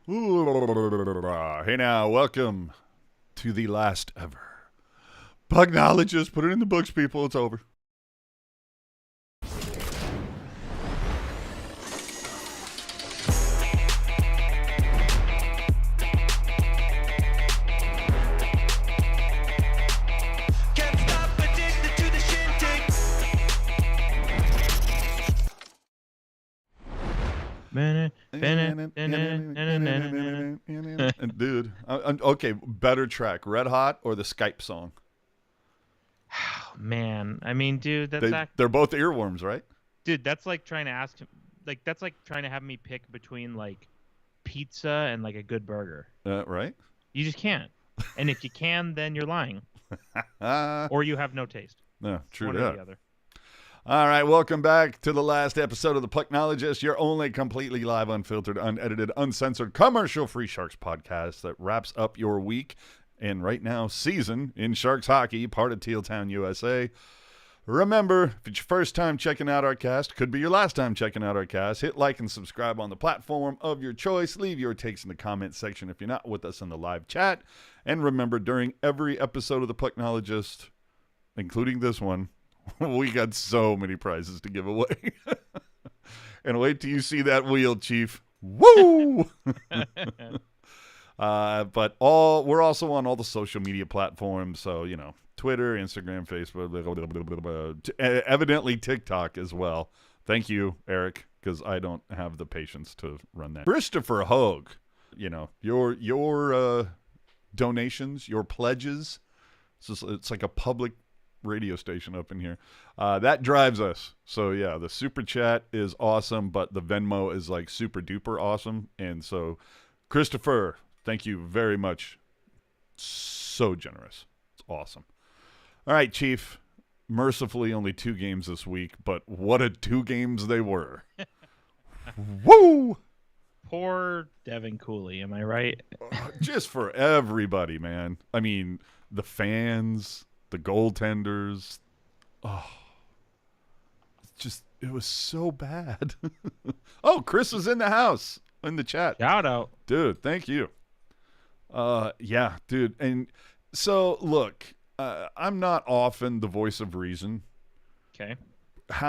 Hey now, welcome to the last ever Pucknologists. Put it in the books, people. It's over. Dude, okay, better track, Red Hot or the Skype song? Man, I mean, dude, They're both earworms, right? Dude, that's like trying to ask him, that's like trying to have me pick between like pizza and like a good burger. Right? You just can't. And if you can, then you're lying. Or you have no taste. No, true One that. or the other. All right, welcome back to the last episode of the Pucknologists, your only completely live, unfiltered, unedited, uncensored, commercial-free Sharks podcast that wraps up your week and right now season in Sharks hockey, part of Teal Town, USA. Remember, if it's your first time checking out our cast, could be your last time checking out our cast, hit like and subscribe on the platform of your choice. Leave your takes in the comment section if you're not with us in the live chat. And remember, during every episode of the Pucknologist, including this one, we got so many prizes to give away. And wait till you see that wheel, Chief. Woo! But we're also on all the social media platforms. So, you know, Twitter, Instagram, Facebook, evidently TikTok as well. Thank you, Eric, because I don't have the patience to run that. Christopher Hogue, you know, your donations, your pledges, it's like a public radio station up in here, that drives us. So yeah, the super chat is awesome, but the Venmo is like super duper awesome. And so Christopher, thank you very much. So generous. It's awesome. All right, Chief, mercifully only 2 games this week, but what a 2 games they were. Woo! Poor Devin Cooley, am I right? Just for everybody, man. I mean, the fans, the goaltenders. Oh, it was so bad. Oh, Chris is in the house, in the chat. Shout out. Dude, thank you. Yeah, dude. And so, look, I'm not often the voice of reason. Okay.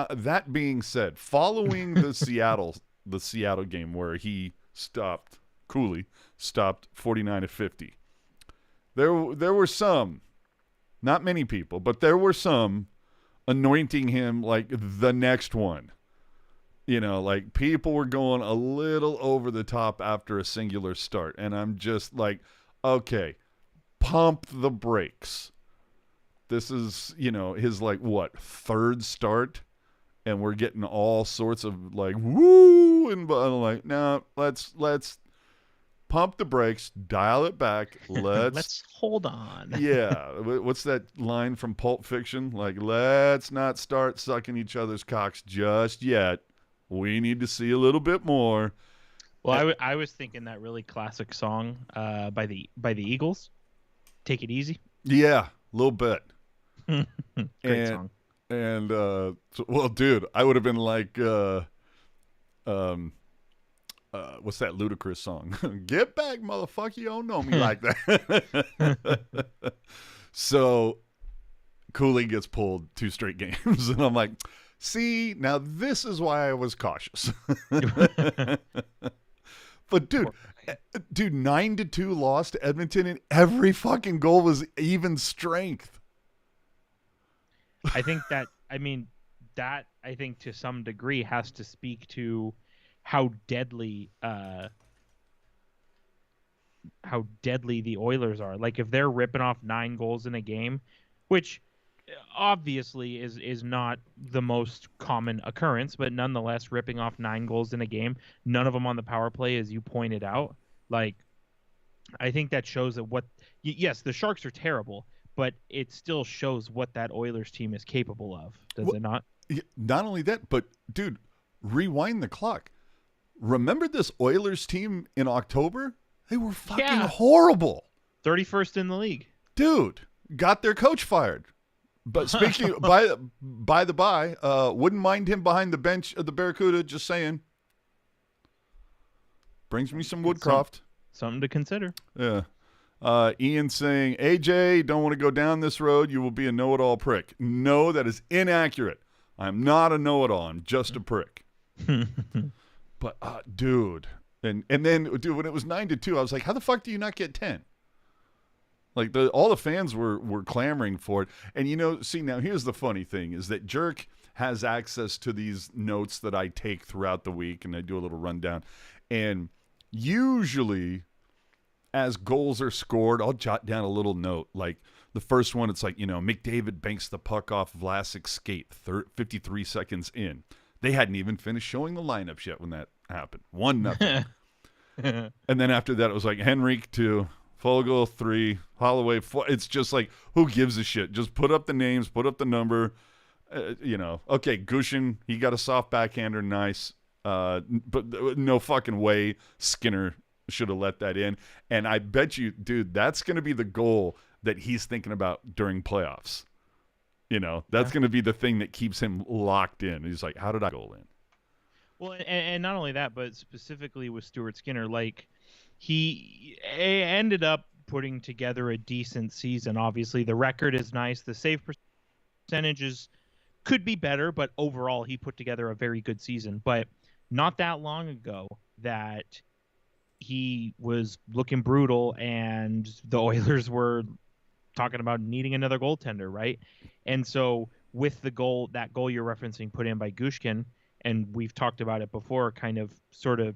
That being said, following the Seattle game where Cooley stopped 49-50, there were some, not many people, but there were some anointing him like the next one. You know, like people were going a little over the top after a singular start. And I'm just like, okay, pump the brakes. This is, you know, his like, what, 3rd start? And we're getting all sorts of like, woo. And I'm like, no, let's pump the brakes, dial it back. Let's hold on. Yeah. What's that line from Pulp Fiction? Like, let's not start sucking each other's cocks just yet. We need to see a little bit more. Well, I was thinking that really classic song by the Eagles, "Take It Easy." Yeah, a little bit. Great song. And well, dude, I would have been like, what's that ludicrous song? Get back, motherfucker! You don't know me like that. So Cooley gets pulled 2 straight games, and I'm like, see, now this is why I was cautious. But dude, 9-2 loss to Edmonton, and every fucking goal was even strength. I think that to some degree has to speak to how deadly the Oilers are. Like if they're ripping off 9 goals in a game, which obviously is not the most common occurrence, but nonetheless ripping off 9 goals in a game, none of them on the power play, as you pointed out. Like, I think that shows that yes, the Sharks are terrible, but it still shows what that Oilers team is capable of, does it not? Not only that, but dude, rewind the clock. Remember this Oilers team in October? They were fucking horrible. 31st in the league. Dude, got their coach fired. But speaking by the by, wouldn't mind him behind the bench of the Barracuda, just saying. Brings me some Woodcroft. Something to consider. Yeah. Ian saying, AJ, don't want to go down this road. You will be a know-it-all prick. No, that is inaccurate. I'm not a know-it-all. I'm just a prick. But, dude. And then, dude, when it was 9-2, I was like, how the fuck do you not get 10? Like, all the fans were clamoring for it. And, see, now here's the funny thing is that Jerk has access to these notes that I take throughout the week, and I do a little rundown. And usually, as goals are scored, I'll jot down a little note. Like, the first one, it's like, McDavid banks the puck off Vlasic's skate 53 seconds in. They hadn't even finished showing the lineups yet when that happened. 1-0. And then after that, it was like Henrique 2, Fogle 3, Holloway 4. It's just like, who gives a shit? Just put up the names, put up the number. Okay, Gushin, he got a soft backhander, nice. But no fucking way Skinner should have let that in. And I bet you, dude, that's going to be the goal that he's thinking about during playoffs. That's going to be the thing that keeps him locked in. He's like, how did I goal in? Well, and not only that, but specifically with Stuart Skinner, like he ended up putting together a decent season. Obviously, the record is nice. The save percentages could be better, but overall, he put together a very good season. But not that long ago that he was looking brutal, and the Oilers were talking about needing another goaltender, right? And so with that goal you're referencing put in by Gushkin, and we've talked about it before, kind of sort of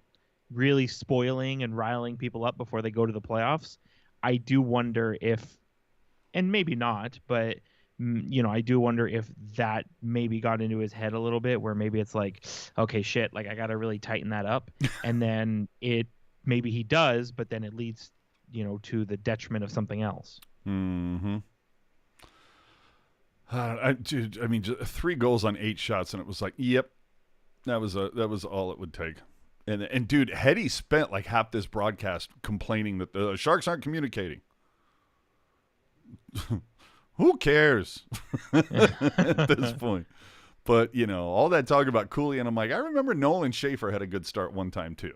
really spoiling and riling people up before they go to the playoffs. I do wonder if, and maybe not, but I do wonder if that maybe got into his head a little bit, where maybe it's like, okay, shit, like I got to really tighten that up. And then maybe he does, but then it leads, to the detriment of something else. Mm-hmm. Dude, I mean, just 3 goals on 8 shots, and it was like, yep, that was all it would take. And dude, Hetty spent like half this broadcast complaining that the Sharks aren't communicating. Who cares at this point? But all that talk about Cooley, and I'm like, I remember Nolan Schaefer had a good start one time too.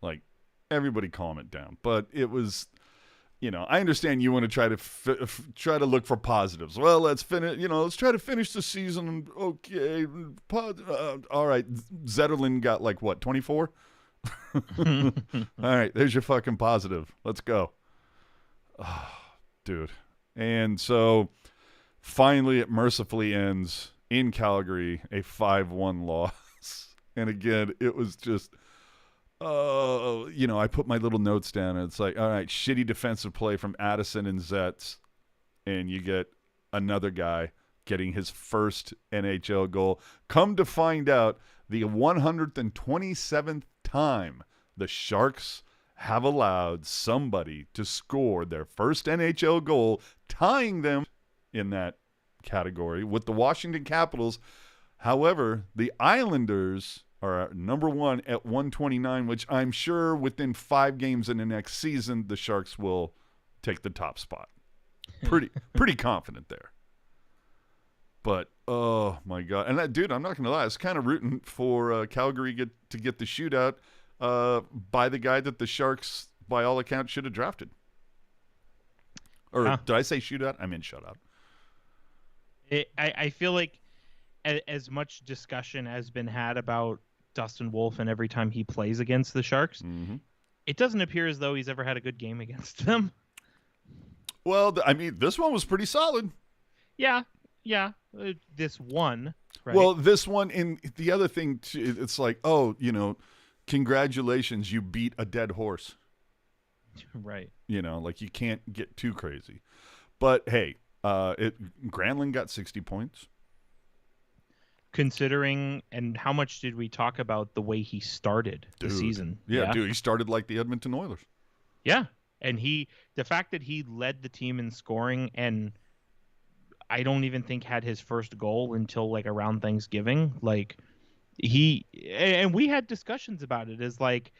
Like, everybody calm it down. But it was. I understand you want to try to look for positives. Well, let's finish. Let's try to finish the season. Okay, all right. Zetterlund got like what, 24? All right, there's your fucking positive. Let's go, dude. And so finally, it mercifully ends in Calgary, a 5-1 loss. And again, it was just. I put my little notes down, and it's like, all right, shitty defensive play from Addison and Zetz, and you get another guy getting his first NHL goal. Come to find out, the 127th time the Sharks have allowed somebody to score their first NHL goal, tying them in that category with the Washington Capitals. However, the Islanders are number 1 at 129, which I'm sure within 5 games in the next season, the Sharks will take the top spot. Pretty confident there. But, oh, my God. And, dude, I'm not going to lie. I was kind of rooting for Calgary to get the shootout by the guy that the Sharks, by all accounts, should have drafted. Or did I say shootout? I meant shutout. I feel like as much discussion has been had about Dustin Wolf and every time he plays against the Sharks, it doesn't appear as though he's ever had a good game against them. Well, I mean, this one was pretty solid. Yeah. This one, right? Well, this one, and the other thing, it's like, oh, congratulations, you beat a dead horse. Right. Like you can't get too crazy. But, hey, Granlund got 60 points. Considering, and how much did we talk about the way he started the season? Yeah, dude, he started like the Edmonton Oilers. Yeah, and the fact that he led the team in scoring, and I don't even think had his first goal until like around Thanksgiving. Like and we had discussions about it as like,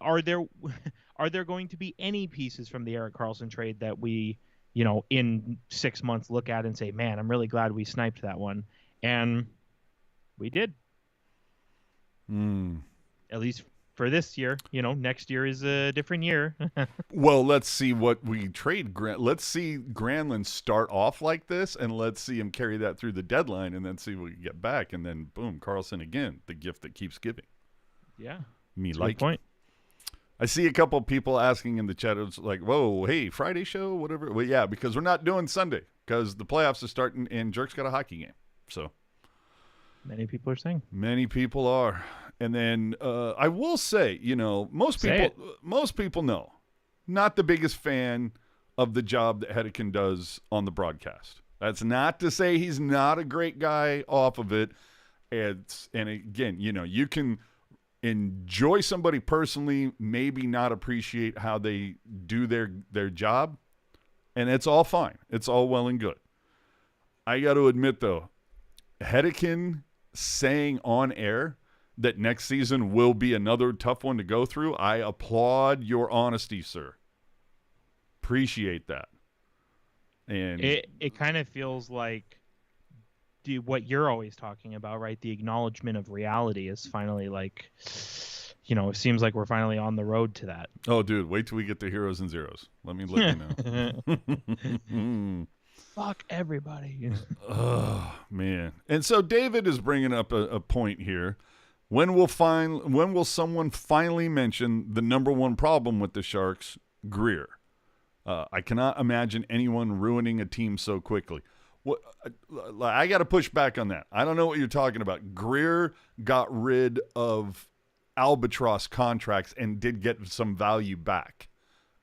are there going to be any pieces from the Erik Karlsson trade that we, in 6 months look at and say, man, I'm really glad we sniped that one. And we did. At least for this year. Next year is a different year. Well, let's see what we trade. Let's see Granlund start off like this, and let's see him carry that through the deadline, and then see what we get back, and then boom, Carlson again, the gift that keeps giving. Yeah, Me that's a like good point. I see a couple people asking in the chat. It's like, whoa, hey, Friday show, whatever. Well, yeah, because we're not doing Sunday because the playoffs are starting, and Jerk's got a hockey game. So Many people are saying. many people are. And then I will say, most people know, not the biggest fan of the job that Hedekin does on the broadcast. That's not to say he's not a great guy off of it. And again, you can enjoy somebody personally, maybe not appreciate how they do their job, and it's all fine. It's all well and good. I got to admit, though, Hedekin saying on air that next season will be another tough one to go through, I applaud your honesty, sir. Appreciate that. And it kind of feels like what you're always talking about, right? The acknowledgement of reality is finally like, it seems like we're finally on the road to that. Oh, dude, wait till we get to Heroes and Zeros. Let you know. Fuck everybody. Oh, man. And so David is bringing up a point here. When will someone finally mention the number one problem with the Sharks, Greer? I cannot imagine anyone ruining a team so quickly. I got to push back on that. I don't know what you're talking about. Greer got rid of albatross contracts and did get some value back.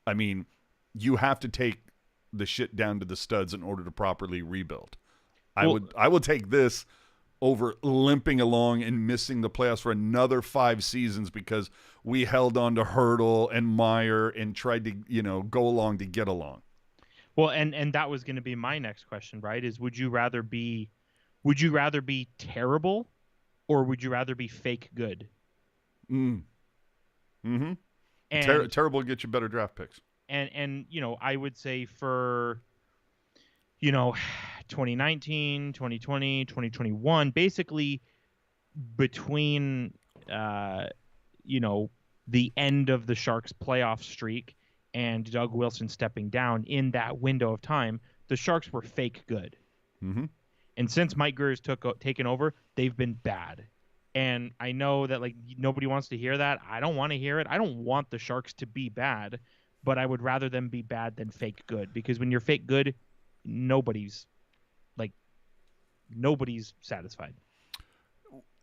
I mean, you have to take the shit down to the studs in order to properly rebuild. I would take this over limping along and missing the playoffs for another 5 seasons because we held on to Hurdle and Meyer and tried to, go along to get along. Well, and that was going to be my next question, right? Is would you rather be terrible or would you rather be fake good? Mm-hmm. And terrible will get you better draft picks. And I would say for 2019, 2020, 2021, basically between the end of the Sharks playoff streak and Doug Wilson stepping down, in that window of time, the Sharks were fake good. Mm-hmm. And since Mike Greer's taken over, they've been bad. And I know that nobody wants to hear that. I don't want to hear it. I don't want the Sharks to be bad, but I would rather them be bad than fake good, because when you're fake good, nobody's satisfied.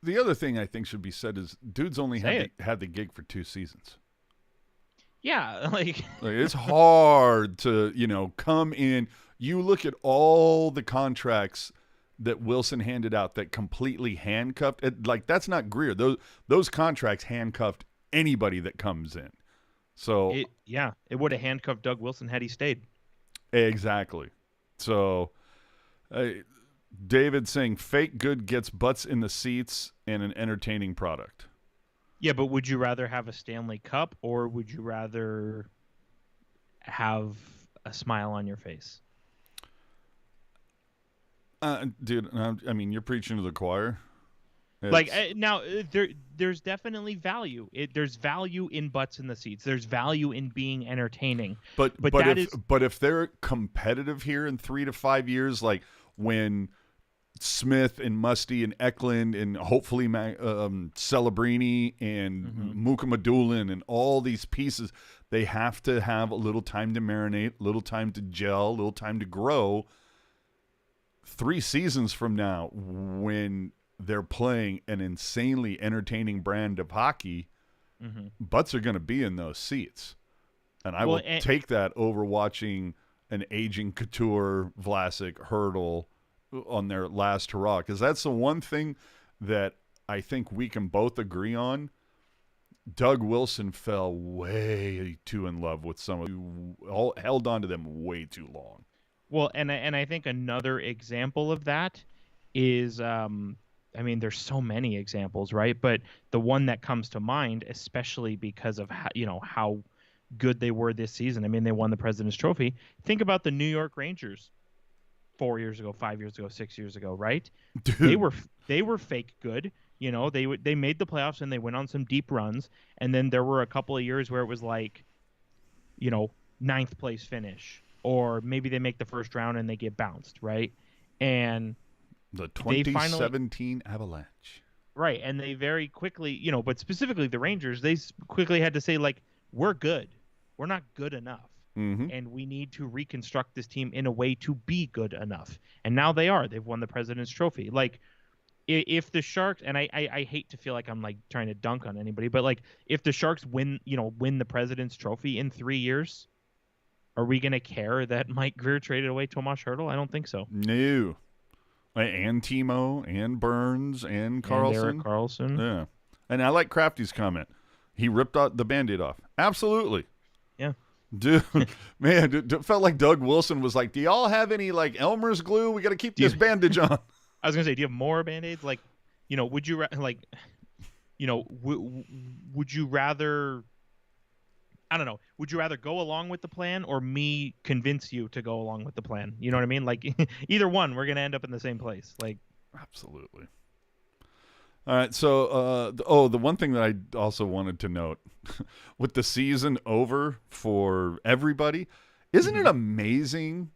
The other thing I think should be said is dude's only had the gig for 2 seasons. Yeah, it's hard to, come in. You look at all the contracts that Wilson handed out that completely handcuffed it. That's not Greer. Those contracts handcuffed anybody that comes in. So it would have handcuffed Doug Wilson had he stayed. Exactly. So David saying fake good gets butts in the seats and an entertaining product. Yeah, but would you rather have a Stanley Cup or would you rather have a smile on your face? Dude, I mean, you're preaching to the choir. Now, there's definitely value. There's value in butts in the seats. There's value in being entertaining. But if they're competitive here in 3 to 5 years, like when Smith and Musty and Eklund and hopefully Celebrini and Mukamadulin and all these pieces, they have to have a little time to marinate, a little time to gel, a little time to grow. 3 seasons from now, when they're playing an insanely entertaining brand of hockey, butts are going to be in those seats. And I will take that over watching an aging Couture, Vlasic, Hurdle on their last hurrah. Because that's the one thing that I think we can both agree on. Doug Wilson fell way too in love with someone who held on to them way too long. Well, and I think another example of that is, there's so many examples, right? But the one that comes to mind, especially because of how good they were this season. I mean, they won the President's Trophy. Think about the New York Rangers 4 years ago, 5 years ago, 6 years ago, right? Dude. They were fake good You know, they made the playoffs and they went on some deep runs, and then there were a couple of years where it was like, you know, ninth place finish, or maybe they make the first round and they get bounced, right? And The they finally 2017 Avalanche. right, and they very quickly, you know, but specifically the Rangers, they quickly had to say like, we're good, we're not good enough, and we need to reconstruct this team in a way to be good enough. And now they are. They've won the President's Trophy. Like, if the Sharks, and I hate to feel like I'm like trying to dunk on anybody, but like if the Sharks win the President's Trophy in 3 years, are we gonna care that Mike Grier traded away Tomas Hertl? I don't think so. No. And Timo, and Burns, and Carlson. And Erik Karlsson. Yeah. And I like Crafty's comment. He ripped out the Band-Aid off. Absolutely. Yeah. Dude, man, it felt like Doug Wilson was like, do y'all have any, like, Elmer's glue? We got to keep this bandage on. I was going to say, do you have more Band-Aids? Like, you know, would you, like, you know, would you rather, I don't know, would you rather go along with the plan or me convince you to go along with the plan? You know what I mean? Like, either one, we're going to end up in the same place. Like, absolutely. All right, so the one thing that I also wanted to note, with the season over for everybody, isn't it amazing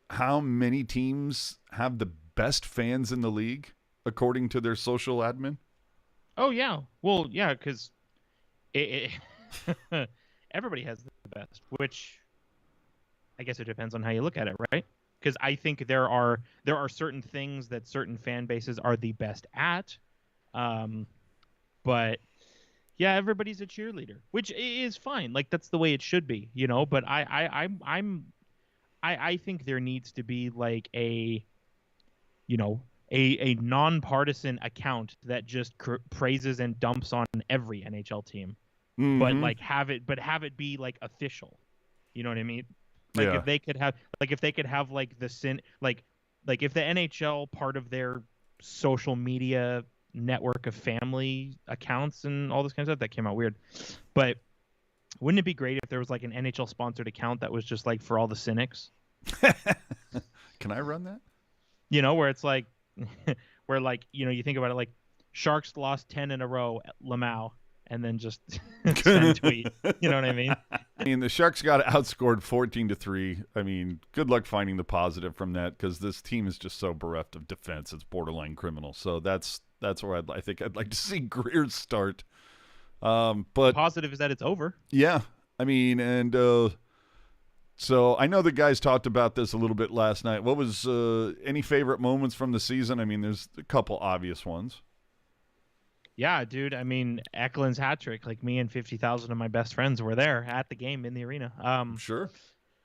how many teams have the best fans in the league according to their social admin? Oh yeah, well yeah, because everybody has the best, which I guess it depends on how you look at it, right? Because I think there are certain things that certain fan bases are the best at. But yeah, everybody's a cheerleader, which is fine. Like that's the way it should be, you know. But I think there needs to be like a nonpartisan account that just praises and dumps on every NHL team, but have it be like official. You know what I mean? Like if they could have like the sin like if the NHL part of their social media network of family accounts and all this kind of stuff, that came out weird, but wouldn't it be great if there was like an NHL sponsored account that was just like for all the cynics? Can I run that? You know, where it's like where like, you know, you think about it like Sharks lost 10 in a row at Lamau and then just send a tweet. You know what I mean? I mean, the Sharks got outscored 14-3. I mean, good luck finding the positive from that, because this team is just so bereft of defense. It's borderline criminal. So that's where I think I'd like to see Grier start. But the positive is that it's over. Yeah, I mean, and so I know the guys talked about this a little bit last night. What was any favorite moments from the season? I mean, there's a couple obvious ones. Yeah, dude. I mean, Eklund's hat trick. Like me and 50,000 of my best friends were there at the game in the arena. Sure.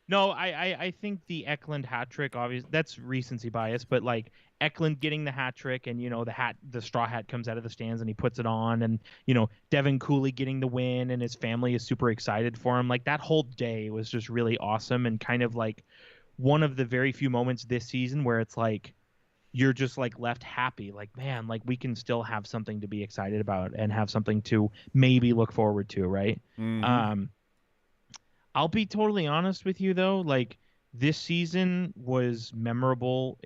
No, I think the Eklund hat trick, obviously, that's recency bias, but like Eklund getting the hat trick, and you know the straw hat comes out of the stands and he puts it on, and you know Devin Cooley getting the win and his family is super excited for him. Like that whole day was just really awesome, and kind of like one of the very few moments this season where it's like you're just like left happy, like man, like we can still have something to be excited about and have something to maybe look forward to, right? I'll be totally honest with you though, like this season was memorable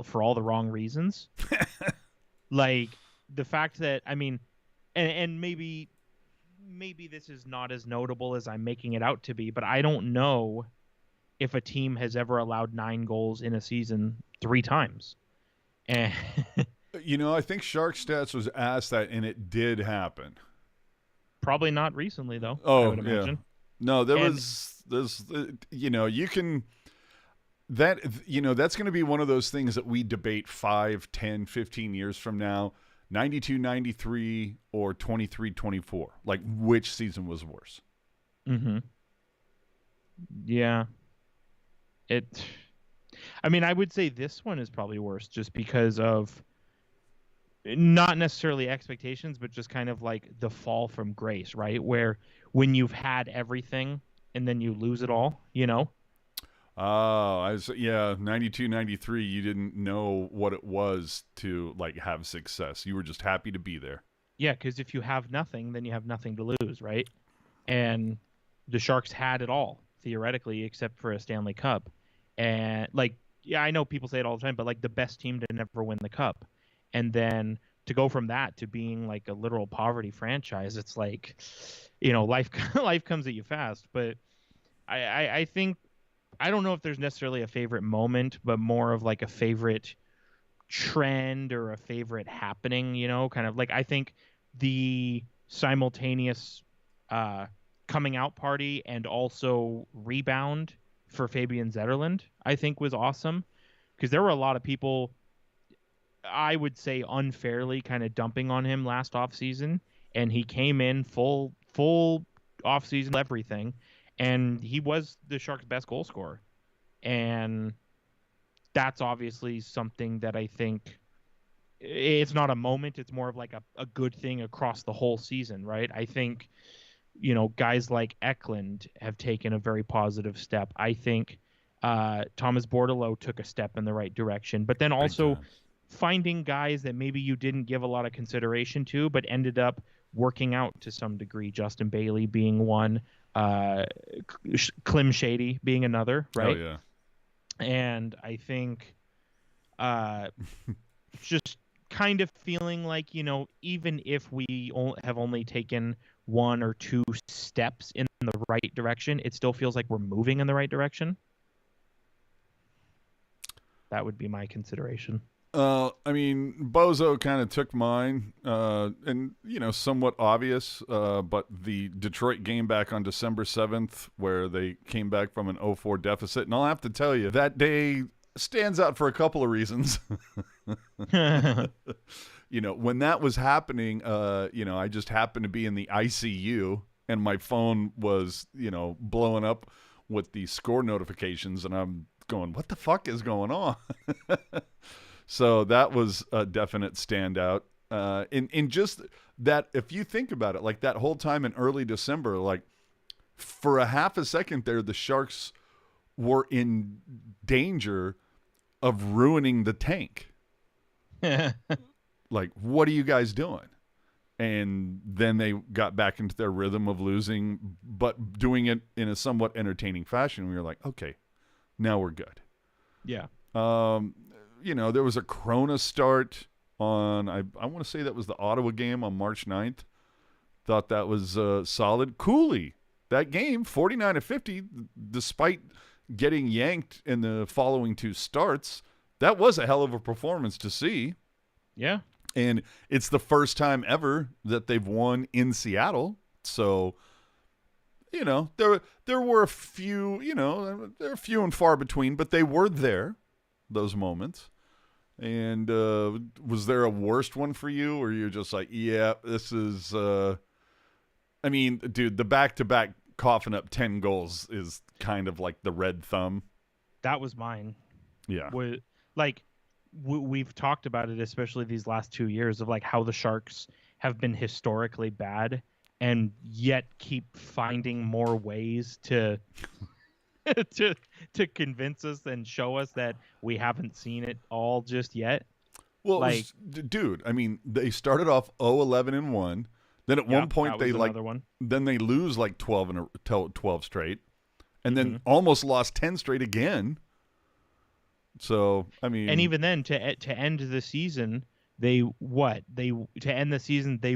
for all the wrong reasons. Like the fact that, I mean, and maybe this is not as notable as I'm making it out to be, but I don't know if a team has ever allowed 9 goals in a season 3 times. And you know, I think Shark Stats was asked that, and it did happen. Probably not recently though. Oh, I would imagine. Yeah. No, there's you know, you can that's going to be one of those things that we debate 5, 10, 15 years from now, 92, 93 or 23, 24. Like which season was worse? Yeah. I mean, I would say this one is probably worse just because of not necessarily expectations, but just kind of like the fall from grace, right? Where when you've had everything and then you lose it all, you know? Oh, 92, 93, you didn't know what it was to like have success. You were just happy to be there. Yeah, because if you have nothing, then you have nothing to lose, right? And the Sharks had it all, theoretically, except for a Stanley Cup. And like, yeah, I know people say it all the time, but like the best team to never win the Cup. And then to go from that to being like a literal poverty franchise, it's like, you know, life life comes at you fast. But I think I don't know if there's necessarily a favorite moment, but more of like a favorite trend or a favorite happening, you know, kind of like I think the simultaneous coming out party and also rebound for Fabian Zetterlund, I think was awesome because there were a lot of people, I would say unfairly, kind of dumping on him last offseason, and he came in full offseason everything, and he was the Sharks' best goal scorer. And that's obviously something that I think it's not a moment, it's more of like a good thing across the whole season, right? I think, you know, guys like Eklund have taken a very positive step. I think Thomas Bordeleau took a step in the right direction, but then also finding guys that maybe you didn't give a lot of consideration to, but ended up working out to some degree. Justin Bailey being one, Clem Shady being another, right? Oh, yeah. And I think just kind of feeling like, you know, even if we have only taken one or two steps in the right direction, it still feels like we're moving in the right direction. That would be my consideration. I mean, Bozo kind of took mine, and, you know, somewhat obvious, but the Detroit game back on December 7th, where they came back from an 0-4 deficit, and I'll have to tell you, that day stands out for a couple of reasons. You know, when that was happening, you know, I just happened to be in the ICU, and my phone was, you know, blowing up with the score notifications, and I'm going, what the fuck is going on? So that was a definite standout. In just that, if you think about it, like that whole time in early December, like for a half a second there, the Sharks were in danger of ruining the tank. Like, what are you guys doing? And then they got back into their rhythm of losing, but doing it in a somewhat entertaining fashion. We were like, okay, now we're good. Yeah. You know, there was a Corona start on, I want to say that was the Ottawa game on March 9th. Thought that was solid. Cooley, that game, 49-50, despite getting yanked in the following two starts, that was a hell of a performance to see. Yeah. And it's the first time ever that they've won in Seattle. So, you know, there were a few, you know, they're few and far between, but they were there, those moments. And was there a worst one for you, or you're just like, yeah, this is I mean, dude, the back-to-back coughing up 10 goals is kind of like the red thumb. That was mine. Yeah. Like we've talked about it, especially these last 2 years, of like how the Sharks have been historically bad and yet keep finding more ways to convince us and show us that we haven't seen it all just yet. Well, like, dude, I mean, they started off 0-11-1. Then at one point they then they lose like 12 straight, and then almost lost 10 straight again. So, I mean, and even then to end the season, they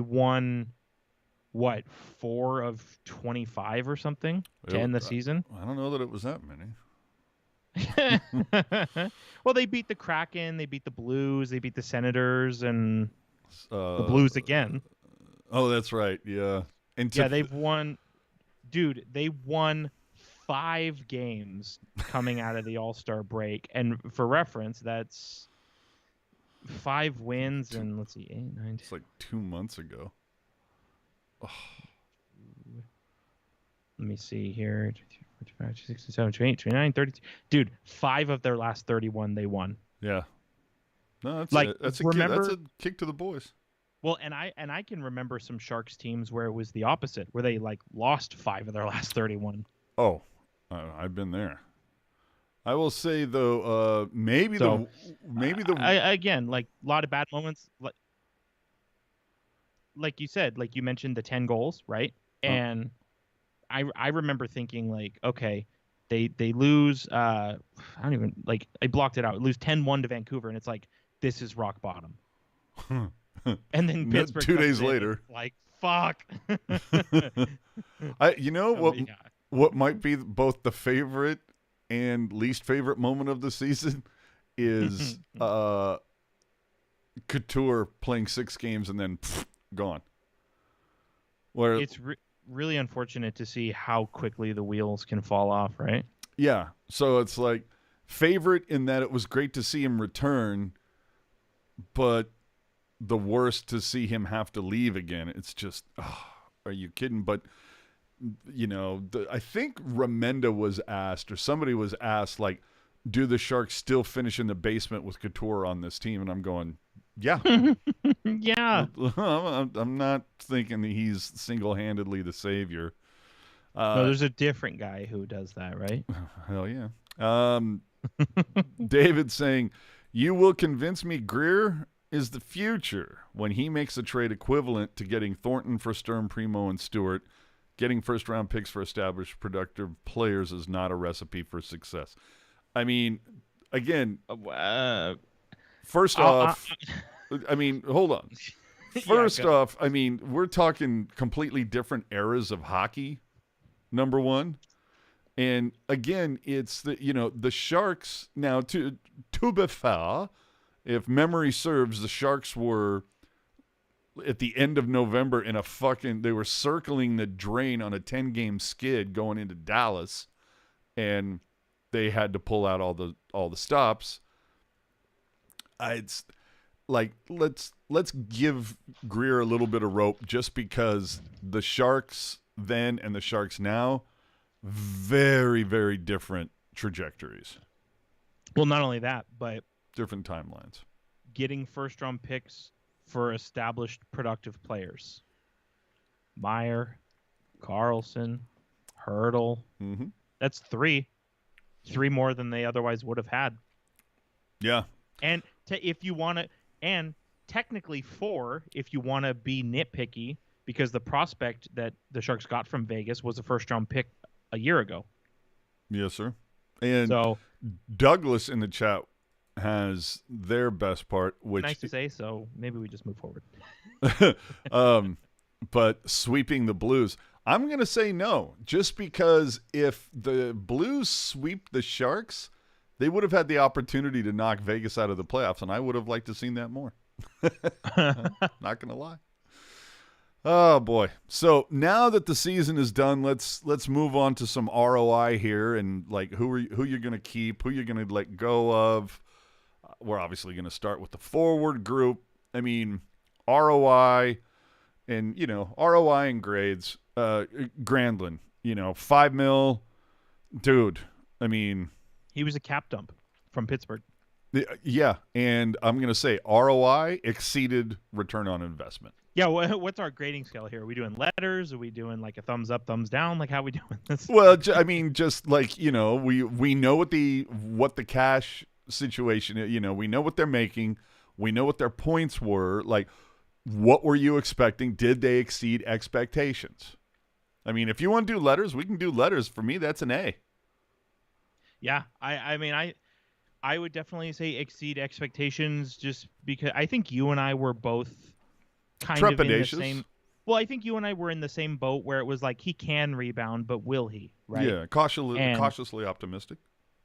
won what, 4 of 25 or something to end the season. I don't know that it was that many. Well, they beat the Kraken, they beat the Blues, they beat the Senators, and the Blues again. Oh, that's right. Yeah. And yeah, they've won. Dude, they won 5 games coming out of the All-Star break, and for reference, that's 5 wins and let's see, 8, 9. 10. It's like 2 months ago. Oh. Let me see here. 25, 27, 28, 29, 30. Dude, 5 of their last 31 they won. Yeah. No, that's like that's a kick to the boys. Well, and I can remember some Sharks teams where it was the opposite, where they like lost 5 of their last 31. Oh, I've been there. I will say though, maybe again, like a lot of bad moments, like you said, like you mentioned the 10 goals, right? And I remember thinking like, okay, they lose. I don't even I blocked it out. Lose 10-1 to Vancouver, and it's like, this is rock bottom. And then Pittsburgh 2 comes days in, later. like, fuck. What might be both the favorite and least favorite moment of the season is Couture playing 6 games and then gone. Where It's really unfortunate to see how quickly the wheels can fall off, right? yeah, so it's like favorite in that it was great to see him return, but the worst to see him have to leave again. It's just, are you kidding? But I think Remenda was asked, or somebody was asked, like, do the Sharks still finish in the basement with Couture on this team? And I'm going, yeah. Yeah. I'm not thinking that he's single-handedly the savior. No, there's a different guy who does that, right? Hell yeah. David saying, you will convince me Greer is the future when he makes a trade equivalent to getting Thornton for Sturm, Primo, and Stewart. Getting first-round picks for established, productive players is not a recipe for success. I mean, again, first off, I mean, hold on. First off, I mean, we're talking completely different eras of hockey, number one. And again, it's the Sharks now, to be fair, if memory serves, the Sharks were at the end of November they were circling the drain on a 10-game skid going into Dallas, and they had to pull out all the stops. It's like, let's give Greer a little bit of rope, just because the Sharks then and the Sharks now, very, very different trajectories. Well, not only that, but different timelines. Getting first-round picks for established, productive players. Meyer, Carlson, Hurdle. Mm-hmm. That's 3 more than they otherwise would have had. Yeah. And if you want to, and technically 4 if you want to be nitpicky, because the prospect that the Sharks got from Vegas was a first-round pick a year ago. Yes, sir. And so Douglas in the chat has their best part, which nice to say. So maybe we just move forward. But sweeping the Blues, I'm going to say no, just because if the Blues sweep the Sharks, they would have had the opportunity to knock Vegas out of the playoffs, and I would have liked to have seen that more. Not going to lie. Oh boy. So now that the season is done, let's move on to some ROI here, and like who you're going to keep, who you're going to let go of. We're obviously going to start with the forward group. I mean, ROI and ROI and grades. Granlund, $5 million, dude. I mean, he was a cap dump from Pittsburgh. Yeah, and I'm going to say ROI exceeded return on investment. Yeah, what's our grading scale here? Are we doing letters? Are we doing like a thumbs up, thumbs down? Like, how are we doing this? Well, I mean, just like, we know what the cash situation is. We know what they're making. We know what their points were. Like, what were you expecting? Did they exceed expectations? I mean, if you want to do letters, we can do letters. For me, that's an A. Yeah, I mean, I would definitely say exceed expectations, just because I think you and I were both kind of in the same. Well, I think you and I were in the same boat where it was like, he can rebound, but will he? Right? Yeah, cautiously optimistic.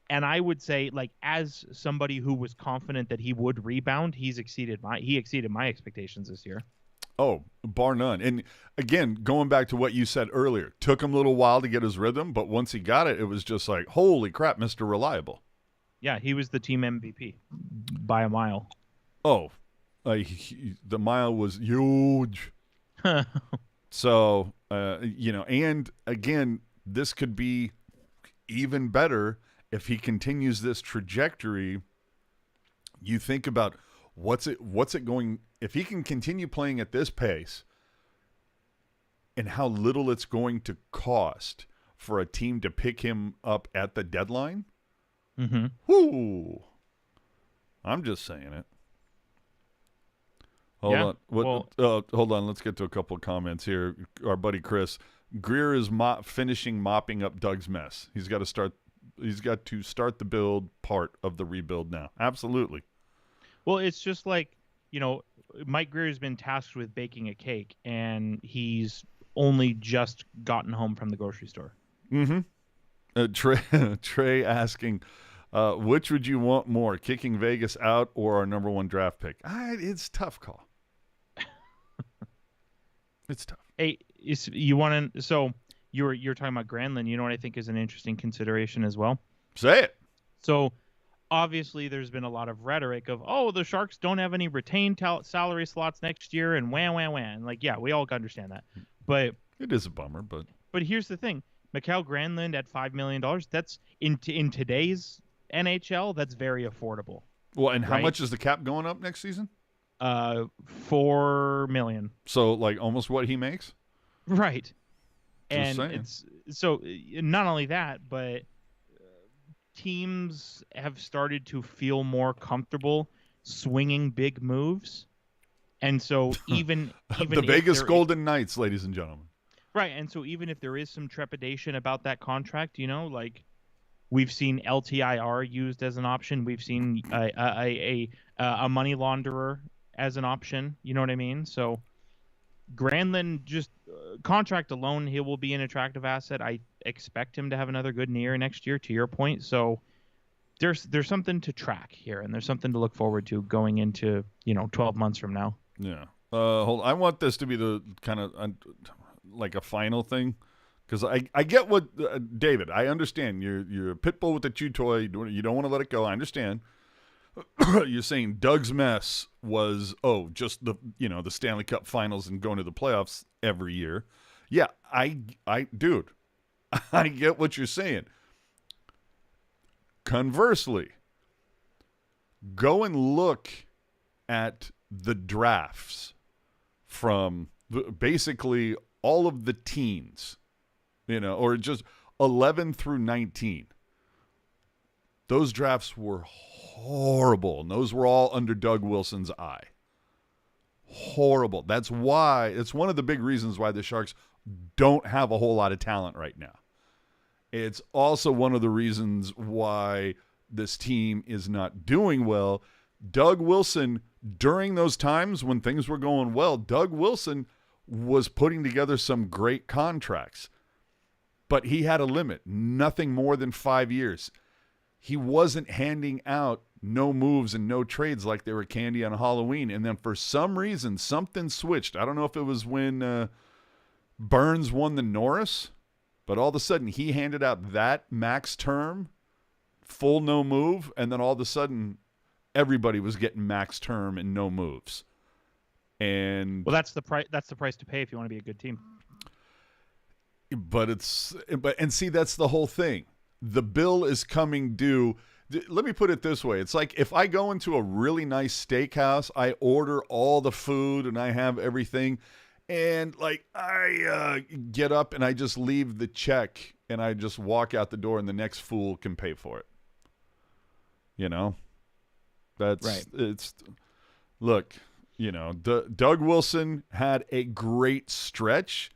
And I would say, like, as somebody who was confident that he would rebound, he exceeded my expectations this year. Oh, bar none. And again, going back to what you said earlier, took him a little while to get his rhythm, but once he got it, it was just like, holy crap, Mr. Reliable. Yeah, he was the team MVP by a mile. Oh, the mile was huge. So, and again, this could be even better if he continues this trajectory. You think about what's it going, if he can continue playing at this pace, and how little it's going to cost for a team to pick him up at the deadline. Mm-hmm. Whoo! I'm just saying it. Hold on. Hold on. Let's get to a couple of comments here. Our buddy Chris. Greer is finishing mopping up Doug's mess. He's got to start the build part of the rebuild now. Absolutely. Well, it's just like, Mike Greer's been tasked with baking a cake, and he's only just gotten home from the grocery store. Mm-hmm. Trey asking, which would you want more, kicking Vegas out or our number one draft pick? It's a tough call. It's tough. Hey, you want to? So you're talking about Granlund. You know what I think is an interesting consideration as well. Say it. So obviously, there's been a lot of rhetoric of, oh, the Sharks don't have any retained salary slots next year, and wham. Like, yeah, we all understand that, but it is a bummer. But here's the thing: Mikael Granlund at $5 million. That's in today's NHL. That's very affordable. Well, and how much is the cap going up next season? $4 million. So like almost what he makes. Right. Just and saying. It's so not only that, but teams have started to feel more comfortable swinging big moves, and so even the Vegas Golden Knights, ladies and gentlemen. Right, and so even if there is some trepidation about that contract, like we've seen LTIR used as an option, we've seen a money launderer as an option. You know what I mean? So Granlund, just contract alone, he will be an attractive asset. I expect him to have another good year next year, to your point. So there's something to track here, and there's something to look forward to going into 12 months from now. Yeah. Hold on. I want this to be the kind of like a final thing, because I get what David. I understand you're a pit bull with a chew toy. You don't want to let it go. I understand. You're saying Doug's mess was just the Stanley Cup Finals and going to the playoffs every year. Yeah, dude, I get what you're saying. Conversely, go and look at the drafts from basically all of the teens, or just 11 through 19. Those drafts were horrible, and those were all under Doug Wilson's eye. Horrible. That's why, it's one of the big reasons why the Sharks don't have a whole lot of talent right now. It's also one of the reasons why this team is not doing well. Doug Wilson, during those times when things were going well, Doug Wilson was putting together some great contracts. But he had a limit, nothing more than 5 years. He wasn't handing out no moves and no trades like they were candy on Halloween. And then for some reason, something switched. I don't know if it was when Burns won the Norris, but all of a sudden he handed out that max term, full no move, and then all of a sudden everybody was getting max term and no moves. And well, that's the price. That's the price to pay if you want to be a good team. But see, that's the whole thing. The bill is coming due. Let me put it this way. It's like if I go into a really nice steakhouse, I order all the food and I have everything, and like I get up and I just leave the check and I just walk out the door and the next fool can pay for it. That's right. It's look, Doug Wilson had a great stretch.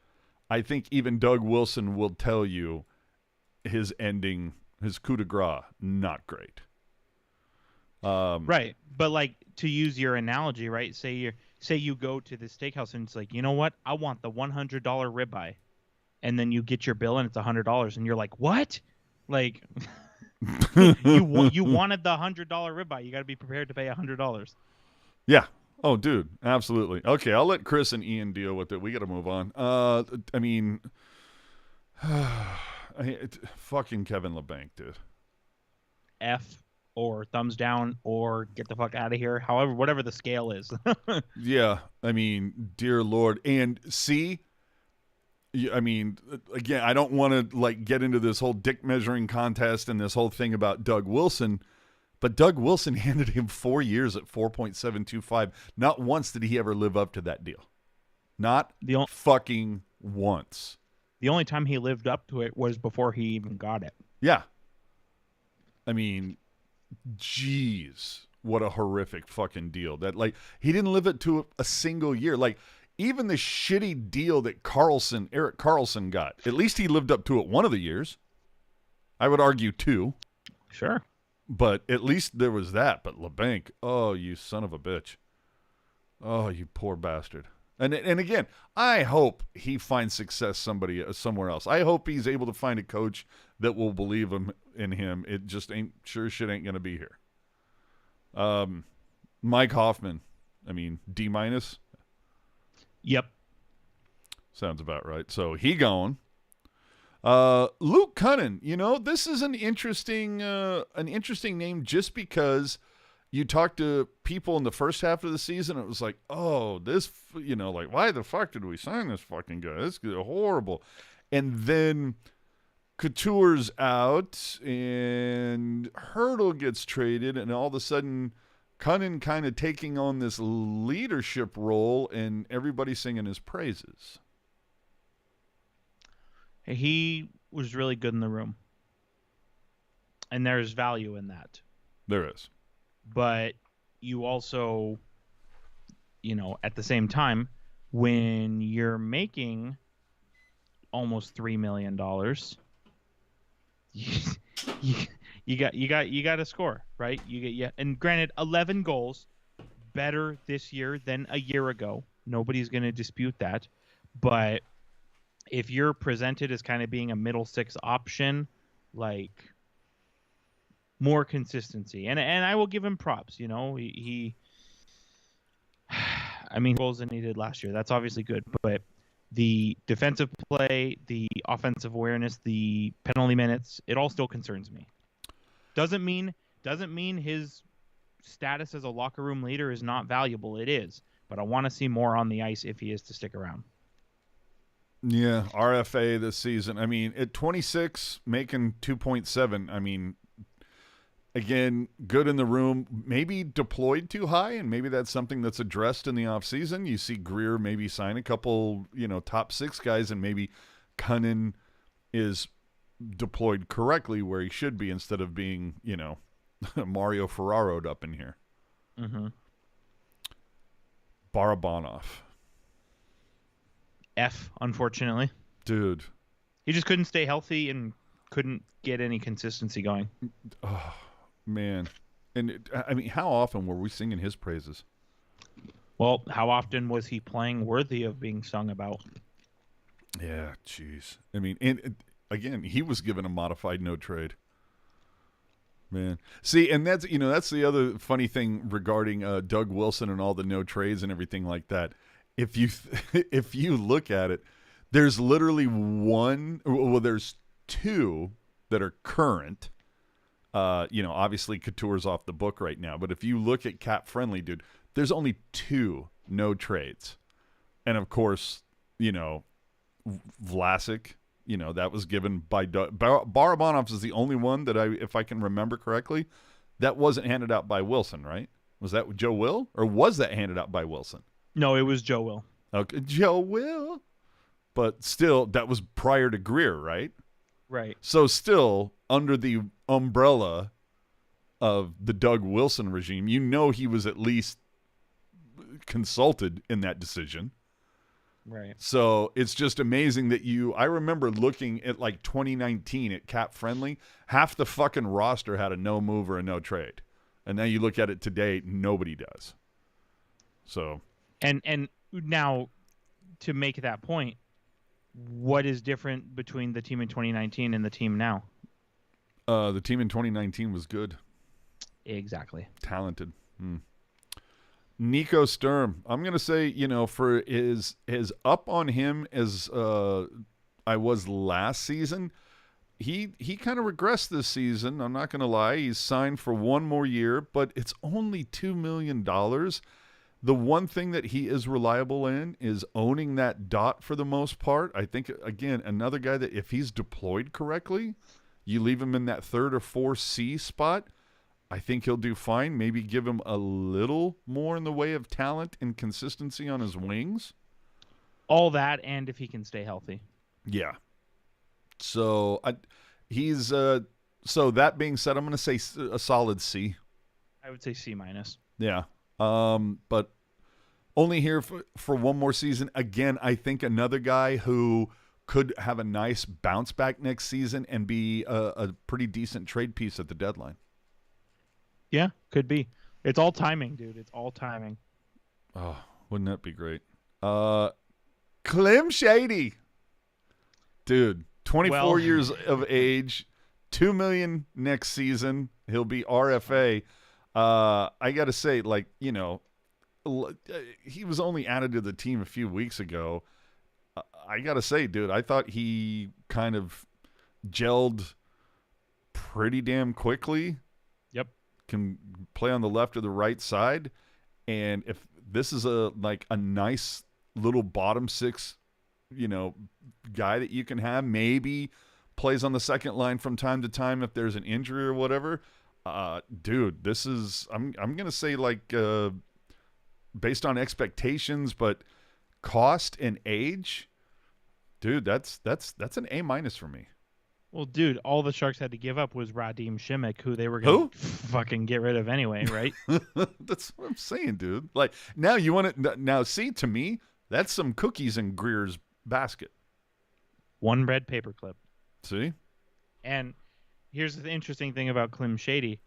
I think even Doug Wilson will tell you his ending, his coup de grace, not great. Right. But like, to use your analogy, right? Say you go to the steakhouse and it's like, you know what? I want the $100 ribeye. And then you get your bill and it's $100 and you're like, what? Like you wanted the $100 ribeye. You got to be prepared to pay $100. Yeah. Oh, dude, absolutely. Okay, I'll let Chris and Ian deal with it. We got to move on. I mean, fucking Kevin LeBanc, dude. F or thumbs down or get the fuck out of here. However, whatever the scale is. Yeah, I mean, dear Lord. And see, I mean, again, I don't want to get into this whole dick measuring contest and this whole thing about Doug Wilson. But Doug Wilson handed him 4 years at $4.725. Not once did he ever live up to that deal. Not fucking once. The only time he lived up to it was before he even got it. Yeah. I mean, geez, what a horrific fucking deal. That he didn't live it to a single year. Even the shitty deal that Erik Karlsson got, at least he lived up to it one of the years. I would argue 2. Sure. But at least there was that. But LeBanc, oh, you son of a bitch. Oh, you poor bastard. And again, I hope he finds success somewhere else. I hope he's able to find a coach that will believe in him. It just ain't shit ain't gonna be here. Mike Hoffman, I mean D-. Yep. Sounds about right. So he going. Luke Cunnin, this is an interesting name just because you talk to people in the first half of the season, it was like, oh, this, like, why the fuck did we sign this fucking guy? This is horrible. And then Couture's out and Hurdle gets traded, and all of a sudden Cunnin kind of taking on this leadership role and everybody singing his praises. He was really good in the room. And there's value in that. There is. But you also, at the same time, when you're making almost $3 million, you got to score, right? And granted, 11 goals, better this year than a year ago. Nobody's going to dispute that. But if you're presented as kind of being a middle six option, like, more consistency, and I will give him props. He goals than he did last year. That's obviously good, but the defensive play, the offensive awareness, the penalty minutes, it all still concerns me. Doesn't mean his status as a locker room leader is not valuable. It is, but I want to see more on the ice if he is to stick around. Yeah, RFA this season. At 26, making 2.7. Again, good in the room, maybe deployed too high, and maybe that's something that's addressed in the offseason. You see Greer maybe sign a couple, top six guys, and maybe Cunnin is deployed correctly where he should be instead of being, Mario Ferraro'd up in here. Mm-hmm. Barabanov. F, unfortunately. Dude. He just couldn't stay healthy and couldn't get any consistency going. Oh. Man, and how often were we singing his praises? Well, how often was he playing worthy of being sung about? Yeah, jeez. And again, he was given a modified no trade. Man, see, and that's the other funny thing regarding Doug Wilson and all the no trades and everything like that. If you look at it, there's literally there's two that are current. Obviously Couture's off the book right now, but if you look at cap friendly, dude, there's only two no trades. And of course, Vlasic, that was given by Barabanov is the only one that if I can remember correctly, that wasn't handed out by Wilson, right? Was that Joe Will, or was that handed out by Wilson? No, it was Joe Will. Okay, Joe Will. But still, that was prior to Greer, right? Right. So still, under the umbrella of the Doug Wilson regime, he was at least consulted in that decision. Right. So it's just amazing that I remember looking at like 2019 at Cap Friendly, half the fucking roster had a no move or a no trade. And now you look at it today, nobody does. So. And now, to make that point, what is different between the team in 2019 and the team now? The team in 2019 was good. Exactly. Talented. Nico Sturm. I'm going to say, for his up on him as I was last season, he kind of regressed this season. I'm not going to lie. He's signed for one more year, but it's only $2 million. The one thing that he is reliable in is owning that dot for the most part. I think, again, another guy that if he's deployed correctly, you leave him in that 3rd or 4C spot, I think he'll do fine. Maybe give him a little more in the way of talent and consistency on his wings. All that, and if he can stay healthy. Yeah. So he's so that being said, I'm going to say a solid C. I would say C-. Yeah. But only here for one more season. Again, I think another guy who could have a nice bounce back next season and be a pretty decent trade piece at the deadline. Yeah, could be. It's all timing, dude. It's all timing. Oh, Wouldn't that be great? Clem Shady, dude, 24 Well, years of age, 2 million next season. He'll be RFA. I got to say, like, he was only added to the team a few weeks ago. I got to say, dude, I thought he kind of gelled pretty damn quickly. Yep. Can play on the left or the right side. And if this is a nice little bottom six, guy that you can have, maybe plays on the second line from time to time if there's an injury or whatever. Dude, this is I'm gonna say based on expectations, but cost and age, dude, that's an A- for me. Well, dude, all the Sharks had to give up was Radim Šimić, who they were going to fucking get rid of anyway, right? That's what I'm saying, dude. Like, now you want to now see, to me, that's some cookies in Greer's basket. One red paperclip. See? And here's the interesting thing about Clem Shady,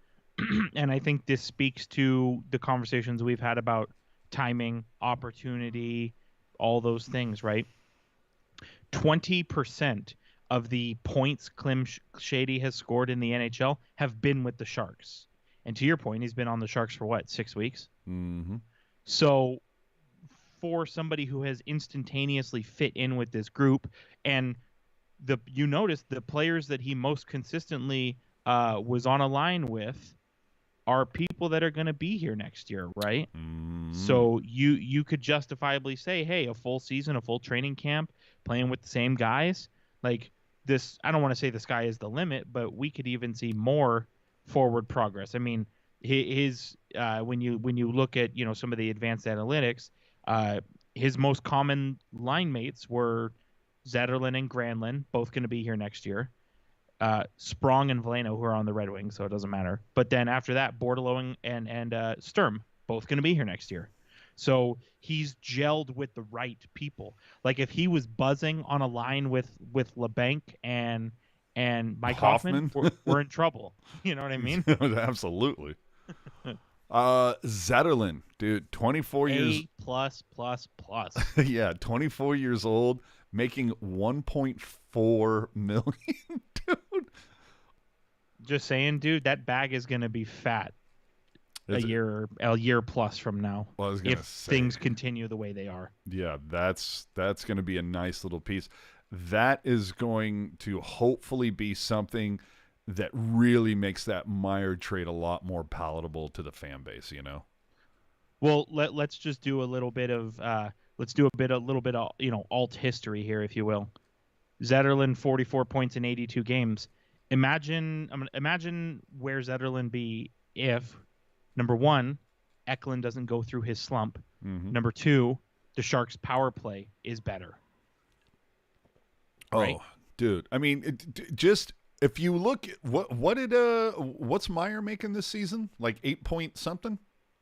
and I think this speaks to the conversations we've had about timing, opportunity, all those things, right? 20% of the points Clem Shady has scored in the NHL have been with the Sharks. And to your point, he's been on the Sharks for what, 6 weeks? Mm-hmm. So for somebody who has instantaneously fit in with this group, and you notice the players that he most consistently was on a line with are people that are going to be here next year, right? Mm-hmm. So you could justifiably say, hey, a full season, a full training camp, playing with the same guys, like this. I don't want to say the sky is the limit, but we could even see more forward progress. I mean, his when you look at some of the advanced analytics, his most common line mates were Zetterlund and Granlund, both going to be here next year. Sprong and Veleno, who are on the Red Wings, so it doesn't matter. But then after that, Bordelot and Sturm, both going to be here next year. So he's gelled with the right people. Like if he was buzzing on a line with LeBanc and Mike Hoffman, we're in trouble. You know what I mean? Absolutely. Zetterlund, dude, 24 years. A+++. Yeah, 24 years old, making $1.4 million, dude. Just saying, dude, that bag is going to be fat a year plus from now, well, if things continue the way they are. Yeah, that's going to be a nice little piece. That is going to hopefully be something that really makes that Meier trade a lot more palatable to the fan base, Well, let's just do a little bit of alt history here, if you will. Zetterlund 44 points in 82 games. Imagine where Zetterlund be if, number one, Eklund doesn't go through his slump. Mm-hmm. Number two, the Sharks' power play is better. Right? Oh, dude! I mean, just if you look at what's Meier making this season? Like 8 point something?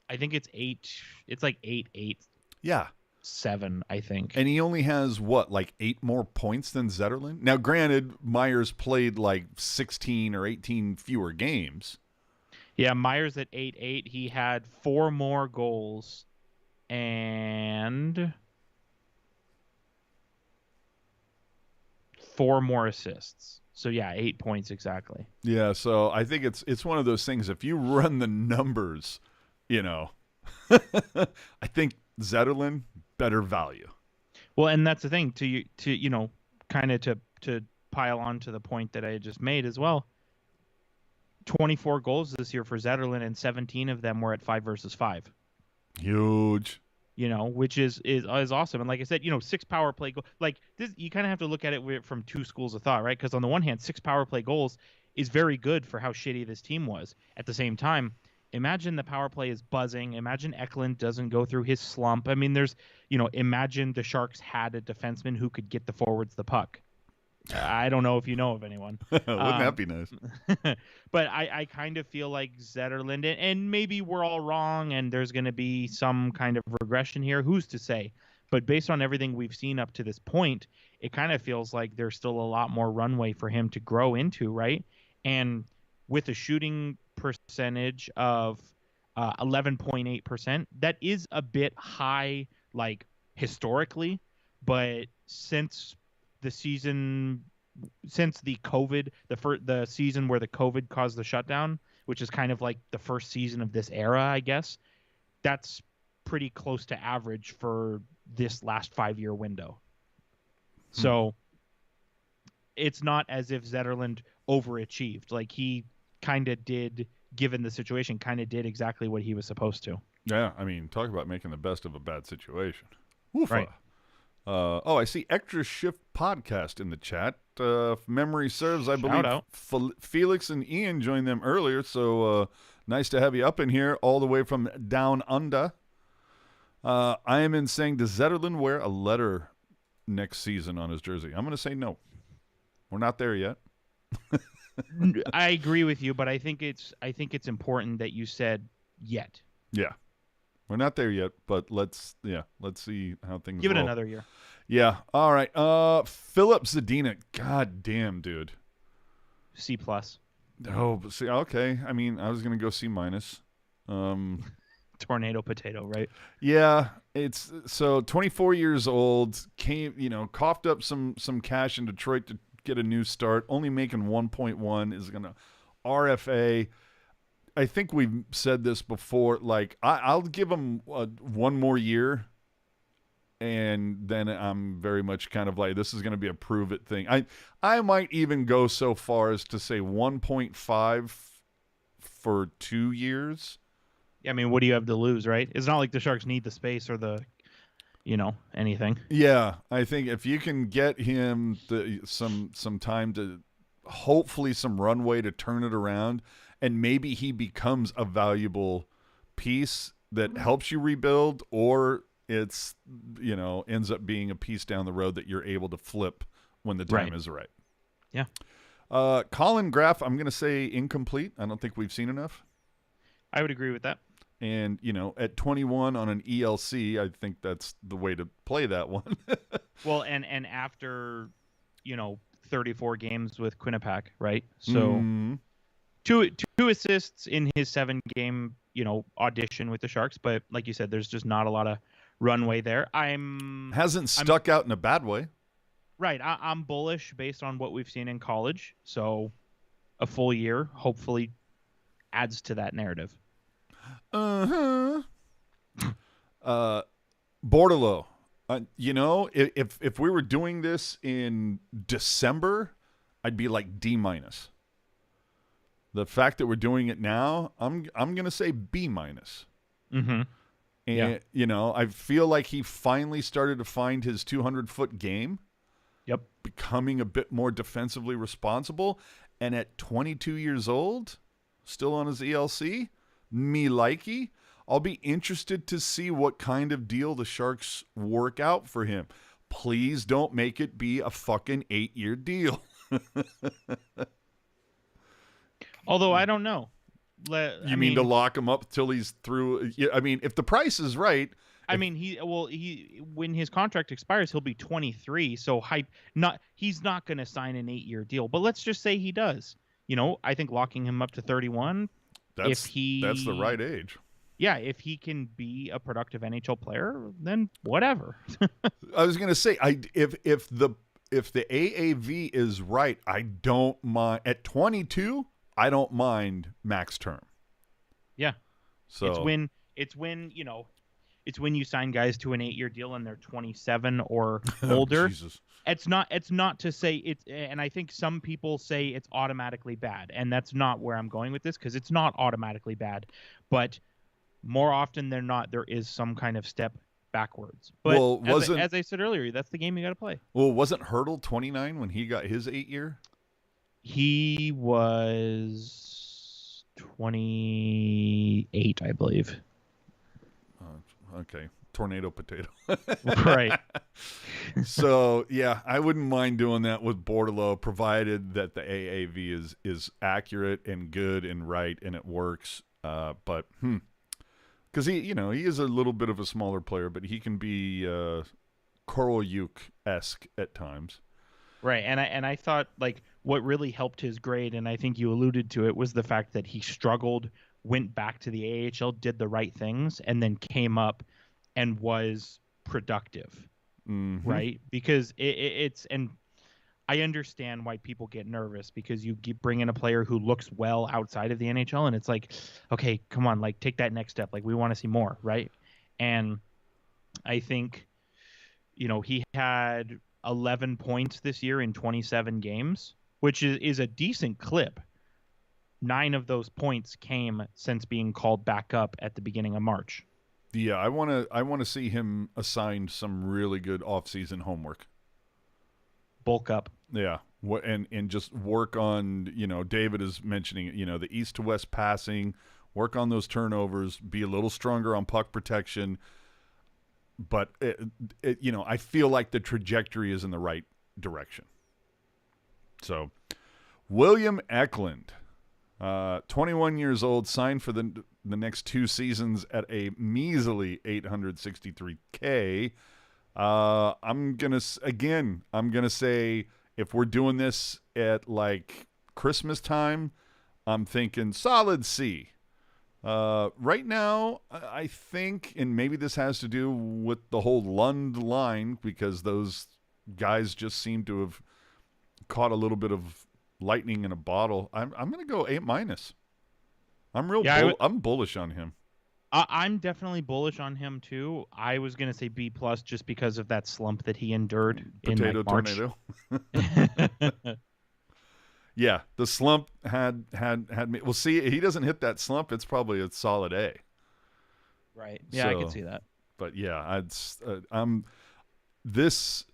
I think it's 8. It's like 8. Yeah. 7, I think. And he only has like 8 more points than Zetterlund. Now, granted, Meier's played like 16 or 18 fewer games. Yeah, Meier's at 8-8. He had 4 more goals and 4 more assists. So yeah, 8 points exactly. Yeah, so I think it's one of those things. If you run the numbers, I think Zetterlund better value. Well, and that's the thing to kind of to pile on to the point that I just made as well. 24 goals this year for Zetterlund, and 17 of them were at 5-versus-5. Huge. Which is awesome. And like I said, 6 power play goals. Like this, you kind of have to look at it from two schools of thought, right? Because on the one hand, 6 power play goals is very good for how shitty this team was. At the same time, imagine the power play is buzzing. Imagine Eklund doesn't go through his slump. I mean, imagine the Sharks had a defenseman who could get the forwards the puck. I don't know if you know of anyone. Wouldn't that be nice? But I kind of feel like Zetterlund, and maybe we're all wrong and there's going to be some kind of regression here. Who's to say? But based on everything we've seen up to this point, it kind of feels like there's still a lot more runway for him to grow into, right? And with a shooting percentage of 11.8%, that is a bit high like historically, but since the season, since the COVID, the season where the COVID caused the shutdown, which is kind of like the first season of this era, I guess, that's pretty close to average for this last 5-year window. So it's not as if Zetterlund overachieved. Like, he kind of did, given the situation, kind of did exactly what he was supposed to. Yeah, I mean, talk about making the best of a bad situation. Oofa. Right. Oh, I see Extra Shift Podcast in the chat. If memory serves, I believe out. Felix and Ian joined them earlier, so nice to have you up in here all the way from down under. I am in saying, does Zetterlund wear a letter next season on his jersey? I'm going to say no. We're not there yet. I agree with you, but I think it's important that you said yet. Yeah. We're not there yet, but let's see how things Give it roll. another year. Yeah. All right. Philip Zadina. God damn, dude. C+. Oh, but see, okay. I mean, I was gonna go C-. Tornado potato, right? Yeah. It's so 24 years old. Coughed up some cash in Detroit to get a new start. Only making 1.1 is gonna RFA. I think we've said this before. Like, I'll give him one more year, and then I'm very much kind of like, this is going to be a prove it thing. I might even go so far as to say 1.5 for 2 years. I mean, what do you have to lose, right? It's not like the Sharks need the space or the, anything. Yeah, I think if you can get him some time to, hopefully some runway to turn it around, and maybe he becomes a valuable piece that helps you rebuild, or it's, ends up being a piece down the road that you're able to flip when the time is right. Yeah. Colin Graff, I'm going to say incomplete. I don't think we've seen enough. I would agree with that. And, at 21 on an ELC, I think that's the way to play that one. Well, and after, 34 games with Quinnipiac, right? So two assists in his 7-game, audition with the Sharks. But like you said, there's just not a lot of runway there. Hasn't stuck out in a bad way. Right. I'm bullish based on what we've seen in college. So a full year hopefully adds to that narrative. Bordelot. If we were doing this in December, I'd be like D-. The fact that we're doing it now, I'm going to say B-. Mm-hmm. And, I feel like he finally started to find his 200-foot game. Yep. Becoming a bit more defensively responsible. And at 22 years old, still on his ELC, me likey. I'll be interested to see what kind of deal the Sharks work out for him. Please don't make it be a fucking 8-year deal. Although I don't know. You mean to lock him up till he's through? I mean, if the price is right. He when his contract expires, he'll be 23. So he's not going to sign an 8-year deal. But let's just say he does. I think locking him up to 31. That's the right age. Yeah, if he can be a productive NHL player, then whatever. I was going to say, if the AAV is right, I don't mind at 22. I don't mind max term. Yeah. So it's when you sign guys to an 8-year deal and they're 27 or older. Jesus. It's not to say it's, and I think some people say it's automatically bad, and that's not where I'm going with this, because it's not automatically bad, but more often than not, there is some kind of step backwards. But as I said earlier, that's the game you got to play. Well, wasn't Hertl 29 when he got his 8-year? He was 28, I believe. Okay. Tornado potato. Right. So, yeah, I wouldn't mind doing that with Bordelot, provided that the AAV is accurate and good and right and it works. But, because he is a little bit of a smaller player, but he can be Korolyuk-esque at times. Right, and I thought, like, what really helped his grade, and I think you alluded to it, was the fact that he struggled, went back to the AHL, did the right things, and then came up and was productive, Mm-hmm. right? Because it's and I understand why people get nervous because you bring in a player who looks well outside of the NHL, and it's like, okay, come on, like take that next step. Like we want to see more, right? And I think, he had 11 points this year in 27 games, which is a decent clip. 9 of those points came since being called back up at the beginning of March. Yeah, I want to see him assigned some really good off-season homework. Bulk up. Yeah, and just work on, David is mentioning, the east to west passing, work on those turnovers, be a little stronger on puck protection. But I feel like the trajectory is in the right direction. So, William Eklund, 21 years old, signed for the next 2 seasons at a measly $863K. I'm gonna say if we're doing this at like Christmas time, I'm thinking solid C. Right now, I think, and maybe this has to do with the whole Lund line because those guys just seem to have caught a little bit of lightning in a bottle. I'm going to go A-. I'm bullish on him. I'm definitely bullish on him too. I was gonna say B+ just because of that slump that he endured Potato in March. tornado. Yeah, the slump had me. Well, see, he doesn't hit that slump. It's probably a solid A. Right. Yeah, I can see that. But yeah, I'm this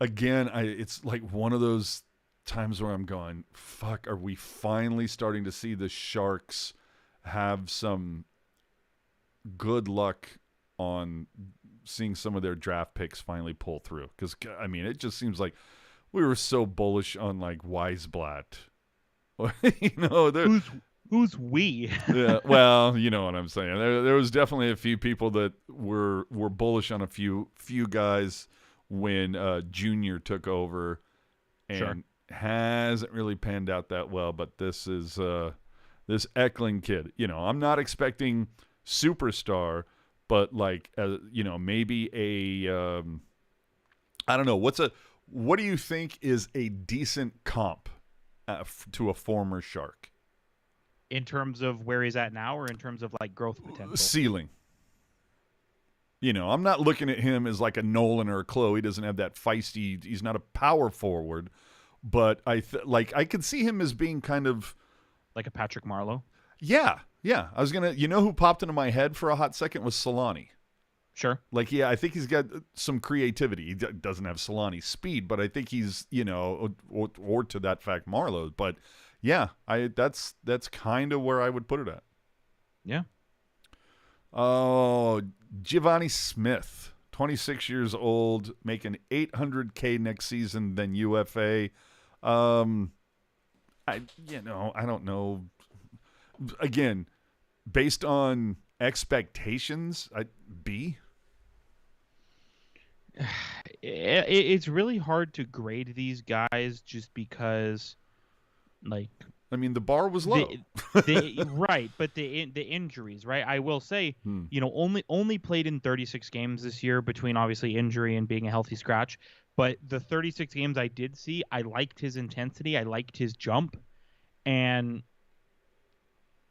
again. It's like one of those times where I'm going, fuck. Are we finally starting to see the Sharks have some good luck on seeing some of their draft picks finally pull through? Because it just seems like we were so bullish on like Weisblatt. Who's we? Yeah, well, you know what I'm saying. There was definitely a few people that were bullish on a few guys when Junior took over, and Sure. hasn't really panned out that well. But this is this Eklund kid. I'm not expecting superstar, but like maybe a I don't know. What do you think is a decent comp to a former Shark? In terms of where he's at now, or in terms of like growth potential? Ceiling. I'm not looking at him as like a Nolan or a Chloe. He doesn't have that feisty. He's not a power forward, but I could see him as being kind of like a Patrick Marleau. Yeah. I was gonna. Who popped into my head for a hot second was Solani. Sure. I think he's got some creativity. He doesn't have Solani's speed, but I think he's, or to that fact, Marleau. But yeah, that's kind of where I would put it at. Yeah. Oh, Giovanni Smith, 26 years old, making $800K next season, then UFA. I don't know. Again, based on expectations, B. It's really hard to grade these guys just because, like, the bar was low. Right, but the injuries, right? I will say, only played in 36 games this year between obviously injury and being a healthy scratch. But the 36 games I did see, I liked his intensity, I liked his jump, and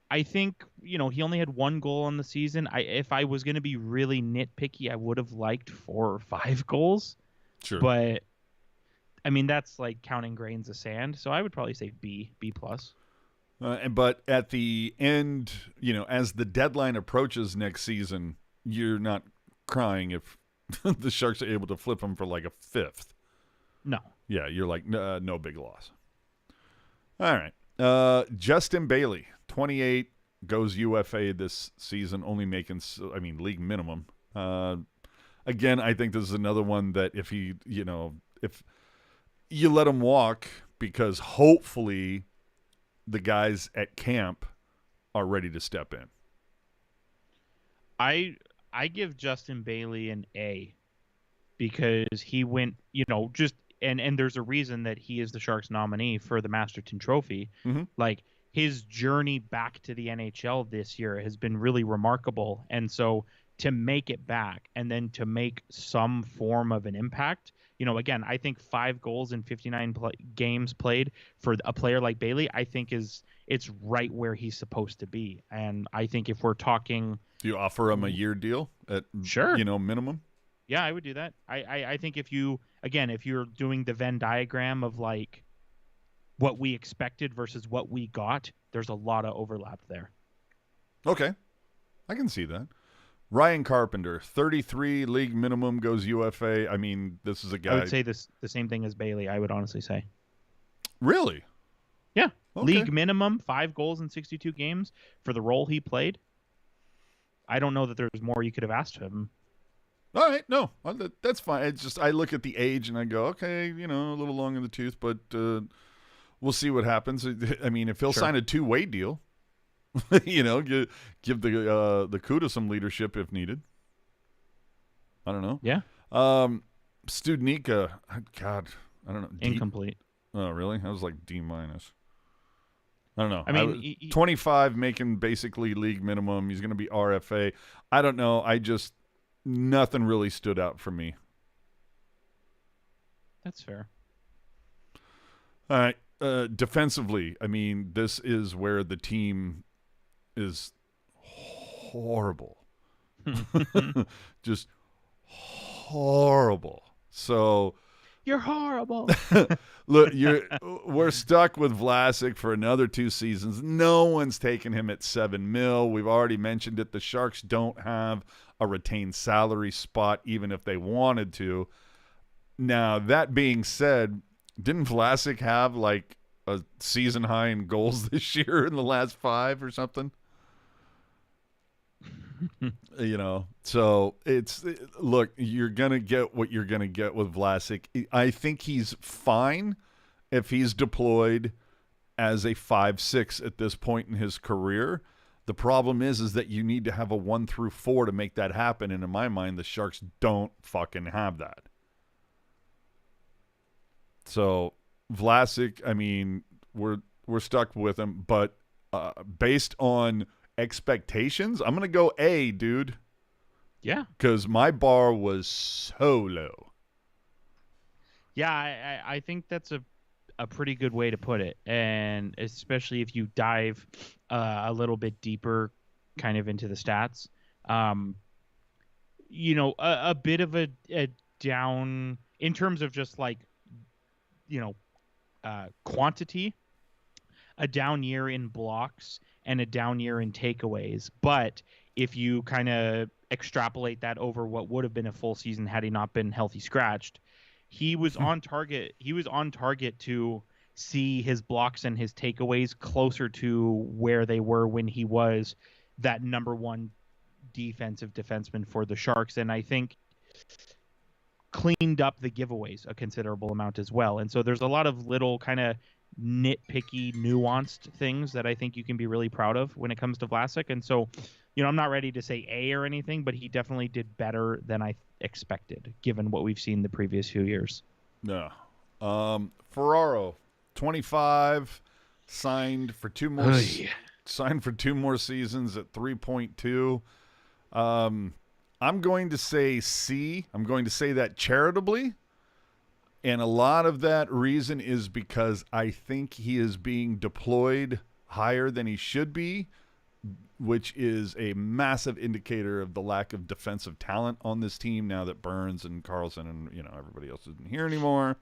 I think, he only had 1 goal on the season. If I was going to be really nitpicky, I would have liked 4 or 5 goals. Sure. But, that's like counting grains of sand. So I would probably say B+. But at the end, as the deadline approaches next season, you're not crying if the Sharks are able to flip him for like a 5th. No. Yeah, you're like, no big loss. All right. Justin Bailey. 28, goes UFA this season, only making, league minimum. Again, I think this is another one that if you let him walk, because hopefully the guys at camp are ready to step in. I give Justin Bailey an A because he went, and there's a reason that he is the Sharks nominee for the Masterton Trophy. Mm-hmm. Like, his journey back to the NHL this year has been really remarkable. And so to make it back and then to make some form of an impact. Again, I think 5 goals in 59 games played for a player like Bailey, I think it's right where he's supposed to be. And I think if we're talking, Do you offer him a year deal at sure, minimum? yeah, I would do that. I think if you're doing the Venn diagram of like what we expected versus what we got, there's a lot of overlap there. Okay, I can see that. Ryan Carpenter, 33, league minimum, goes UFA. I mean, this is a guy. I would say the same thing as Bailey, I would honestly say. Really? Yeah. Okay. League minimum, 5 goals in 62 games for the role he played. I don't know that there's more you could have asked him. All right, no, that's fine. It's just I look at the age and I go, okay, a little long in the tooth, but we'll see what happens. I mean, if he'll sign a 2-way deal, give the Cuda some leadership if needed. I don't know. Yeah. Studnicka, God, I don't know. Incomplete. Oh, really? I was like D-. I don't know. I mean, 25, making basically league minimum. He's going to be RFA. I don't know. Nothing really stood out for me. That's fair. All right. Defensively, I mean, this is where the team is horrible. Just horrible. So you're horrible. Look, we're stuck with Vlasic for another 2 seasons. No one's taking him at $7 million. We've already mentioned it. The Sharks don't have a retained salary spot, even if they wanted to. Now, that being said, didn't Vlasic have like a season high in goals this year in the last 5 or something? So look, you're going to get what you're going to get with Vlasic. I think he's fine if he's deployed as a 5-6 at this point in his career. The problem is that you need to have a 1 through 4 to make that happen. And in my mind, the Sharks don't fucking have that. So Vlasic, I mean, we're stuck with him, but based on expectations, I'm going to go A, dude. Yeah. Because my bar was so low. Yeah, I think that's a pretty good way to put it. And especially if you dive a little bit deeper kind of into the stats. A bit of a down in terms of just like, quantity, a down year in blocks and a down year in takeaways. But if you kind of extrapolate that over what would have been a full season had he not been healthy scratched, he was on target. He was on target to see his blocks and his takeaways closer to where they were when he was that number 1 defensive defenseman for the Sharks. And I think cleaned up the giveaways a considerable amount as well. And so there's a lot of little kind of nitpicky, nuanced things that I think you can be really proud of when it comes to Vlasic. And so, I'm not ready to say A or anything, but he definitely did better than I expected, given what we've seen the previous few years. Yeah. Ferraro, 25, signed for 2 more. Signed for 2 more seasons at 3.2. I'm going to say C. I'm going to say that charitably. And a lot of that reason is because I think he is being deployed higher than he should be, which is a massive indicator of the lack of defensive talent on this team now that Burns and Carlson and everybody else isn't here anymore.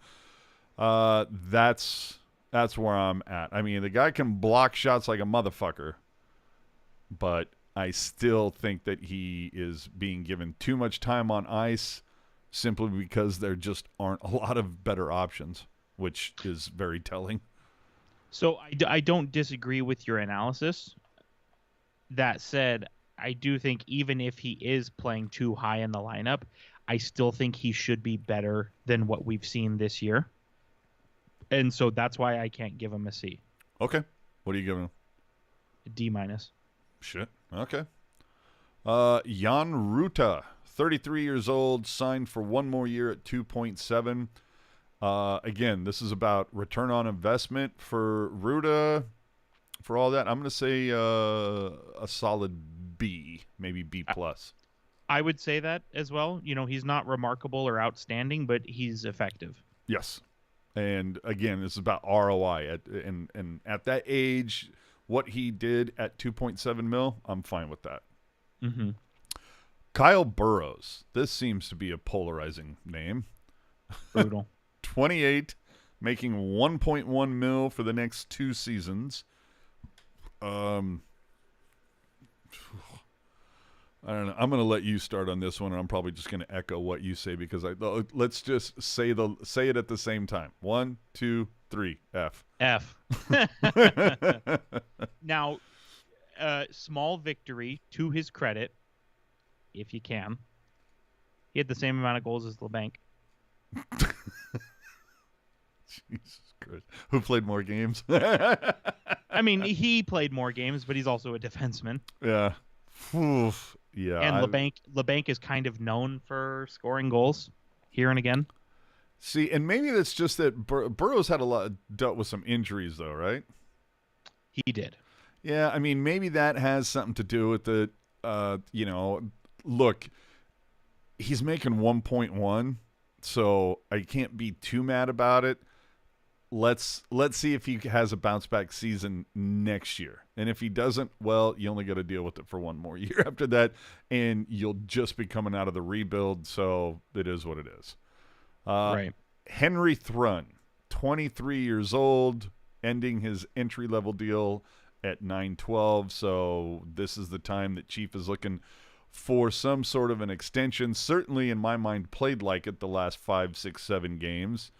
That's where I'm at. I mean, the guy can block shots like a motherfucker, but I still think that he is being given too much time on ice simply because there just aren't a lot of better options, which is very telling. So I don't disagree with your analysis. That said, I do think even if he is playing too high in the lineup, I still think he should be better than what we've seen this year. And so that's why I can't give him a C. Okay. What are you giving him? A D-. Shit. Okay. Jan Ruta, 33 years old, signed for 1 more year at 2.7. Again, this is about return on investment for Ruta. For all that, I'm going to say a solid B, maybe B+. I would say that as well. He's not remarkable or outstanding, but he's effective. Yes. And again, this is about ROI. And at that age, what he did at 2.7 mil, I'm fine with that. Mm-hmm. Kyle Burrows. This seems to be a polarizing name. Brutal. 28, making 1.1 mil for the next 2 seasons. I don't know. I'm going to let you start on this one, and I'm probably just going to echo what you say because let's just say it at the same time. 1, 2, 3. F. F. Now, small victory to his credit, if you can. He had the same amount of goals as LeBanc. Jesus Christ. Who played more games? I mean, he played more games, but he's also a defenseman. Yeah. Oof. Yeah. And LeBanc is kind of known for scoring goals here and again. See, and maybe that's just that Burrows had dealt with some injuries, though, right? He did. Yeah, I mean, maybe that has something to do with it. Look, he's making 1.1, so I can't be too mad about it. Let's see if he has a bounce back season next year. And if he doesn't, well, you only got to deal with it for one more year after that, and you'll just be coming out of the rebuild, so it is what it is. Right. Henry Thrun, 23 years old, ending his entry-level deal at $9.12, so this is the time that Chief is looking for some sort of an extension. Certainly, in my mind, played like it the last 5, 6, 7 games.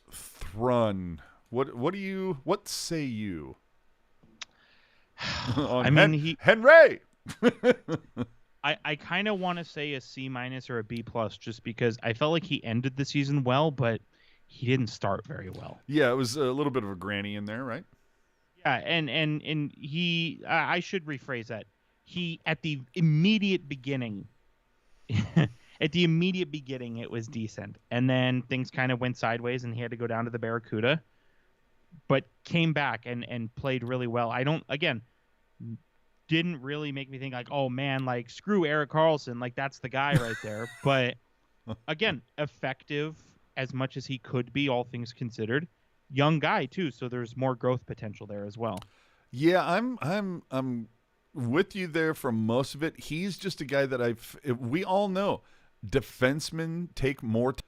Thrun, what say you? I mean, Henry. I kind of want to say a C- or a B+ just because I felt like he ended the season well, but he didn't start very well. Yeah, it was a little bit of a granny in there, right? Yeah, and he I should rephrase that. He at the immediate beginning it was decent. And then things kind of went sideways and he had to go down to the Barracuda, but came back and played really well. Didn't really make me think like, oh man, like screw Erik Karlsson, like that's the guy right there. But again, effective as much as he could be, all things considered. Young guy too, so there's more growth potential there as well. Yeah, I'm with you there for most of it. He's just a guy that we all know defensemen take more time.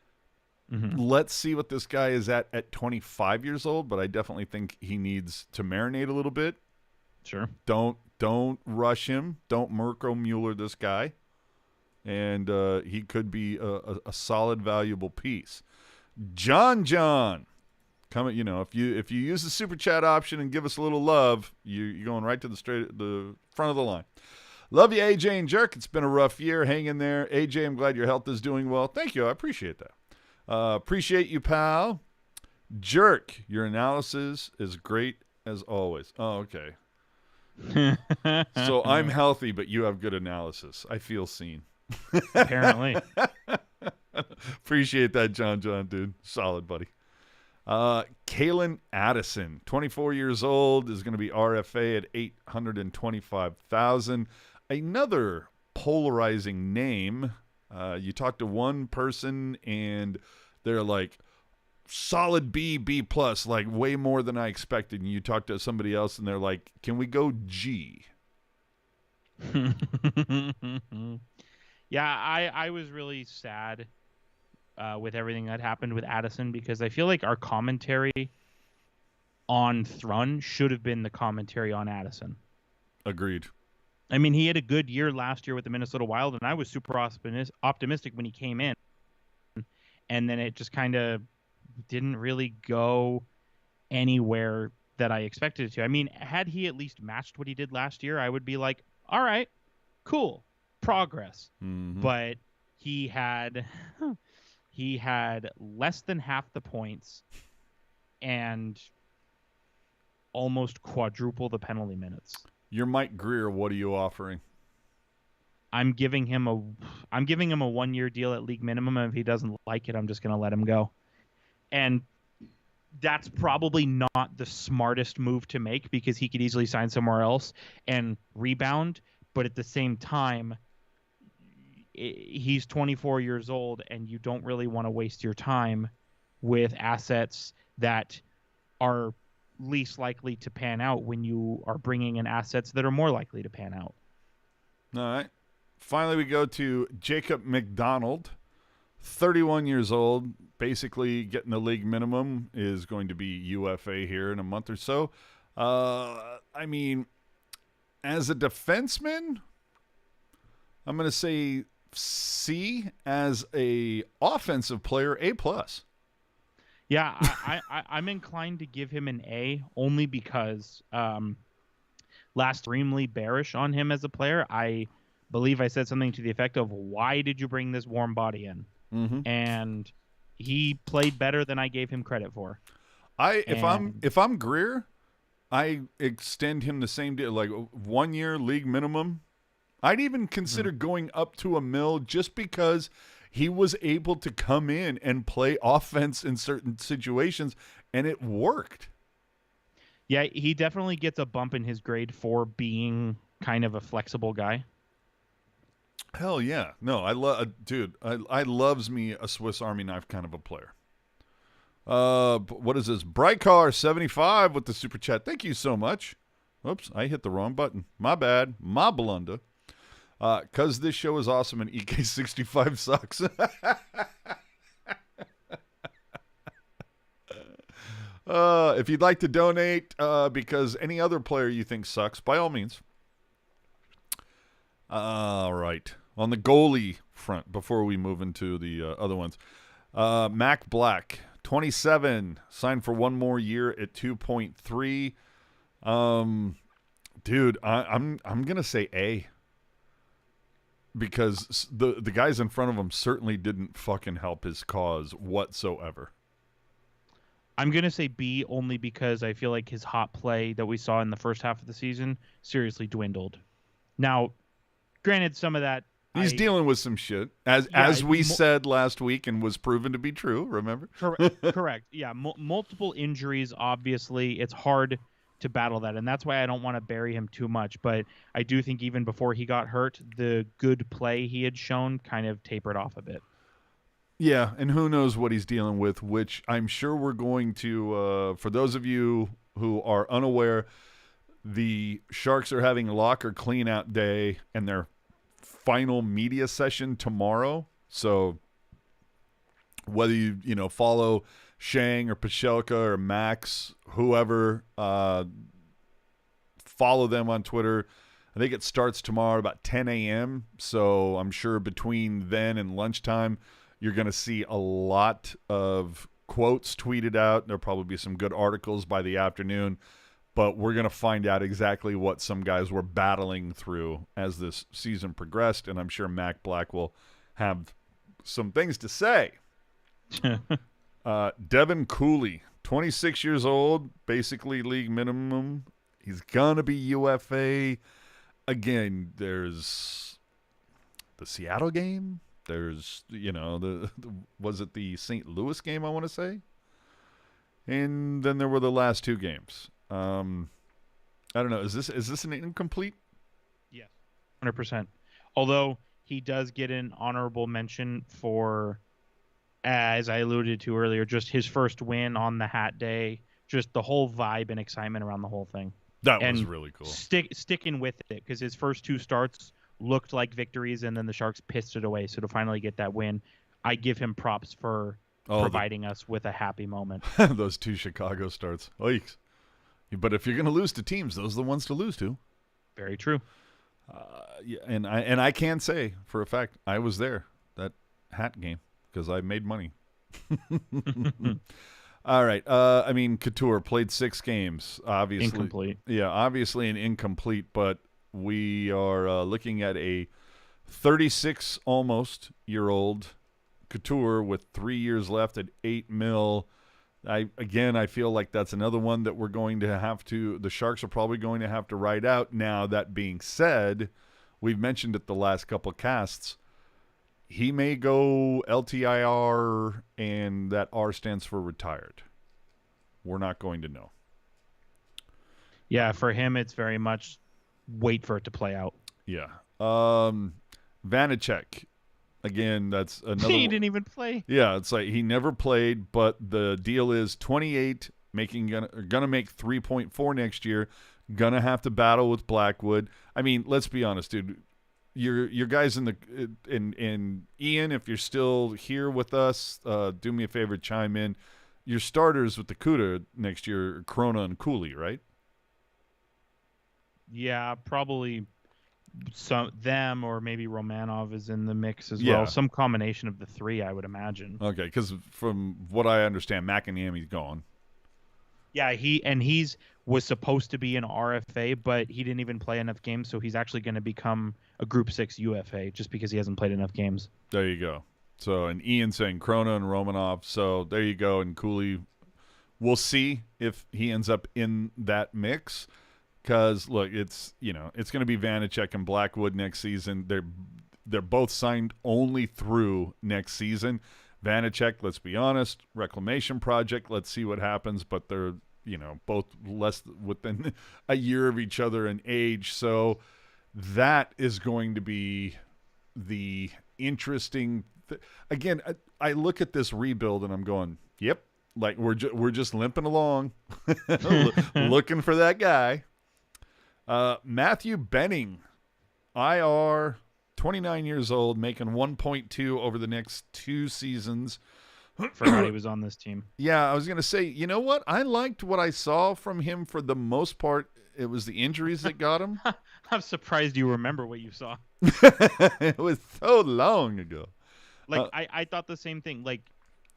Mm-hmm. Let's see what this guy is at 25 years old, but I definitely think he needs to marinate a little bit. Sure. Don't rush him. Don't Mirko Mueller this guy. And he could be a solid, valuable piece. John, coming. If you use the super chat option and give us a little love, you're going right to the front of the line. Love you, AJ and Jerk. It's been a rough year. Hang in there, AJ. I'm glad your health is doing well. Thank you. I appreciate that. Appreciate you, pal. Jerk, your analysis is great as always. Oh, okay. So I'm healthy, but you have good analysis. I feel seen. Apparently. Appreciate that, John, dude. Solid, buddy. Kalen Addison, 24 years old, is going to be RFA at $825,000. Another polarizing name. You talk to one person and they're like, solid B+, like way more than I expected. And you talk to somebody else and they're like, can we go G? Yeah, I was really sad with everything that happened with Addison because I feel like our commentary on Thrun should have been the commentary on Addison. Agreed. I mean, he had a good year last year with the Minnesota Wild, and I was super optimistic when he came in. And then it just kind of didn't really go anywhere that I expected it to. I mean, had he at least matched what he did last year, I would be like, all right, cool, progress. Mm-hmm. But he had less than half the points and almost quadruple the penalty minutes. You're Mike Greer. What are you offering? I'm giving him a 1-year deal at league minimum. And if he doesn't like it, I'm just going to let him go. And that's probably not the smartest move to make because he could easily sign somewhere else and rebound. But at the same time, he's 24 years old, and you don't really want to waste your time with assets that are least likely to pan out when you are bringing in assets that are more likely to pan out. All right. Finally, we go to Jacob McDonald, 31 years old, basically getting the league minimum, is going to be UFA here in a month or so. I mean, as a defenseman, I'm going to say C. As a offensive player, A+. Yeah, I'm inclined to give him an A only because last extremely bearish on him as a player. I believe I said something to the effect of, why did you bring this warm body in? Mm-hmm. And he played better than I gave him credit for. If I'm Greer, I extend him the same deal, like 1 year league minimum. I'd even consider going up to $1 million just because he was able to come in and play offense in certain situations, and it worked. Yeah, he definitely gets a bump in his grade for being kind of a flexible guy. Hell yeah. No, I loves me a Swiss Army knife kind of a player. What is this? Brightcar75 with the super chat. Thank you so much. Oops, I hit the wrong button. My bad. My blunder. Because this show is awesome and EK65 sucks. If you'd like to donate because any other player you think sucks, by all means. All right. On the goalie front, before we move into the other ones, Mac Black, 27, signed for 1 more year at 2.3. Dude, I'm gonna say A. Because the guys in front of him certainly didn't fucking help his cause whatsoever. I'm going to say B only because I feel like his hot play that we saw in the first half of the season seriously dwindled. Now, granted, some of that... He's dealing with some shit, as we said last week and was proven to be true, remember? Correct. Yeah, multiple injuries, obviously. It's hard to battle that, and that's why I don't want to bury him too much. But I do think even before he got hurt, the good play he had shown kind of tapered off a bit. Yeah, and who knows what he's dealing with, which I'm sure we're going to, for those of you who are unaware, the Sharks are having locker clean-out day and their final media session tomorrow. So whether you follow Shang or Pachelka or Max, whoever, follow them on Twitter. I think it starts tomorrow about 10 a.m. So I'm sure between then and lunchtime, you're going to see a lot of quotes tweeted out. There'll probably be some good articles by the afternoon, but we're going to find out exactly what some guys were battling through as this season progressed, and I'm sure Mac Black will have some things to say. Devin Cooley, 26 years old, basically league minimum. He's going to be UFA. Again, there's the Seattle game. There's, was it the St. Louis game, I want to say? And then there were the last 2 games. I don't know. Is this an incomplete? Yes, 100%. Although he does get an honorable mention for, as I alluded to earlier, just his first win on the hat day, just the whole vibe and excitement around the whole thing. That was really cool. Sticking with it, because his first 2 starts looked like victories, and then the Sharks pissed it away. So to finally get that win, I give him props for providing us with a happy moment. Those 2 Chicago starts. Oiks. But if you're going to lose to teams, those are the ones to lose to. Very true. Yeah, and I can say for a fact I was there that hat game because I made money. All right. Couture played 6 games. Obviously, incomplete. Yeah, obviously an incomplete, but we are looking at a 36 almost year old Couture with 3 years left at $8 million. I feel like that's another one that we're going to have to, the Sharks are probably going to have to ride out. Now, that being said, we've mentioned it the last couple of casts, he may go LTIR, and that R stands for retired. We're not going to know. Yeah, for him, it's very much wait for it to play out. Yeah. Vanacek, Again, that's another. He didn't even play. Yeah, it's like he never played, but the deal is 28, gonna make 3.4 next year. Gonna have to battle with Blackwood. I mean, let's be honest, dude. Your guys in Ian, if you're still here with us, do me a favor, chime in. Your starters with the CUDA next year are Corona and Cooley, right? Yeah, probably some them or maybe Romanov is in the mix as Yeah. well. Some combination of the three, I would imagine. Okay, because from what I understand, McAnamy's gone. Yeah, he's was supposed to be an RFA, but he didn't even play enough games, so he's actually going to become a Group 6 UFA just because he hasn't played enough games. There you go. So, and Ian saying Krona and Romanov. So there you go. And Cooley, we'll see if he ends up in that mix. Because look, it's it's going to be Vanacek and Blackwood next season. They're both signed only through next season. Vanacek, let's be honest, reclamation project. Let's see what happens. But they're both less within a year of each other in age. So that is going to be the interesting. Again, I look at this rebuild and I'm going, yep, like we're just limping along, looking for that guy. Matthew Benning, IR, 29 years old, making 1.2 over the next 2 seasons. Forgot he was on this team. Yeah, I was going to say, you know what? I liked what I saw from him for the most part. It was the injuries that got him. I'm surprised you remember what you saw. It was so long ago. Like, I thought the same thing. Like,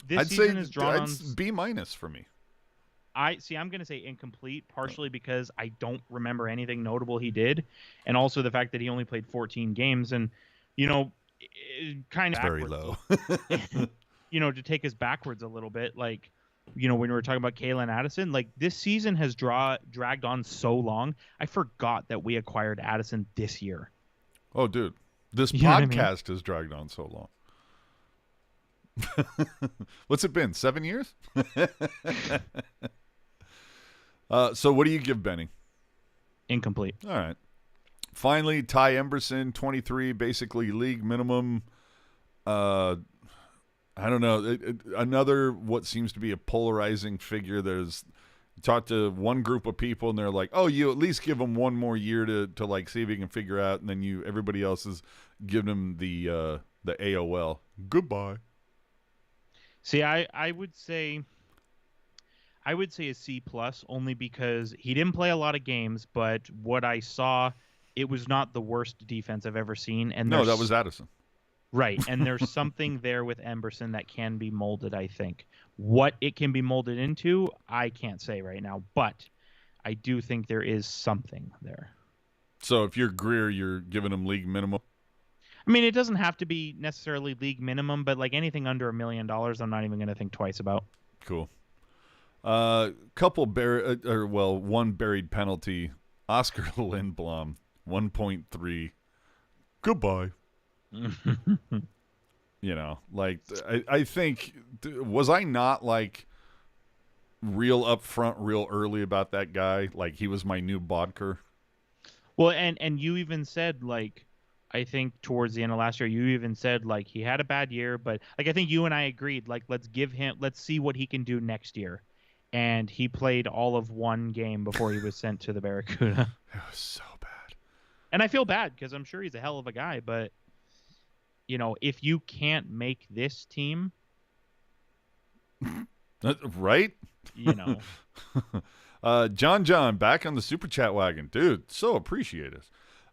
this I'd season say is drawn on... B- for me. I'm going to say incomplete, partially because I don't remember anything notable he did, and also the fact that he only played 14 games, and kind of very low. To take us backwards a little bit, like when we were talking about Kalen Addison, like this season has dragged on so long. I forgot that we acquired Addison this year. Oh, dude, this You know what I mean? podcast has dragged on so long. What's it been? 7 years? So what do you give Benny? Incomplete. All right. Finally, Ty Emberson, 23, basically league minimum. I don't know. Another what seems to be a polarizing figure. There's talked to one group of people and they're like, "Oh, you at least give him one more year to like see if he can figure out," and then everybody else is giving him the AOL goodbye. See, I would say a C plus only because he didn't play a lot of games, but what I saw, it was not the worst defense I've ever seen. And no, that was Addison. Right, and there's something there with Emberson that can be molded, I think. What it can be molded into, I can't say right now, but I do think there is something there. So if you're Greer, you're giving him league minimum? I mean, it doesn't have to be necessarily league minimum, but like anything under $1 million, I'm not even going to think twice about. Cool. One buried penalty. Oscar Lindblom, 1.3. Goodbye. I think, was I not like real upfront, real early about that guy? Like he was my new Bodker. Well, and you even said like, I think towards the end of last year, you even said like he had a bad year, but like I think you and I agreed like let's see what he can do next year. And he played all of one game before he was sent to the Barracuda. It was so bad. And I feel bad because I'm sure he's a hell of a guy, but if you can't make this team, right? John, back on the super chat wagon, dude. So appreciate it.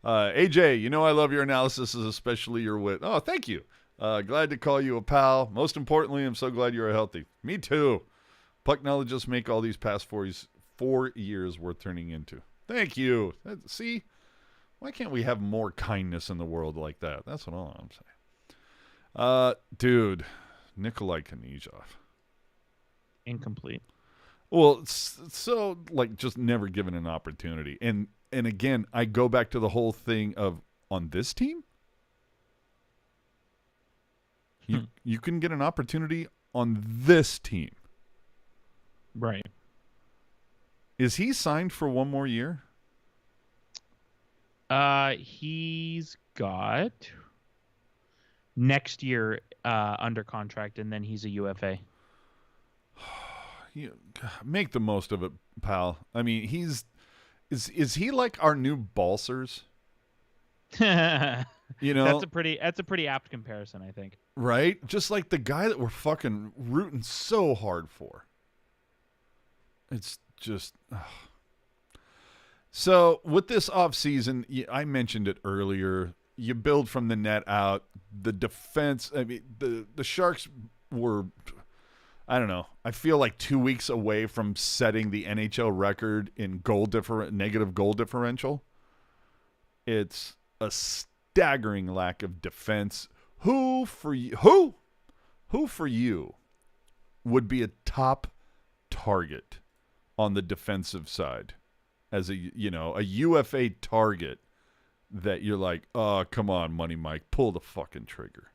AJ, I love your analysis, especially your wit. Oh, thank you. Glad to call you a pal. Most importantly, I'm so glad you're healthy. Me too. Pucknologists make all these past 4 years worth turning into. Thank you. See, why can't we have more kindness in the world like that? That's what all I'm saying. Dude, Nikolai Knyzhov. Incomplete. Well, so like just never given an opportunity. And again, I go back to the whole thing of on this team, you can get an opportunity on this team. Right. Is he signed for one more year? He's got next year under contract, and then he's a UFA. You make the most of it, pal. I mean, is he like our new Balsers? You know, That's a pretty apt comparison, I think. right? Just like the guy that we're fucking rooting so hard for. It's just. So with this offseason, I mentioned it earlier. You build from the net out. The defense. I mean, the Sharks were. I don't know. I feel like 2 weeks away from setting the NHL record in negative goal differential. It's a staggering lack of defense. Who for you would be a top target on the defensive side as a UFA target that you're like, oh, come on, Money Mike, pull the fucking trigger?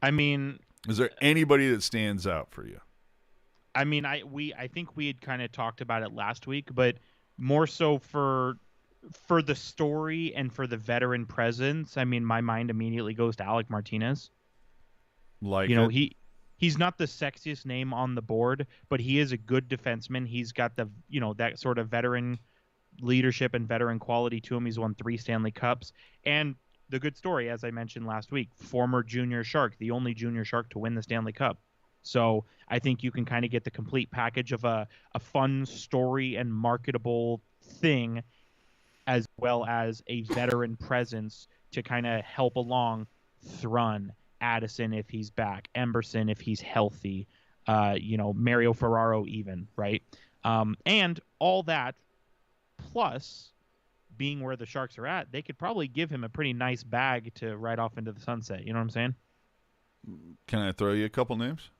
I mean, is there anybody that stands out for you? I mean, I think we had kind of talked about it last week, but more so for the story and for the veteran presence. I mean, my mind immediately goes to Alec Martinez. He's not the sexiest name on the board, but he is a good defenseman. He's got the that sort of veteran leadership and veteran quality to him. He's won 3 Stanley Cups, and the good story, as I mentioned last week, former junior Shark, the only junior Shark to win the Stanley Cup. So I think you can kind of get the complete package of a fun story and marketable thing, as well as a veteran presence to kind of help along Thrun, Addison if he's back, Emberson if he's healthy, Mario Ferraro even, right? And all that, plus being where the Sharks are at, they could probably give him a pretty nice bag to ride off into the sunset. You know what I'm saying? Can I throw you a couple names?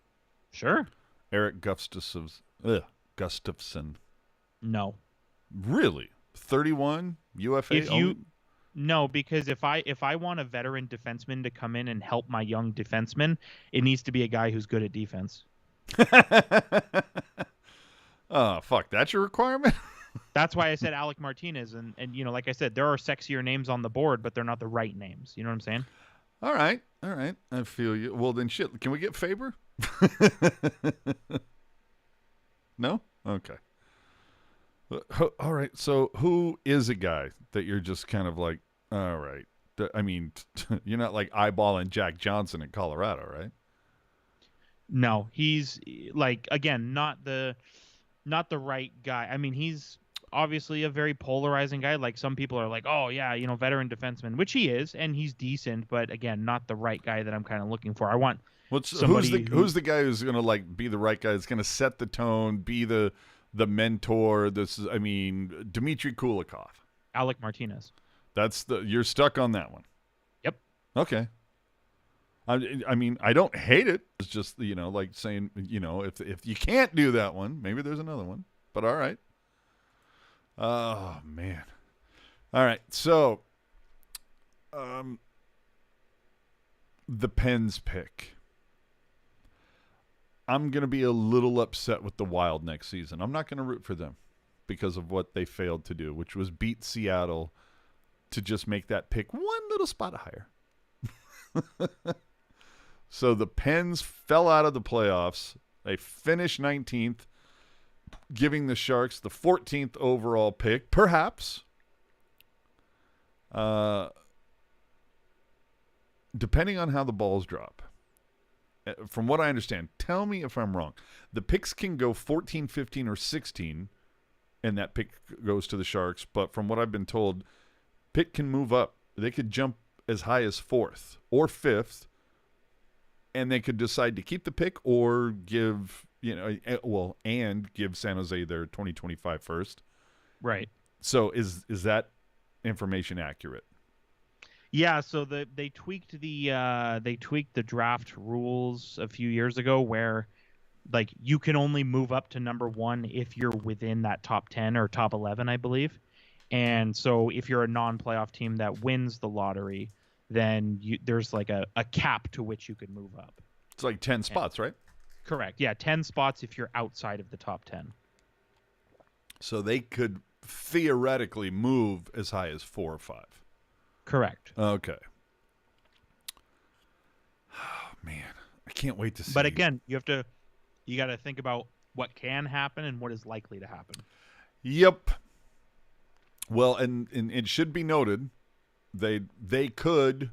Sure. Eric Gustafsson. No. Really? 31 UFA? No, because if I want a veteran defenseman to come in and help my young defenseman, it needs to be a guy who's good at defense. Oh, fuck. That's your requirement? That's why I said Alec Martinez. And like I said, there are sexier names on the board, but they're not the right names. You know what I'm saying? All right. I feel you. Well, then shit. Can we get Faber? No? Okay. All right. So who is a guy that you're just kind of like, all right. I mean, you're not like eyeballing Jack Johnson in Colorado, right? No, he's like, again, not the right guy. I mean, he's obviously a very polarizing guy. Like some people are like, oh yeah, veteran defenseman, which he is, and he's decent, but again, not the right guy that I'm kind of looking for. I want who's the guy who's going to like be the right guy that's going to set the tone, be the mentor? Dmitry Kulikov. Alec Martinez. You're stuck on that one. Yep. Okay. I mean, I don't hate it. It's just, like saying, if you can't do that one, maybe there's another one. But all right. Oh, man. All right. So, the Pens pick. I'm going to be a little upset with the Wild next season. I'm not going to root for them because of what they failed to do, which was beat Seattle to just make that pick one little spot higher. So the Pens fell out of the playoffs. They finished 19th, giving the Sharks the 14th overall pick, perhaps. Depending on how the balls drop. From what I understand, tell me if I'm wrong. The picks can go 14, 15, or 16, and that pick goes to the Sharks. But from what I've been told, pick can move up. They could jump as high as 4th or 5th, and they could decide to keep the pick or give, and give San Jose their 2025 first. Right. So is that information accurate? Yeah, so they tweaked the draft rules a few years ago where like you can only move up to number 1 if you're within that top 10 or top 11, I believe. And so if you're a non-playoff team that wins the lottery, then there's like a cap to which you can move up. It's like 10 spots, right? Correct. Yeah, 10 spots if you're outside of the top 10. So they could theoretically move as high as 4 or 5. Correct. Okay. Oh, man, I can't wait to see. But again, you got to think about what can happen and what is likely to happen. Yep. Well, and it should be noted, they could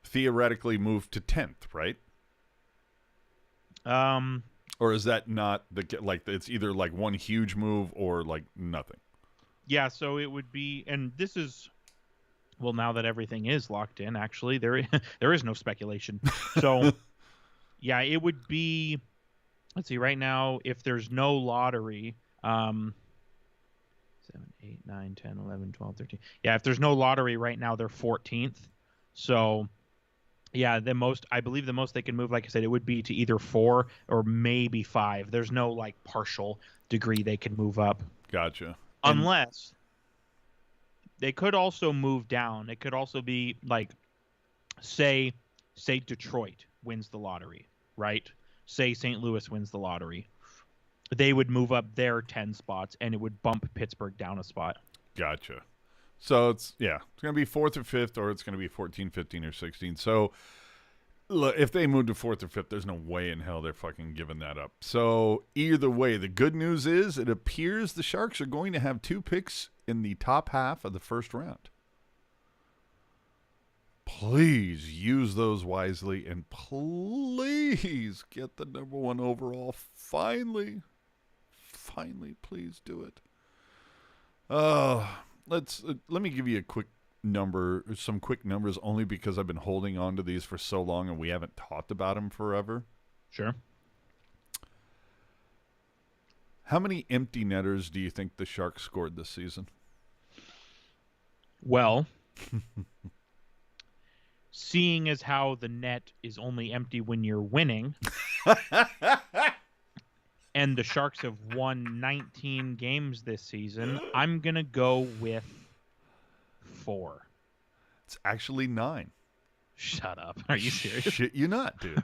theoretically move to 10th, right? Or is that not it's either like one huge move or like nothing? Yeah, so it would be, and this is, well, now that everything is locked in, actually, there is no speculation. So, yeah, it would be, let's see, right now, if there's no lottery, 7, 8, 9, 10, 11, 12, 13. Yeah, if there's no lottery right now, they're 14th. So, yeah, I believe the most they can move, like I said, it would be to either 4 or maybe 5. There's no like partial degree they can move up. Gotcha. Unless they could also move down. It could also be like, say Detroit wins the lottery, right? Say St. Louis wins the lottery. They would move up their 10 spots, and it would bump Pittsburgh down a spot. Gotcha. So it's going to be 4th or 5th, or it's going to be 14, 15, or 16. So look, if they move to 4th or 5th, there's no way in hell they're fucking giving that up. So either way, the good news is it appears the Sharks are going to have 2 picks in the top half of the first round. Please use those wisely, and please get the number 1 overall. Finally, please do it. Let me give you some quick numbers, only because I've been holding on to these for so long and we haven't talked about them forever. Sure. How many empty netters do you think the Sharks scored this season? Well, seeing as how the net is only empty when you're winning, and the Sharks have won 19 games this season, I'm going to go with 4. It's actually 9. Shut up. Are you serious? Shit you not, dude.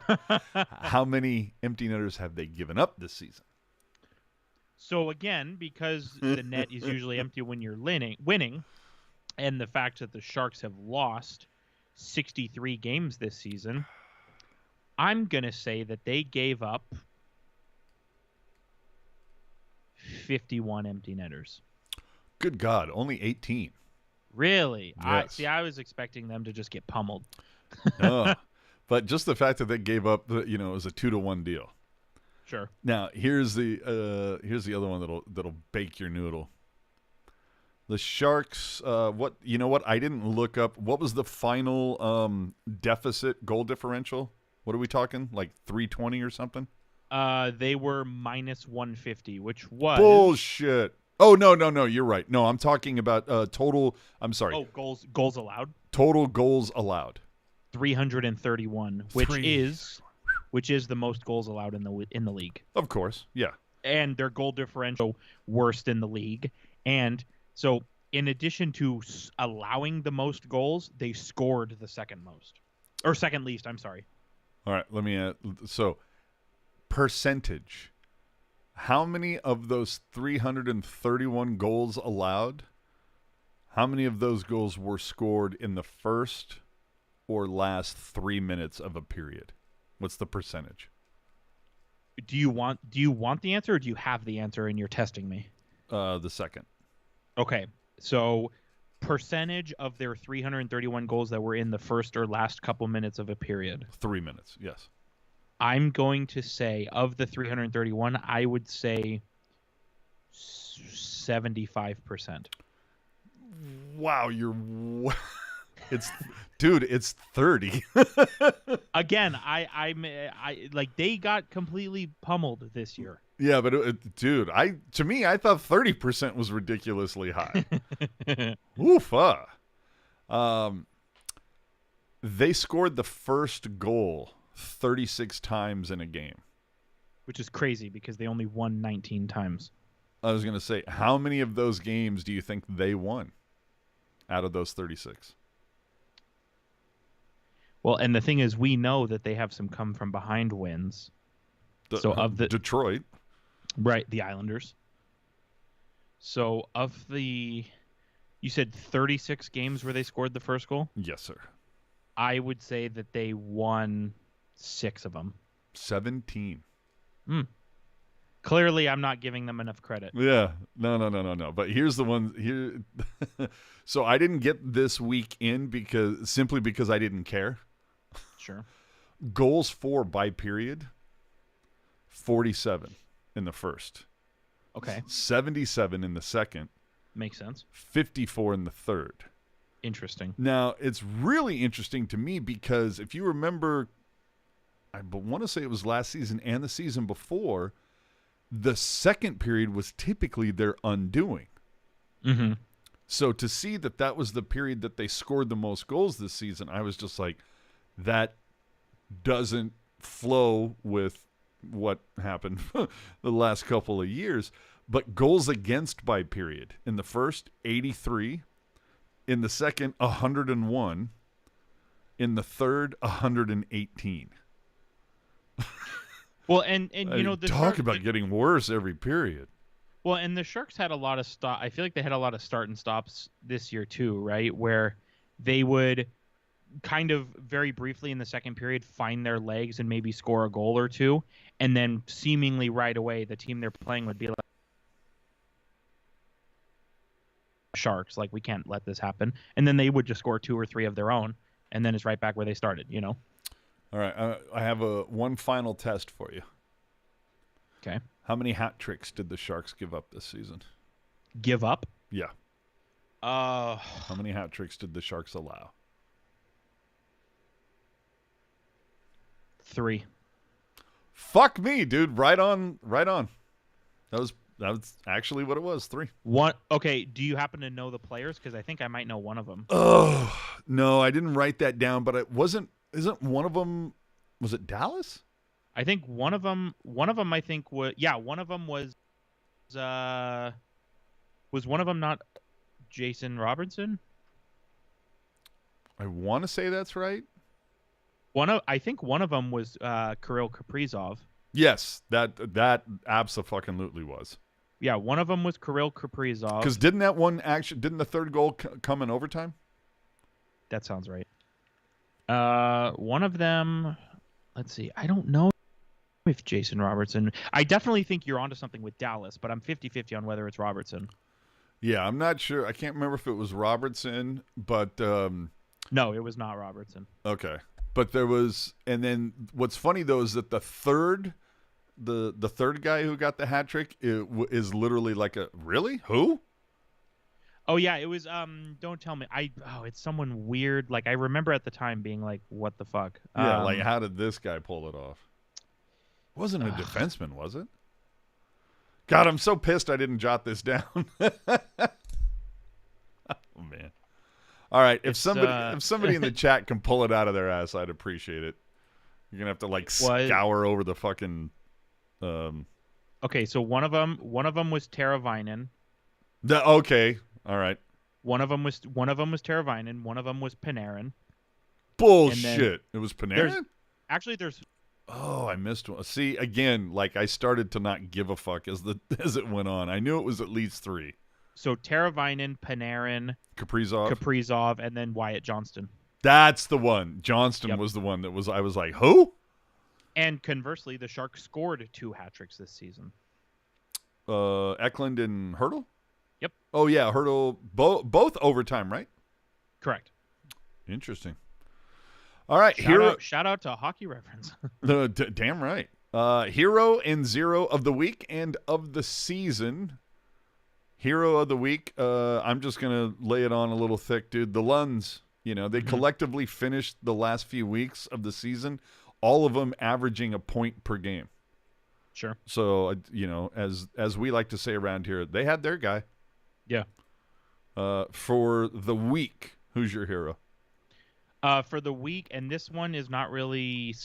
How many empty netters have they given up this season? So again, because the net is usually empty when you're winning, and the fact that the Sharks have lost 63 games this season, I'm going to say that they gave up 51 empty netters. Good God, only 18. Really? Yes. I was expecting them to just get pummeled. No. But just the fact that they gave up, it was a 2-1 deal. Sure. Now, here's the other one that'll bake your noodle. The Sharks, what I didn't look up. What was the final deficit goal differential? What are we talking? Like 320 or something? They were minus 150, which was bullshit. Oh no, you're right. No, I'm talking about total. I'm sorry. Oh, goals allowed. Total goals allowed. 331, which is the most goals allowed in the league. Of course, yeah. And their goal differential worst in the league. And so, in addition to allowing the most goals, they scored the second most, or second least. I'm sorry. All right, let me. So, percentage. How many of those 331 goals allowed? How many of those goals were scored in the first or last 3 minutes of a period? What's the percentage? Do you want the answer, or do you have the answer and you're testing me? The second. Okay, so percentage of their 331 goals that were in the first or last couple minutes of a period. 3 minutes, yes. I'm going to say, of the 331, I would say 75%. Wow, it's 30. Again, I like, they got completely pummeled this year. Yeah, but dude, to me I thought 30% was ridiculously high. Oofa. They scored the first goal 36 times in a game, which is crazy because they only won 19 times. I was going to say, how many of those games do you think they won out of those 36? Well, and the thing is, we know that they have some come from behind wins. So of the Detroit, right, the Islanders. So of the You said 36 games where they scored the first goal? Yes, sir. I would say that they won 6 of them. 17. Clearly, I'm not giving them enough credit. Yeah. No. But here's the one here. So I didn't get this week in because I didn't care. Sure. Goals for by period, 47 in the first. Okay. 77 in the second. Makes sense. 54 in the third. Interesting. Now, it's really interesting to me because if you remember, I want to say it was last season and the season before, the second period was typically their undoing. Mm-hmm. So to see that was the period that they scored the most goals this season, I was just like, that doesn't flow with what happened the last couple of years. But goals against by period. In the first, 83. In the second, 101. In the third, 118. Well, and you know, talk about getting worse every period. Well, and the Sharks had a lot of stop. I feel like they had a lot of start and stops this year too, right? Where they would kind of very briefly in the second period find their legs and maybe score a goal or two, and then seemingly right away the team they're playing would be like, Sharks, like, we can't let this happen, and then they would just score 2 or 3 of their own, and then it's right back where they started, you know. All right, I have one final test for you. Okay. How many hat tricks did the Sharks give up this season? Give up? Yeah. How many hat tricks did the Sharks allow? 3. Fuck me, dude. Right on. That was actually what it was. 3. One. Okay. Do you happen to know the players? Because I think I might know one of them. Oh no, I didn't write that down. But it wasn't. Isn't one of them? Was it Dallas? I think one of them. I think was. Yeah. One of them was. Was one of them not Jason Robertson? I want to say that's right. I think one of them was Kirill Kaprizov. Yes, that abso-fucking-lutely was. Yeah, one of them was Kirill Kaprizov. Because didn't the third goal come in overtime? That sounds right. One of them, let's see, I don't know if Jason Robertson. I definitely think you're onto something with Dallas, but I'm 50-50 on whether it's Robertson. Yeah, I'm not sure. I can't remember if it was Robertson, but no, it was not Robertson. Okay. But there was, and then what's funny though is that the third guy who got the hat trick is literally like really? Who? Oh yeah, it was don't tell me. It's someone weird. Like I remember at the time being like, what the fuck? Yeah, like how did this guy pull it off? Wasn't a defenseman, was it? God, I'm so pissed I didn't jot this down. Oh man. All right, if somebody in the chat can pull it out of their ass, I'd appreciate it. You're gonna have to scour over the fucking. Okay, so one of them was Teravainen. Okay, all right. One of them was Teravainen. One of them was Panarin. Bullshit! It was Panarin. There's. Oh, I missed one. See, again, I started to not give a fuck as it went on. I knew it was at least 3. So Teravainen, Panarin, Kaprizov, and then Wyatt Johnston. That's the one. Johnston was the one that was. I was like, who? And conversely, the Sharks scored 2 hat tricks this season. Eklund and Hertl. Yep. Oh yeah, Hertl. Both overtime, right? Correct. Interesting. All right, shout out to Hockey Reference. Damn right. Hero and zero of the week and of the season. Hero of the week, I'm just going to lay it on a little thick, dude. The Lunds, they collectively finished the last few weeks of the season, all of them averaging a point per game. Sure. So, as we like to say around here, they had their guy. Yeah. For the week, who's your hero? For the week, and this one is not really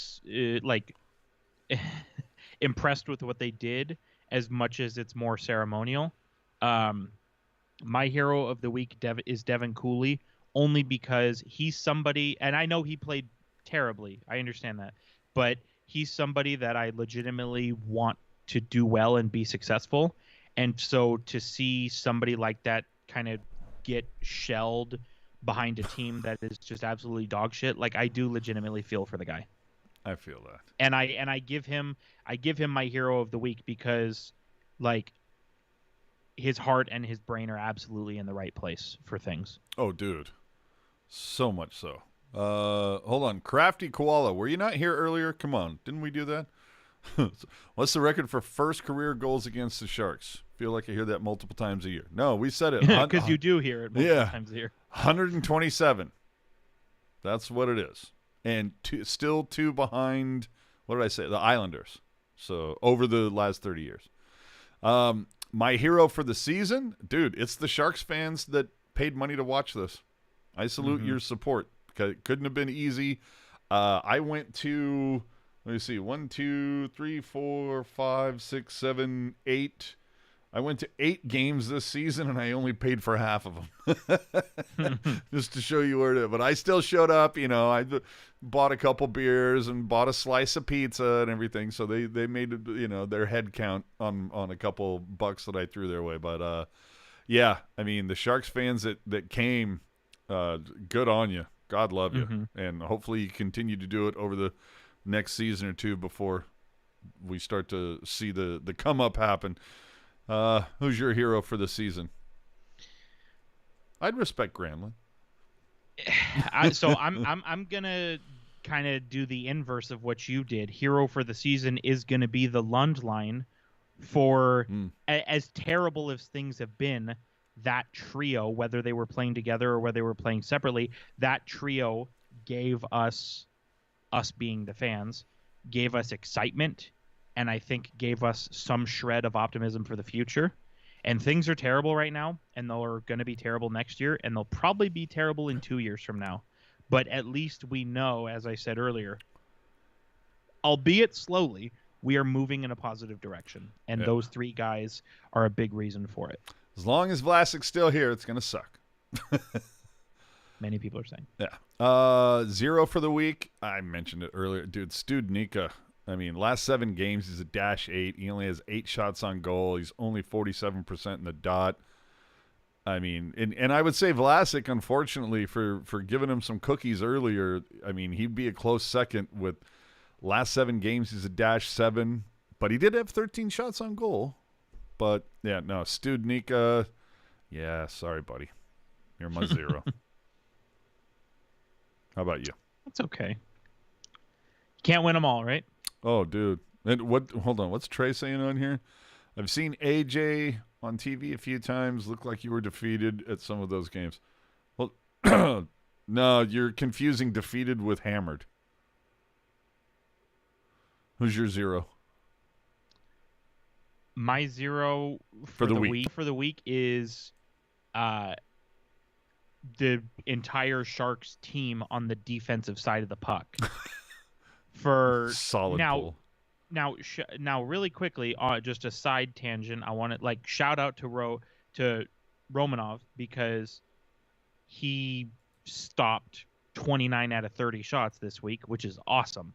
impressed with what they did as much as it's more ceremonial. My hero of the week is Devin Cooley, only because he's somebody, and I know he played terribly. I understand that, but he's somebody that I legitimately want to do well and be successful. And so to see somebody like that kind of get shelled behind a team that is just absolutely dog shit. Like, I do legitimately feel for the guy. I feel that. And I give him my hero of the week because, like, his heart and his brain are absolutely in the right place for things. Oh, dude. So much so. Hold on. Crafty Koala, were you not here earlier? Come on. Didn't we do that? What's the record for first career goals against the Sharks? Feel like I hear that multiple times a year. No, we said it. Because you do hear it multiple times a year. 127. That's what it is. And still 2 behind, what did I say? The Islanders. So over the last 30 years. My hero for the season, dude, it's the Sharks fans that paid money to watch this. I salute your support. It couldn't have been easy. I went to, let me see, 1, 2, 3, 4, 5, 6, 7, 8. I went to 8 games this season, and I only paid for half of them. Just to show you where it is. But I still showed up. You know, I bought a couple beers and bought a slice of pizza and everything. So they made, you know, their head count on a couple bucks that I threw their way. But, yeah, I mean, the Sharks fans that came, good on you. God love you. And hopefully you continue to do it over the next season or two before we start to see the come up happen. Who's your hero for the season? I'd respect Granlund. So I'm gonna kind of do the inverse of what you did. Hero for the season is gonna be the Lund line for as terrible as things have been. That trio, whether they were playing together or whether they were playing separately, that trio gave us being the fans, gave us excitement. And I think gave us some shred of optimism for the future. And things are terrible right now, and they're going to be terrible next year, and they'll probably be terrible in 2 years from now. But at least we know, as I said earlier, albeit slowly, we are moving in a positive direction. And those 3 guys are a big reason for it. As long as Vlasic's still here, it's going to suck. Many people are saying. Yeah. 0 for the week. I mentioned it earlier. Dude, Studnicka. I mean, last 7 games, he's a -8. He only has 8 shots on goal. He's only 47% in the dot. I mean, and I would say Vlasic, unfortunately, for giving him some cookies earlier, I mean, he'd be a close second with last 7 games, he's a -7. But he did have 13 shots on goal. But, yeah, no, Studnicka, yeah, sorry, buddy. You're my 0. How about you? That's okay. Can't win them all, right? Oh, dude. And hold on. What's Trey saying on here? I've seen AJ on TV a few times. Look like you were defeated at some of those games. Well, no, you're confusing defeated with hammered. Who's your 0? My 0 for the week is the entire Sharks team on the defensive side of the puck. For solid pull. Now, really quickly, just a side tangent. I want to shout out to Romanov because he stopped 29 out of 30 shots this week, which is awesome.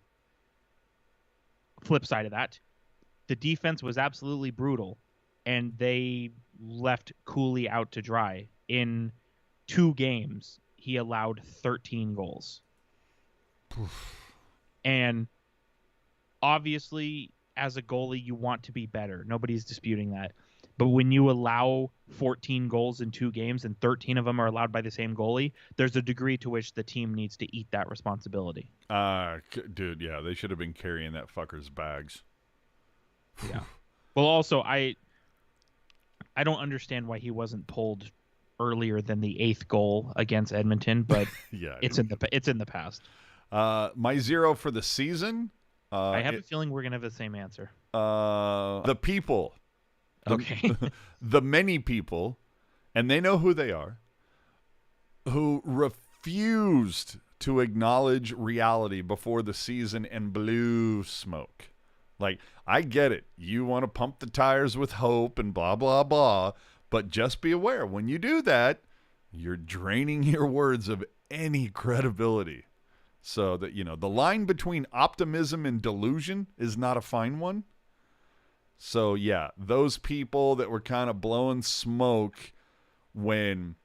Flip side of that, the defense was absolutely brutal, and they left Cooley out to dry. In 2 games, he allowed 13 goals. And obviously, as a goalie, you want to be better. Nobody's disputing that. But when you allow 14 goals in 2 games and 13 of them are allowed by the same goalie, there's a degree to which the team needs to eat that responsibility. Dude, yeah, they should have been carrying that fucker's bags. Yeah. Well, also, I don't understand why he wasn't pulled earlier than the 8th goal against Edmonton, but yeah, it's in the past. My 0 for the season. I have a feeling we're gonna have the same answer. The people. Okay. The many people, and they know who they are, who refused to acknowledge reality before the season and blew smoke. Like, I get it. You want to pump the tires with hope and blah, blah, blah. But just be aware, when you do that, you're draining your words of any credibility. So that, you know, the line between optimism and delusion is not a fine one. So, yeah, those people that were kind of blowing smoke when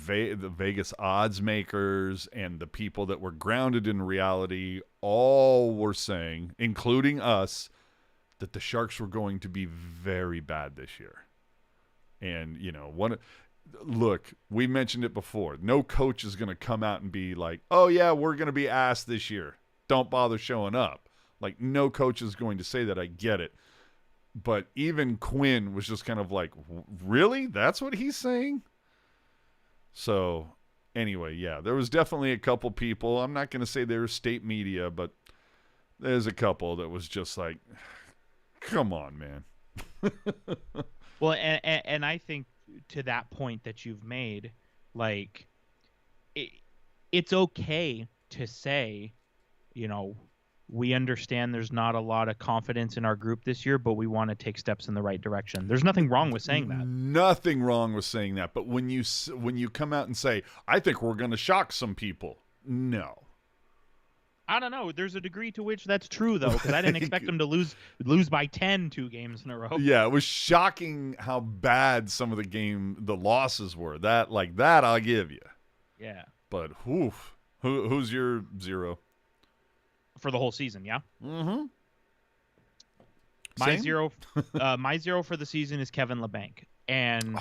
the Vegas odds makers and the people that were grounded in reality all were saying, including us, that the Sharks were going to be very bad this year. And, look, we mentioned it before. No coach is going to come out and be like, oh, yeah, we're going to be ass this year. Don't bother showing up. Like, no coach is going to say that. I get it. But even Quinn was just kind of like, really? That's what he's saying? So, anyway, yeah, there was definitely a couple people. I'm not going to say they were state media, but there's a couple that was just like, come on, man. Well, and I think to that point that you've made, like, it's okay to say, we understand there's not a lot of confidence in our group this year, but we want to take steps in the right direction. There's nothing wrong with saying that. Nothing wrong with saying that. But when you come out and say, I think we're going to shock some people, no. I don't know. There's a degree to which that's true, though, because I didn't expect them to lose by 10 2 games in a row. Yeah, it was shocking how bad some of the losses were. That I'll give you. Yeah. But who's your zero? For the whole season, yeah? Mm-hmm. My zero for the season is Kevin LeBanc. And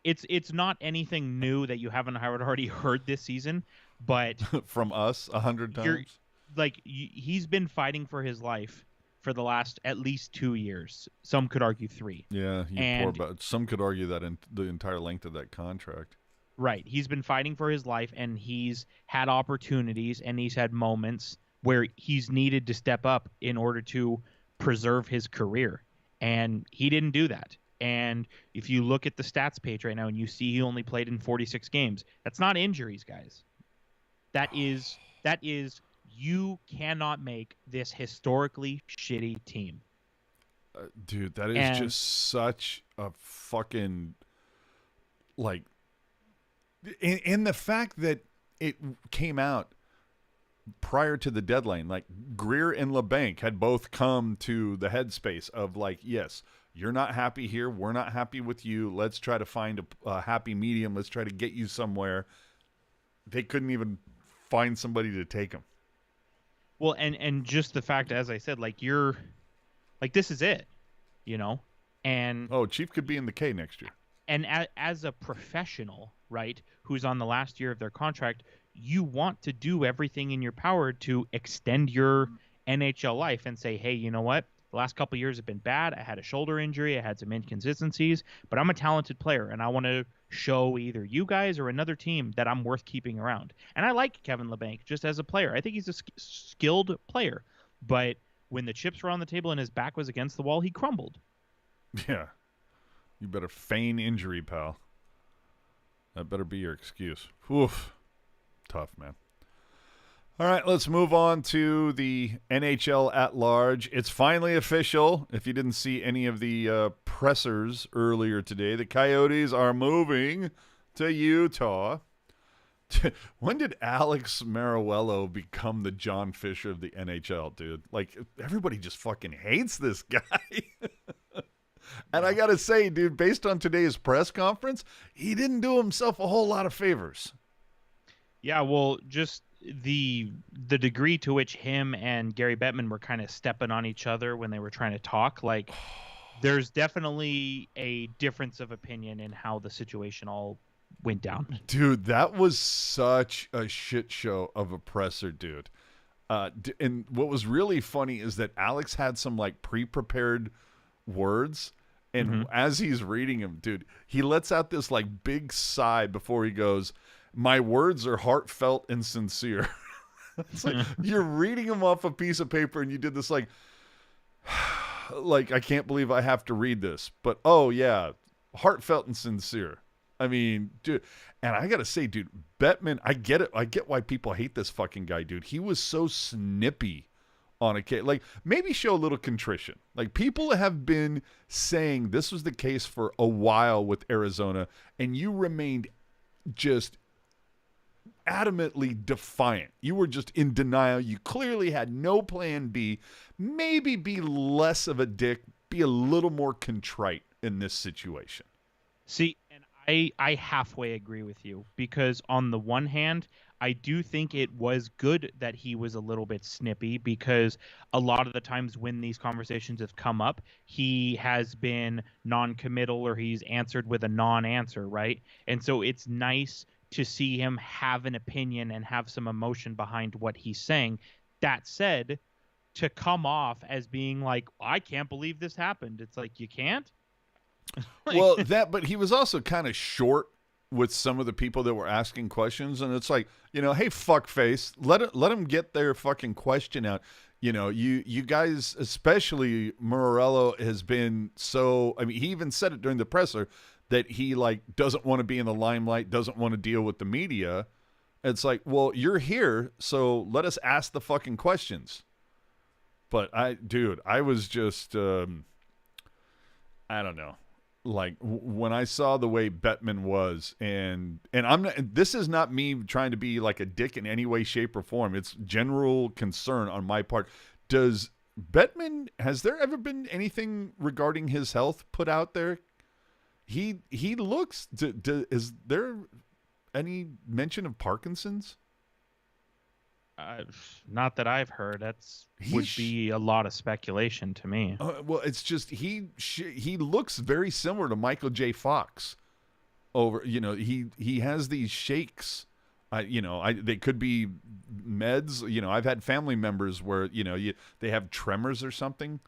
it's not anything new that you haven't already heard this season, but from us 100 times. He's been fighting for his life for the last at least 2 years. Some could argue 3. Yeah, some could argue that in the entire length of that contract. Right. He's been fighting for his life, and he's had opportunities, and he's had moments where he's needed to step up in order to preserve his career. And he didn't do that. And if you look at the stats page right now and you see he only played in 46 games, that's not injuries, guys. That is you cannot make this historically shitty team. Dude, that is just such a fucking, like, and the fact that it came out prior to the deadline, like Greer and LeBanc had both come to the headspace of like, yes, you're not happy here. We're not happy with you. Let's try to find a happy medium. Let's try to get you somewhere. They couldn't even find somebody to take him. Well, and just the fact, as I said, like you're like, this is it, and Chief could be in the K next year. And as a professional, right, who's on the last year of their contract, you want to do everything in your power to extend your NHL life and say, hey, you know what? The last couple of years have been bad. I had a shoulder injury. I had some inconsistencies, but I'm a talented player, and I want to show either you guys or another team that I'm worth keeping around. And I like Kevin LeBanc just as a player. I think he's a skilled player. But when the chips were on the table and his back was against the wall, he crumbled. Yeah. You better feign injury, pal. That better be your excuse. Oof. Tough, man. All right, let's move on to the NHL at large. It's finally official. If you didn't see any of the pressers earlier today, the Coyotes are moving to Utah. When did Alex Mariuello become the John Fisher of the NHL, dude? Like, everybody just fucking hates this guy. And I got to say, dude, based on today's press conference, he didn't do himself a whole lot of favors. Yeah, well, just the degree to which him and Gary Bettman were kind of stepping on each other when they were trying to talk, like, there's definitely a difference of opinion in how the situation all went down. Dude, that was such a shit show of a presser, dude. And what was really funny is that Alex had some, like, pre-prepared words, and as he's reading them, dude, he lets out this, like, big sigh before he goes, my words are heartfelt and sincere. It's like you're reading them off a piece of paper and you did this like I can't believe I have to read this. But, oh, yeah, heartfelt and sincere. I mean, dude, and I got to say, dude, Bettman, I get it. I get why people hate this fucking guy, dude. He was so snippy on a case. Like, maybe show a little contrition. Like, people have been saying this was the case for a while with Arizona, and you remained just adamantly defiant. You were just in denial. You clearly had no plan B. Maybe be less of a dick, be a little more contrite in this situation. See, and I halfway agree with you because on the one hand, I do think it was good that he was a little bit snippy because a lot of the times when these conversations have come up, he has been non-committal or he's answered with a non-answer, right? And so it's nice to see him have an opinion and have some emotion behind what he's saying. That said, to come off as being like, I can't believe this happened. It's like, you can't? Like, Well, but he was also kind of short with some of the people that were asking questions, and it's like, hey, fuckface, let him get their fucking question out. You guys, especially Morello, has been so. I mean, he even said it during the presser that he like doesn't want to be in the limelight, doesn't want to deal with the media. It's like, well, you're here, so let us ask the fucking questions. But I was just, I don't know. Like when I saw the way Bettman was, and I'm not, this is not me trying to be like a dick in any way, shape, or form. It's general concern on my part. Does Bettman, has there ever been anything regarding his health put out there? He looks. Is there any mention of Parkinson's? not that I've heard. Would be a lot of speculation to me. Well, it's just he looks very similar to Michael J. Fox. He has these shakes. They could be meds. I've had family members where they have tremors or something.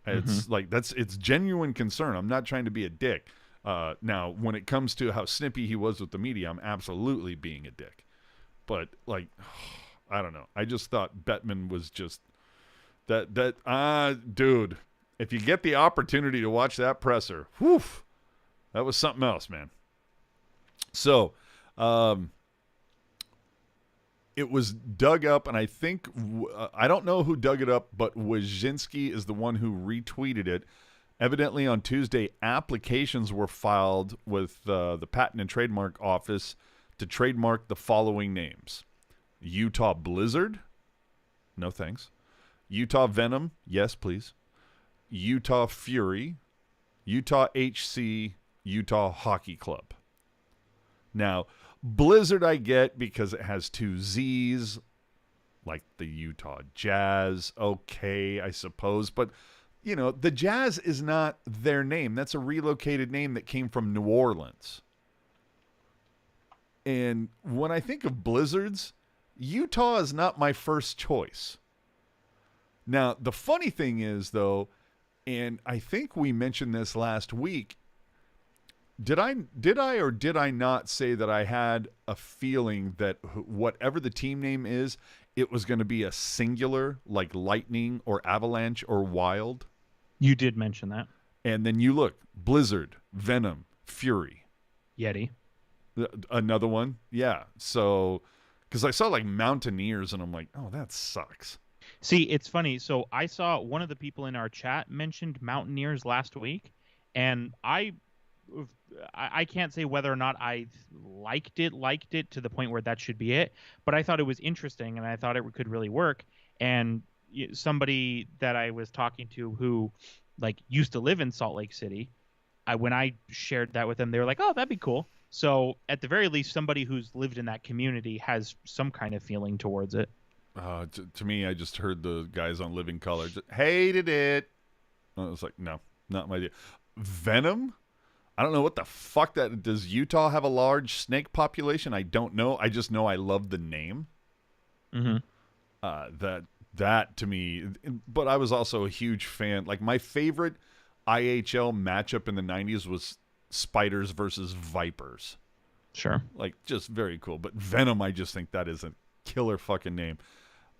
It's like it's genuine concern. I'm not trying to be a dick. Now, when it comes to how snippy he was with the media, I'm absolutely being a dick. But like, I don't know. I just thought Bettman was just dude. If you get the opportunity to watch that presser, whew, that was something else, man. So, it was dug up, and I think I don't know who dug it up, but Wojcinski is the one who retweeted it. Evidently, on Tuesday, applications were filed with the Patent and Trademark Office to trademark the following names: Utah Blizzard, no thanks. Utah Venom, yes please. Utah Fury, Utah HC, Utah Hockey Club. Now, Blizzard I get because it has two Z's, like the Utah Jazz. Okay, I suppose. But, the Jazz is not their name. That's a relocated name that came from New Orleans. And when I think of Blizzards, Utah is not my first choice. Now, the funny thing is, though, and I think we mentioned this last week, did I or did I not say that I had a feeling that whatever the team name is, it was going to be a singular, like Lightning or Avalanche or Wild? You did mention that. And then you look, Blizzard, Venom, Fury. Yeti. Another one? Yeah. So, because I saw like Mountaineers and I'm like, oh, that sucks. See, it's funny. So I saw one of the people in our chat mentioned Mountaineers last week, and I can't say whether or not I liked it to the point where that should be it, but I thought it was interesting and I thought it could really work. And somebody that I was talking to who like used to live in Salt Lake City, when I shared that with them, they were like, "Oh, that'd be cool." So at the very least, somebody who's lived in that community has some kind of feeling towards it. To me, I just heard the guys on Living Color hated it. I was like, no, not my deal. Venom? I don't know what the fuck that... Does Utah have a large snake population? I don't know. I just know I love the name. That to me... But I was also a huge fan. Like, my favorite IHL matchup in the 90s was Spiders versus Vipers. Sure. Like, just very cool. But Venom, I just think that is a killer fucking name.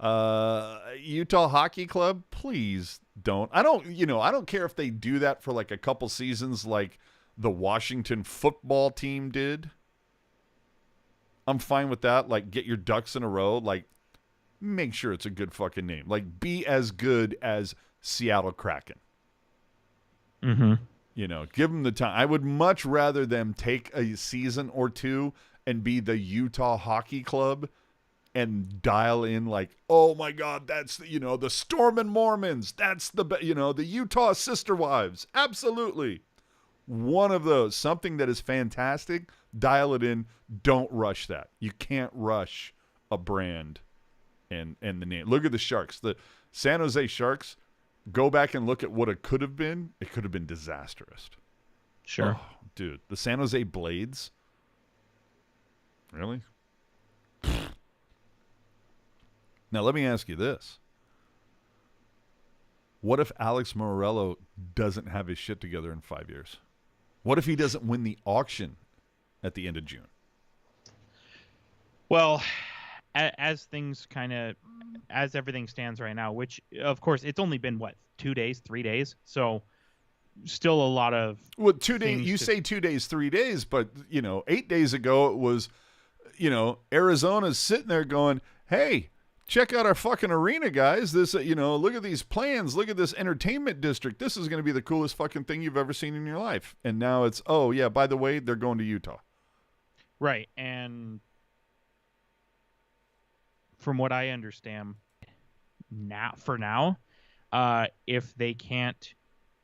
Utah Hockey Club, please don't. I don't care if they do that for like a couple seasons like the Washington football team did. I'm fine with that. Like, get your ducks in a row. Like, make sure it's a good fucking name. Like, be as good as Seattle Kraken. Give them the time. I would much rather them take a season or two and be the Utah Hockey Club and dial in like, oh my God, that's the Storm and Mormons. That's the Utah Sister Wives. Absolutely. One of those, something that is fantastic, dial it in. Don't rush that. You can't rush a brand and the name. Look at the Sharks. The San Jose Sharks, go back and look at what it could have been. It could have been disastrous. Sure. Oh, dude, the San Jose Blades? Really? Now, let me ask you this. What if Alex Morello doesn't have his shit together in 5 years? What if he doesn't win the auction at the end of June? Well, as everything stands right now, which, of course, it's only been, 2 days, 3 days? So still a lot of... Well, 2 days, you say 2 days, 3 days, but, 8 days ago it was, Arizona's sitting there going, hey, check out our fucking arena, guys. This, look at these plans. Look at this entertainment district. This is going to be the coolest fucking thing you've ever seen in your life. And now it's, oh, yeah, by the way, they're going to Utah. Right. And from what I understand, for now, if they can't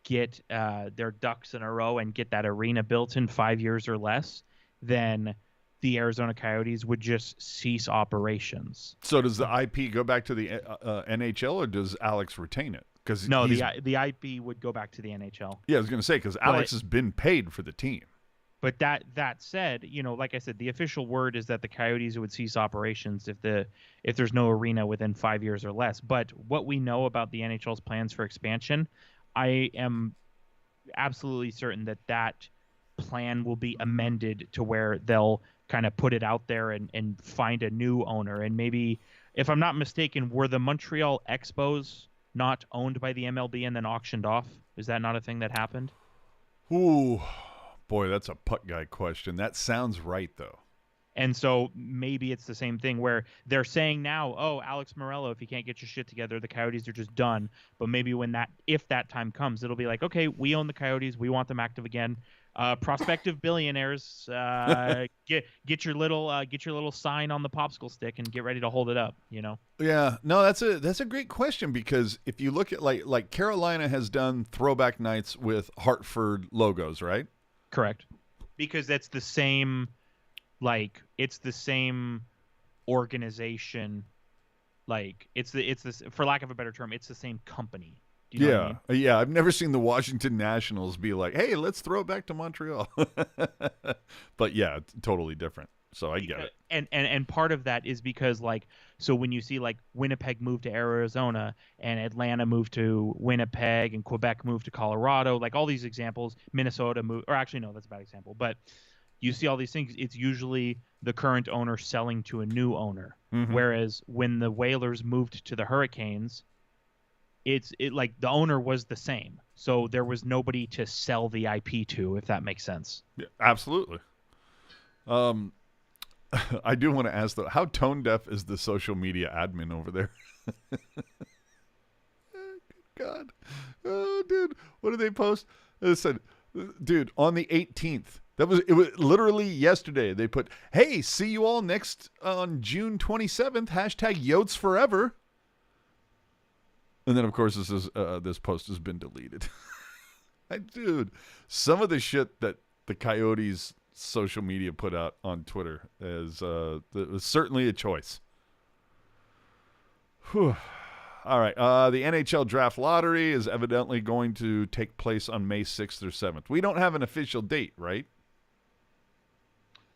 get their ducks in a row and get that arena built in 5 years or less, then the Arizona Coyotes would just cease operations. So does the IP go back to the NHL, or does Alex retain it? No, the IP would go back to the NHL. Yeah, I was going to say, because Alex has been paid for the team. But that said, like I said, the official word is that the Coyotes would cease operations if there's no arena within 5 years or less. But what we know about the NHL's plans for expansion, I am absolutely certain that plan will be amended to where they'll kind of put it out there and find a new owner. And maybe, if I'm not mistaken, were the Montreal Expos not owned by the MLB and then auctioned off? Is that not a thing that happened? Ooh, boy, that's a puck guy question. That sounds right, though. And so maybe it's the same thing where they're saying now, oh, Alex Morello, if you can't get your shit together, the Coyotes are just done. But maybe if that time comes, it'll be like, okay, we own the Coyotes. We want them active again. Prospective billionaires, get your little sign on the popsicle stick and get ready to hold it up. Yeah, no, that's a great question, because if you look at like Carolina has done throwback nights with Hartford logos, right? Correct, because that's the same. It's the same organization. It's for lack of a better term, it's the same company. Do you know what I mean? Yeah. I've never seen the Washington Nationals be like, "Hey, let's throw it back to Montreal." But yeah, it's totally different. So I get it. And part of that is because so when you see Winnipeg move to Arizona and Atlanta move to Winnipeg and Quebec move to Colorado, all these examples, Minnesota move, or actually no, that's a bad example, but you see all these things, it's usually the current owner selling to a new owner. Mm-hmm. Whereas when the Whalers moved to the Hurricanes, the owner was the same. So there was nobody to sell the IP to, if that makes sense. Yeah, absolutely. I do want to ask, though, how tone deaf is the social media admin over there? God. Oh, dude. What did they post? It said, dude, on the 18th. It was literally yesterday. They put, hey, see you all next on June 27th. # Yotes forever. And then, of course, this post has been deleted. Dude, some of the shit that the Coyotes social media put out on Twitter it was certainly a choice. Whew. All right. The NHL draft lottery is evidently going to take place on May 6th or 7th. We don't have an official date, right?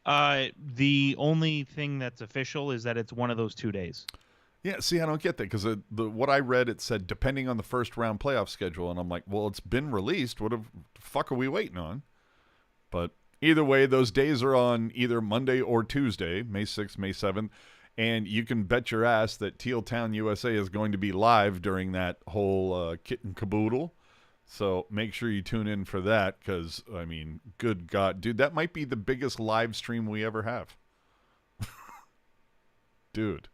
The only thing that's official is that it's one of those 2 days. Yeah, see, I don't get that, because what I read, it said depending on the first round playoff schedule, and I'm like, well, it's been released. What the fuck are we waiting on? But either way, those days are on either Monday or Tuesday, May 6th, May 7th, and you can bet your ass that Teal Town, USA is going to be live during that whole kit and caboodle. So make sure you tune in for that, because, I mean, good God. Dude, that might be the biggest live stream we ever have. Dude.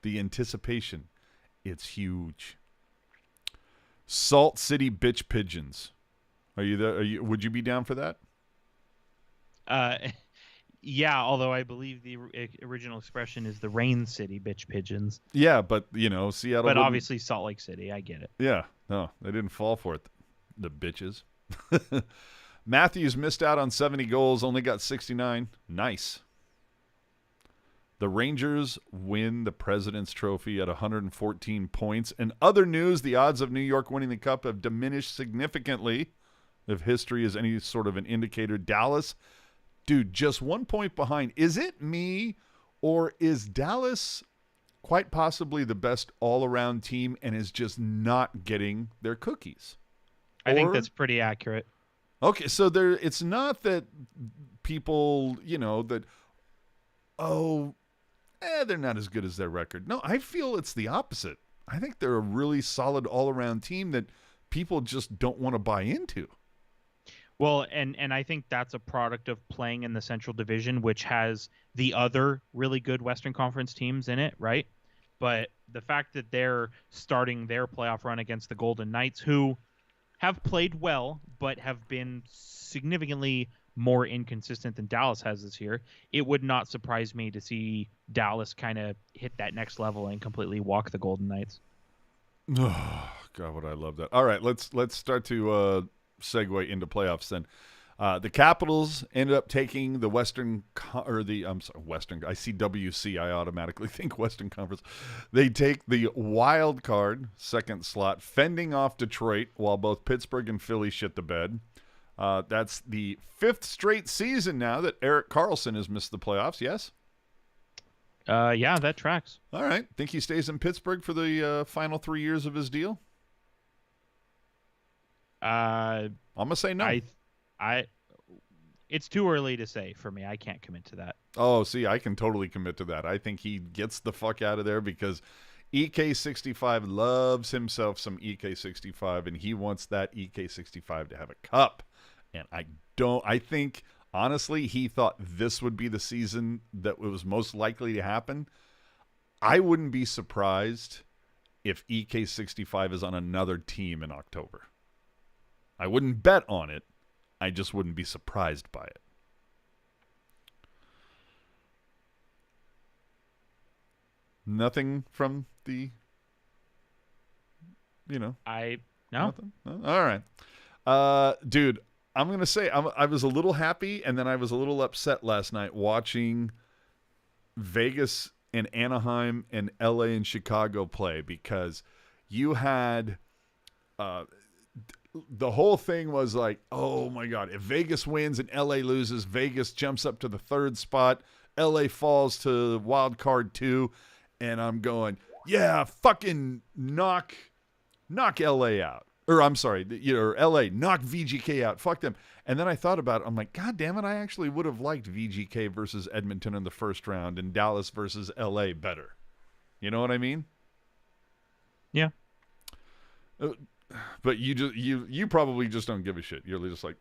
The anticipation, it's huge. Salt City bitch pigeons. Are you there? Would you be down for that? Yeah, although I believe the original expression is the Rain City bitch pigeons. Yeah, but Seattle. But obviously Salt Lake City, I get it. Yeah, no, they didn't fall for it. The bitches. Matthews missed out on 70 goals, only got 69. Nice. The Rangers win the President's Trophy at 114 points. In other news, the odds of New York winning the Cup have diminished significantly. If history is any sort of an indicator, Dallas, dude, just 1 point behind. Is it me, or is Dallas quite possibly the best all-around team and is just not getting their cookies? I think that's pretty accurate. Okay, so it's not that people, that, they're not as good as their record. No, I feel it's the opposite. I think they're a really solid all-around team that people just don't want to buy into. Well, and I think that's a product of playing in the Central Division, which has the other really good Western Conference teams in it, right? But the fact that they're starting their playoff run against the Golden Knights, who have played well, but have been significantly more inconsistent than Dallas has this year, it would not surprise me to see Dallas kind of hit that next level and completely walk the Golden Knights. Oh, God, would I love that. All right, let's start to segue into playoffs then. The Capitals ended up taking the Western. I see WC, I automatically think Western Conference. They take the wild card second slot, fending off Detroit while both Pittsburgh and Philly shit the bed. That's the 5th straight season now that Erik Karlsson has missed the playoffs. Yes. Yeah, that tracks. All right. Think he stays in Pittsburgh for the final 3 years of his deal? I'm gonna say no. It's too early to say for me. I can't commit to that. Oh, see, I can totally commit to that. I think he gets the fuck out of there because EK65 loves himself some EK65, and he wants that EK65 to have a cup. And I think, honestly, he thought this would be the season that it was most likely to happen. I wouldn't be surprised if EK65 is on another team in October. I wouldn't bet on it. I just wouldn't be surprised by it. Nothing from the, No. Nothing? No? All right. Dude, I'm going to say I was a little happy and then I was a little upset last night watching Vegas and Anaheim and LA and Chicago play because you had the whole thing was like, oh my God, if Vegas wins and LA loses, Vegas jumps up to the 3rd spot, LA falls to wild card 2, and I'm going, yeah, fucking knock LA out. Or I'm sorry, LA, knock VGK out. Fuck them. And then I thought about it. I'm like, God damn it, I actually would have liked VGK versus Edmonton in the first round and Dallas versus LA better. You know what I mean? Yeah. But you probably just don't give a shit. You're just like,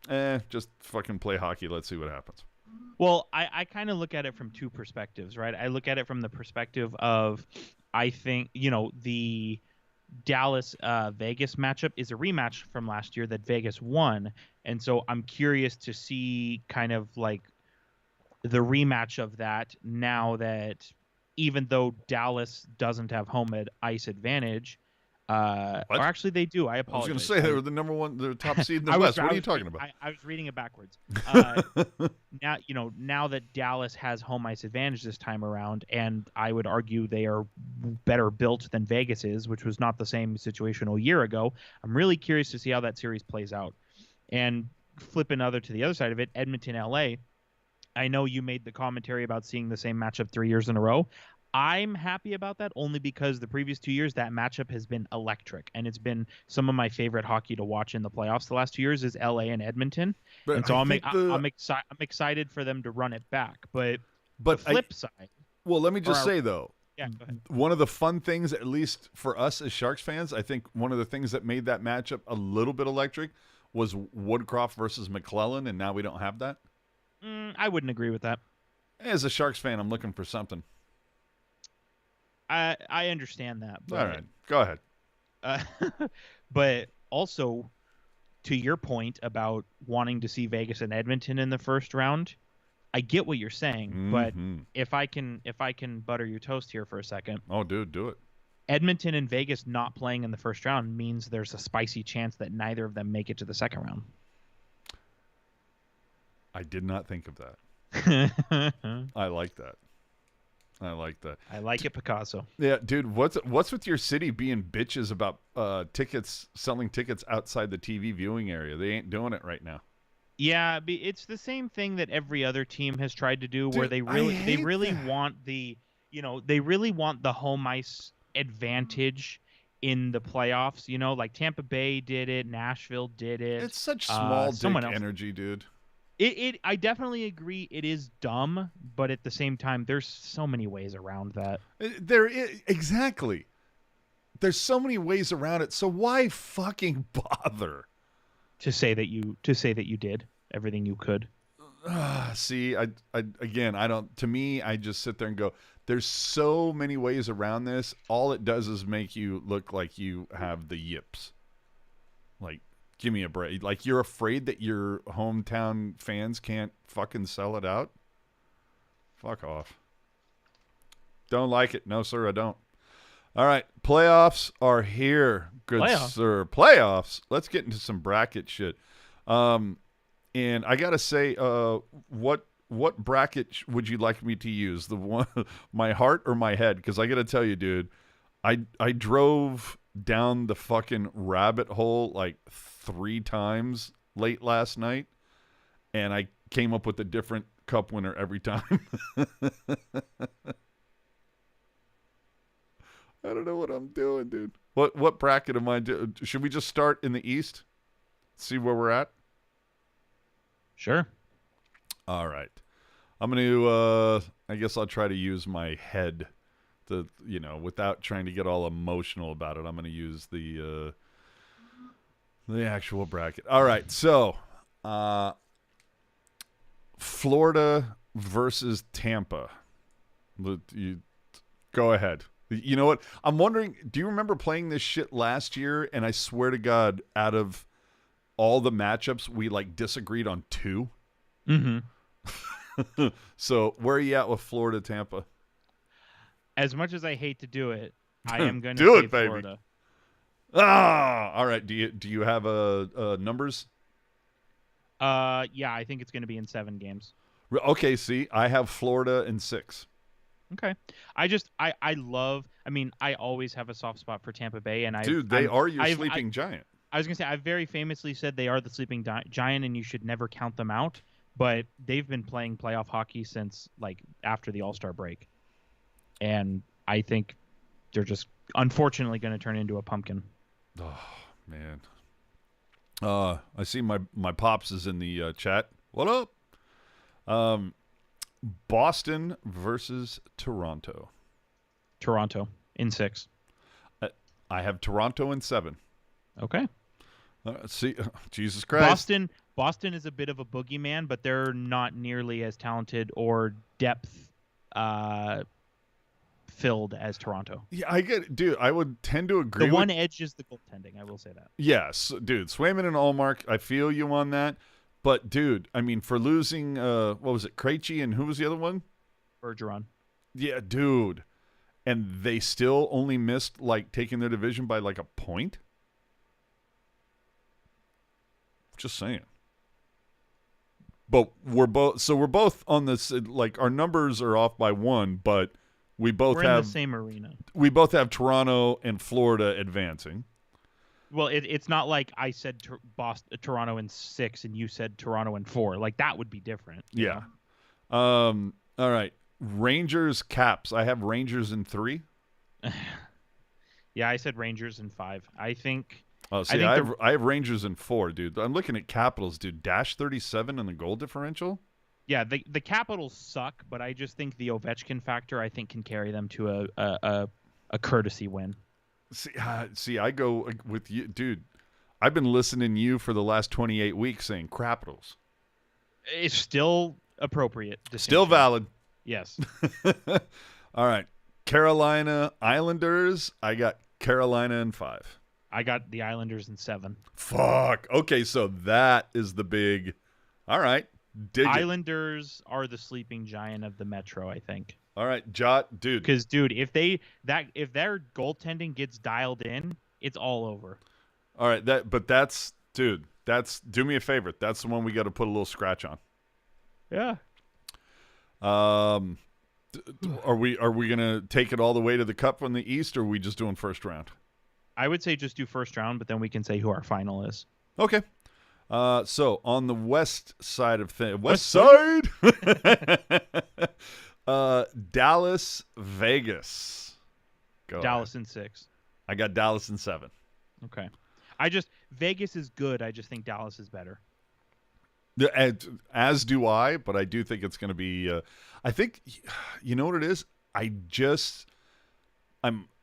just fucking play hockey. Let's see what happens. Well, I kind of look at it from two perspectives, right? I look at it from the perspective of, I think, the Dallas-Vegas matchup is a rematch from last year that Vegas won. And so I'm curious to see kind of like the rematch of that now that even though Dallas doesn't have home ice advantage, or actually they do. I apologize. I was going to say they were the number one, the top seed in the West. What are you talking about? I was reading it backwards. Now that Dallas has home ice advantage this time around, and I would argue they are better built than Vegas is, which was not the same situation a year ago. I'm really curious to see how that series plays out. And flipping to the other side of it, Edmonton, LA. I know you made the commentary about seeing the same matchup 3 years in a row. I'm happy about that only because the previous 2 years that matchup has been electric, and it's been some of my favorite hockey to watch in the playoffs the last 2 years is LA and Edmonton. But and so I'm excited for them to run it back. But the flip side. Well, let me just say though. Yeah, go ahead. One of the fun things, at least for us as Sharks fans, I think one of the things that made that matchup a little bit electric was Woodcroft versus McClellan, and now we don't have that. I wouldn't agree with that. As a Sharks fan, I'm looking for something. I understand that. But, all right, go ahead. But also, to your point about wanting to see Vegas and Edmonton in the first round, I get what you're saying. Mm-hmm. But if I can butter your toast here for a second. Oh, dude, do it. Edmonton and Vegas not playing in the first round means there's a spicy chance that neither of them make it to the second round. I did not think of that. I like that. I like that. I like it, Picasso. Yeah, dude, what's with your city being bitches about selling tickets outside the TV viewing area? They ain't doing it right now. Yeah, it's the same thing that every other team has tried to do, where Dude, they really want they really want the home ice advantage in the playoffs. Like Tampa Bay did it, Nashville did it. It's such small dick someone else. energy, dude. I definitely agree. It is dumb, but at the same time, there's so many ways around that. Exactly. There's so many ways around it. So why fucking bother? To say that you did everything you could. See, I don't. To me, I just sit there and go, there's so many ways around this. All it does is make you look like you have the yips. Like, give me a break. Like, you're afraid that your hometown fans can't fucking sell it out? Fuck off. Don't like it. No, sir, I don't. All right. Playoffs are here, good sir. Playoffs. Let's get into some bracket shit. And I got to say, what bracket would you like me to use? The one, my heart or my head? Because I got to tell you, dude, I drove down the fucking rabbit hole like 3 times late last night, and I came up with a different cup winner every time. I don't know what I'm doing, dude. What bracket am I doing? Should we just start in the East? See where we're at? Sure. All right. I'm going to, I guess I'll try to use my head to, without trying to get all emotional about it. I'm going to use the actual bracket. All right. So, Florida versus Tampa. You go ahead. You know what? I'm wondering, do you remember playing this shit last year? And I swear to God, out of all the matchups, we disagreed on 2. Mm-hmm. So where are you at with Florida, Tampa? As much as I hate to do it, I am going to do say it, baby. Florida. All right. Do you have numbers? Yeah, I think it's going to be in 7 games. Okay. See, I have Florida in 6. Okay. I always have a soft spot for Tampa Bay, and they are your sleeping giant. I was going to say, I very famously said they are the sleeping giant, and you should never count them out. But they've been playing playoff hockey since after the All-Star break, and I think they're just unfortunately going to turn into a pumpkin. Oh man. I see my pops is in the chat. What up? Boston versus Toronto. Toronto in 6. I have Toronto in 7. Okay. See, Jesus Christ. Boston is a bit of a boogeyman, but they're not nearly as talented or depth filled as Toronto. Yeah, I get it. Dude, I would tend to agree. The one edge is the goaltending, I will say that. Yes, dude. Swayman and Allmark, I feel you on that. But, dude, I mean, for losing, what was it, Krejci, and who was the other one? Bergeron. Yeah, dude. And they still only missed, taking their division by, a point? Just saying. But we're both on this, our numbers are off by 1, but we're in the same arena. We both have Toronto and Florida advancing. Well, it's not like I said Toronto in 6 and you said Toronto in 4. That would be different. Yeah. All right. Rangers, Caps. I have Rangers in 3. Yeah, I said Rangers in 5. I think. Oh, see, I have Rangers in 4, dude. I'm looking at Capitals, dude. -37 in the goal differential. Yeah, the Capitals suck, but I just think the Ovechkin factor can carry them to a courtesy win. See, I go with you, dude. I've been listening to you for the last 28 weeks saying Capitals. It's still appropriate. Still valid. Yes. All right. Carolina Islanders. I got Carolina in 5. I got the Islanders in 7. Fuck. Okay, so that is the big. All right. Islanders are the sleeping giant of the Metro, I think. All right, Jot, dude. Because, dude, if their goaltending gets dialed in, it's all over. All right, do me a favor. That's the one we got to put a little scratch on. Yeah. Um, are we gonna take it all the way to the Cup from the East, or are we just doing first round? I would say just do first round, but then we can say who our final is. Okay. So on the west side of things, west West side, Dallas, Vegas. Go Dallas ahead. in 6. I got Dallas in 7. Okay. Vegas is good. I just think Dallas is better. As do I, but I do think it's going to be. I think, you know what it is.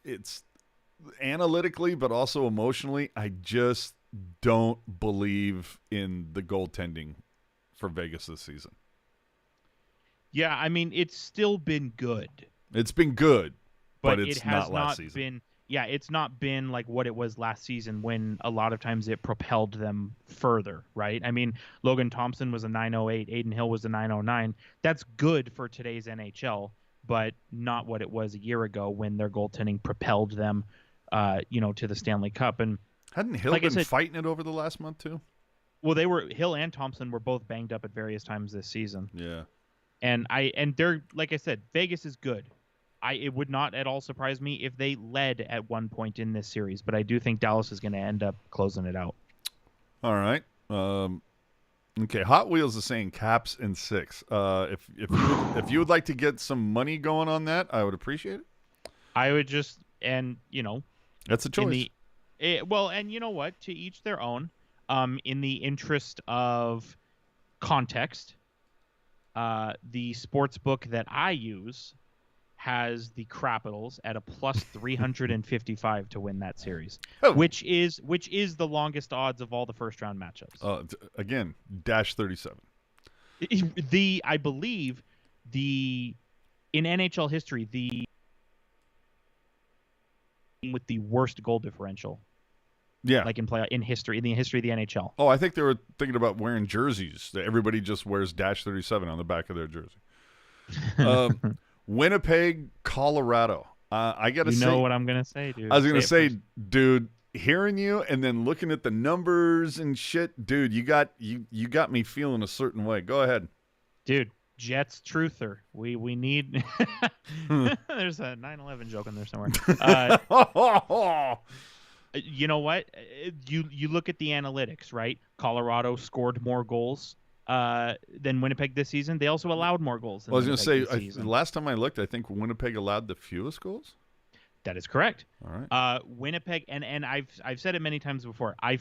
It's analytically, but also emotionally. I just don't believe in the goaltending for Vegas this season. Yeah, I mean, it's still been good. It's been good, but it it's has not last season. been. Yeah, it's not been like what it was last season when a lot of times it propelled them further, right? I mean, Logan Thompson was a 908, Aiden Hill was a 909. That's good for today's NHL, but not what it was a year ago when their goaltending propelled them, to the Stanley Cup. And hadn't Hill been fighting it over the last month too? Well, Hill and Thompson were both banged up at various times this season. Yeah, and they're, like I said, Vegas is good. It would not at all surprise me if they led at one point in this series, but I do think Dallas is going to end up closing it out. All right. Okay. Hot Wheels is saying Caps in 6. If you would like to get some money going on that, I would appreciate it. I would just, that's a choice. And you know what? To each their own. In the interest of context, the sports book that I use has the Capitals at a plus 355 to win that series, which is the longest odds of all the first round matchups. Again, -37. I believe in NHL history, the with the worst goal differential. Yeah, like in the history of the NHL. Oh, I think they were thinking about wearing jerseys. Everybody just wears -37 on the back of their jersey. Winnipeg, Colorado. I gotta say, you know what I'm gonna say, dude. I was gonna say, dude, hearing you and then looking at the numbers and shit, dude, you got me feeling a certain way. Go ahead, dude. Jets truther. We need. There's a 9/11 joke in there somewhere. You know what? You look at the analytics, right? Colorado scored more goals than Winnipeg this season. They also allowed more goals. I was going to say, last time I looked, I think Winnipeg allowed the fewest goals. That is correct. All right. Winnipeg, and I've said it many times before. I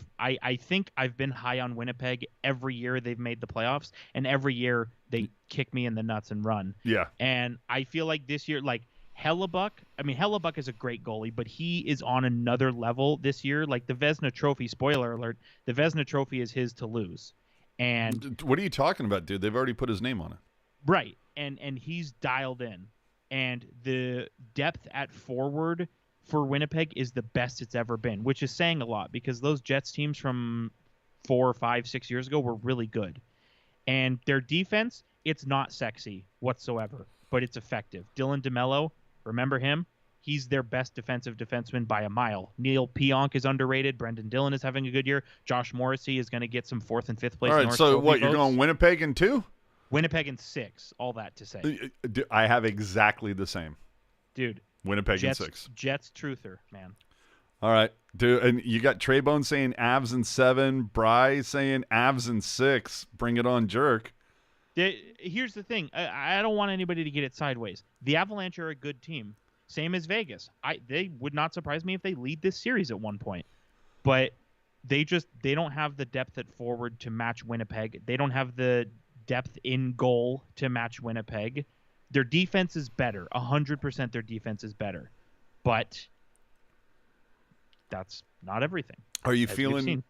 think I've been high on Winnipeg every year they've made the playoffs, and every year they kick me in the nuts and run. Yeah. And I feel like this year, like Hellebuck is a great goalie, but he is on another level this year. Like the Vezina Trophy, spoiler alert, the Vezina Trophy is his to lose. And what are you talking about, dude? They've already put his name on it. Right. And he's dialed in. And the depth at forward for Winnipeg is the best it's ever been, which is saying a lot because those Jets teams from 4, 5, 6 years ago were really good. And their defense, it's not sexy whatsoever, but it's effective. Dylan DeMello, remember him? He's their best defensive defenseman by a mile. Neil Pionk is underrated. Brendan Dillon is having a good year. Josh Morrissey is going to get some 4th and 5th place. All right, North so Trophy what, you're votes. going Winnipeg in 2? Winnipeg in 6, all that to say. I have exactly the same. Dude. Winnipeg in 6. Jets truther, man. All right, dude, and you got Treybone saying Avs in 7, Bry saying Avs in 6. Bring it on, jerk. Here's the thing. I don't want anybody to get it sideways. The Avalanche are a good team. Same as Vegas. They would not surprise me if they lead this series at one point. But they don't have the depth at forward to match Winnipeg. They don't have the depth in goal to match Winnipeg. Their defense is better. 100% their defense is better. But that's not everything. Are you feeling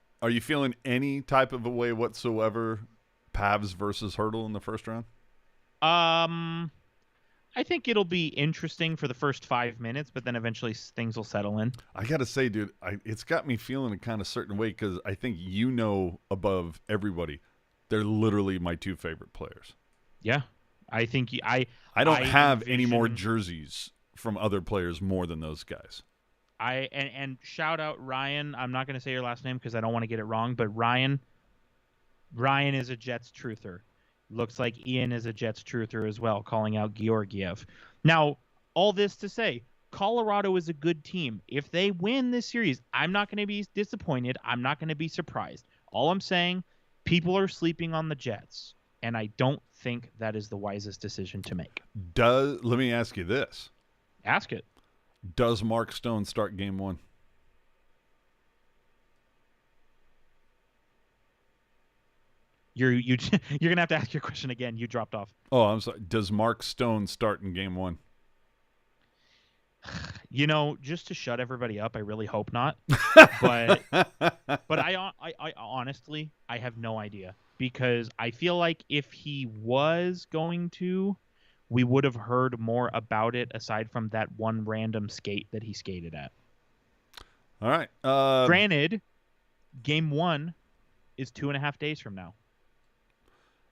any type of a way whatsoever, Pavs versus Hertl in the first round? I think it'll be interesting for the first 5 minutes, but then eventually things will settle in. I got to say, dude, it's got me feeling a kind of certain way because I think above everybody, they're literally my 2 favorite players. Yeah. I think I don't have any more jerseys from other players more than those guys. And shout out Ryan. I'm not going to say your last name because I don't want to get it wrong, but Ryan is a Jets truther. Looks like Ian is a Jets truther as well, calling out Georgiev. Now, all this to say, Colorado is a good team. If they win this series, I'm not going to be disappointed. I'm not going to be surprised. All I'm saying, people are sleeping on the Jets, and I don't think that is the wisest decision to make. Let me ask you this. Ask it. Does Mark Stone start game 1? You're gonna have to ask your question again. You dropped off. Oh, I'm sorry. Does Mark Stone start in game 1? Just to shut everybody up, I really hope not. But I honestly, I have no idea, because I feel like if he was going to, we would have heard more about it aside from that one random skate that he skated at. All right. Granted, game 1 is 2.5 days from now.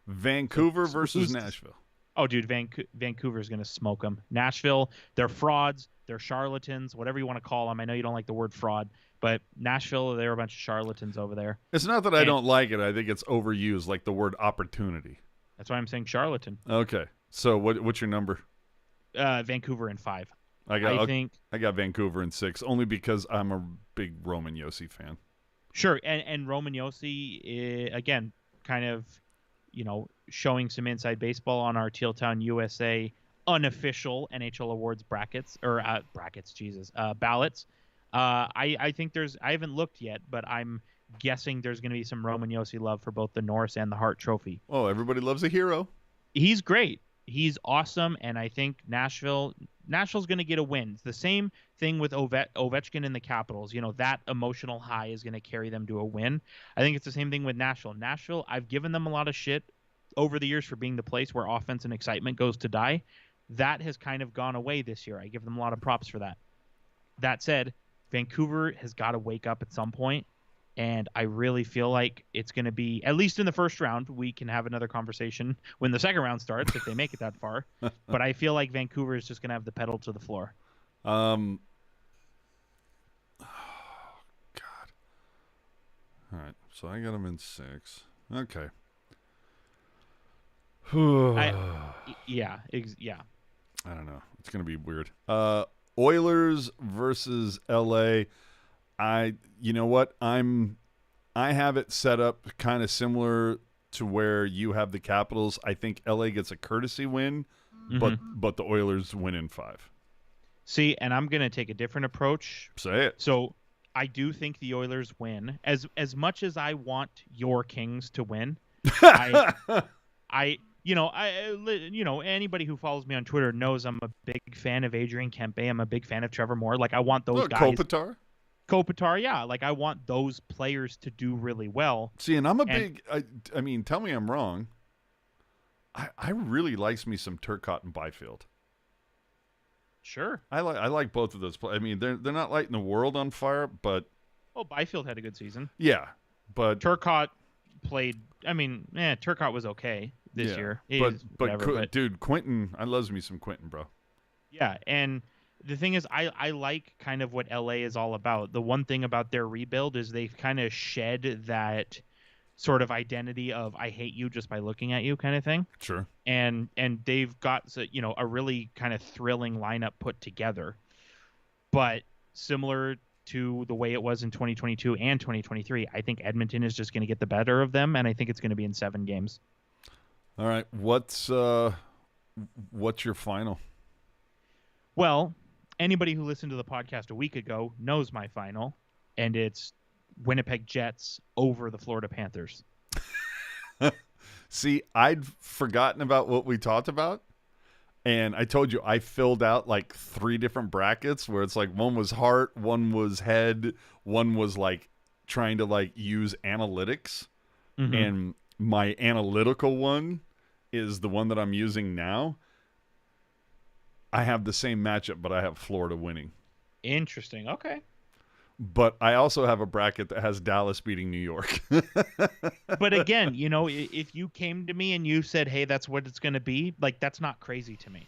Vancouver versus Nashville. Oh, dude, Vancouver is going to smoke them. Nashville, they're frauds. They're charlatans, whatever you want to call them. I know you don't like the word fraud, but Nashville, they're a bunch of charlatans over there. It's not that I don't like it. I think it's overused, like the word opportunity. That's why I'm saying charlatan. Okay. So what's your number? Vancouver in 5. I got Vancouver in 6, only because I'm a big Roman Josi fan. Sure, and Roman Josi, again, kind of, showing some inside baseball on our Teal Town USA unofficial NHL awards ballots. I think I haven't looked yet, but I'm guessing there's going to be some Roman Josi love for both the Norris and the Hart Trophy. Oh, everybody loves a hero. He's great. He's awesome, and I think Nashville's going to get a win. It's the same thing with Ovechkin and the Capitals. That emotional high is going to carry them to a win. I think it's the same thing with Nashville. Nashville, I've given them a lot of shit over the years for being the place where offense and excitement goes to die. That has kind of gone away this year. I give them a lot of props for that. That said, Vancouver has got to wake up at some point, and I really feel like it's going to be, at least in the first round. We can have another conversation when the second round starts if they make it that far. But I feel like Vancouver is just going to have the pedal to the floor. Oh, God. All right, so I got them in 6. Okay. Yeah. I don't know. It's going to be weird. Oilers versus LA. You know what? I have it set up kind of similar to where you have the Capitals. I think LA gets a courtesy win, but the Oilers win in 5. See, and I'm going to take a different approach. Say it. So I do think the Oilers win. As much as I want your Kings to win, anybody who follows me on Twitter knows I'm a big fan of Adrian Kempe. I'm a big fan of Trevor Moore. Like, I want those guys. Kopitar, yeah. Like, I want those players to do really well. See, and I'm a big. I mean, tell me I'm wrong. I really likes me some Turcotte and Byfield. Sure. I like both of those players. I mean, they're not lighting the world on fire, but Byfield had a good season. Yeah, but Turcotte played. I mean, Turcotte was okay this year. Dude, Quentin, I loves me some Quentin, bro. Yeah, and the thing is, I like kind of what LA is all about. The one thing about their rebuild is they've kind of shed that sort of identity of I hate you just by looking at you kind of thing. Sure. And they've got a really kind of thrilling lineup put together. But similar to the way it was in 2022 and 2023, I think Edmonton is just going to get the better of them, and I think it's going to be in 7 games. All right, what's your final? Well, anybody who listened to the podcast a week ago knows my final, and it's Winnipeg Jets over the Florida Panthers. See, I'd forgotten about what we talked about, and I told you I filled out like 3 different brackets where it's like one was heart, one was head, one was like trying to like use analytics, and my analytical one is the one that I'm using now. I have the same matchup, but I have Florida winning. Interesting. Okay. But I also have a bracket that has Dallas beating New York. But again, if you came to me and you said, hey, that's what it's going to be, like, that's not crazy to me.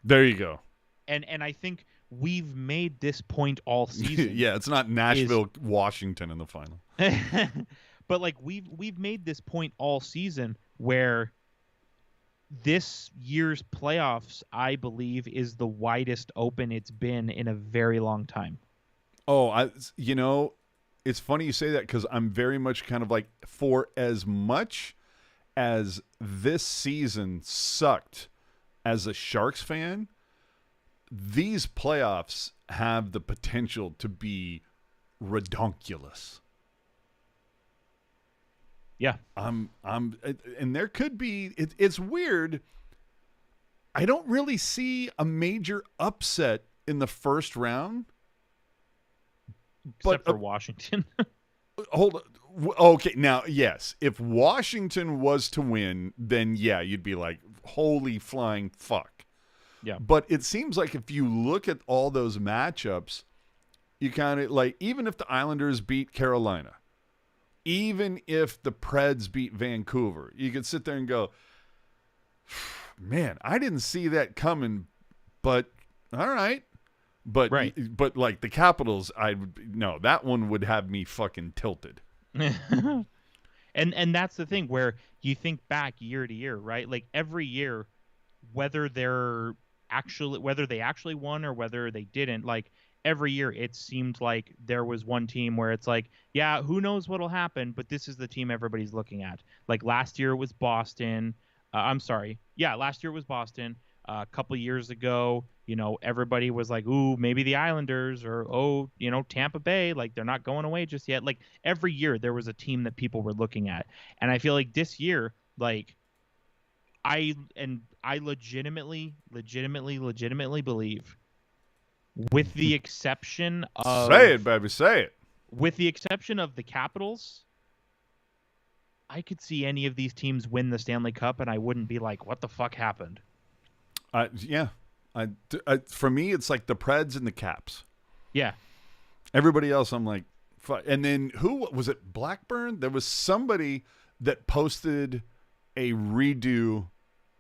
There you go. And I think we've made this point all season. Yeah, it's not Nashville, Washington in the final. But like we've made this point all season where this year's playoffs, I believe, is the widest open it's been in a very long time. Oh, it's funny you say that because I'm very much kind of like, for as much as this season sucked as a Sharks fan, these playoffs have the potential to be redonkulous. Yeah. And there could be, it's weird. I don't really see a major upset in the first round. Except for Washington. Hold on. Okay, now, yes, if Washington was to win, then yeah, you'd be like, holy flying fuck. Yeah. But it seems like if you look at all those matchups, you kind of like, even if the Islanders beat Carolina, even if the Preds beat Vancouver, you could sit there and go, man, I didn't see that coming, but all right. But right. But like the Capitals, that one would have me fucking tilted. And that's the thing where you think back year to year, right? Like every year, whether they actually won or whether they didn't, like every year it seemed like there was one team where it's like, yeah, who knows what'll happen, but this is the team everybody's looking at. Like last year it was Boston. Last year it was Boston. A couple years ago, everybody was like, ooh, maybe the Islanders, or Tampa Bay, like they're not going away just yet. Like every year there was a team that people were looking at. And I feel like this year, like I legitimately believe, with the exception of say it, baby, say it. With the exception of the Capitals, I could see any of these teams win the Stanley Cup and I wouldn't be like, what the fuck happened? Yeah. For me, it's like the Preds and the Caps. Yeah. Everybody else, I'm like, fuck. And then who was it? Blackburn? There was somebody that posted a redo.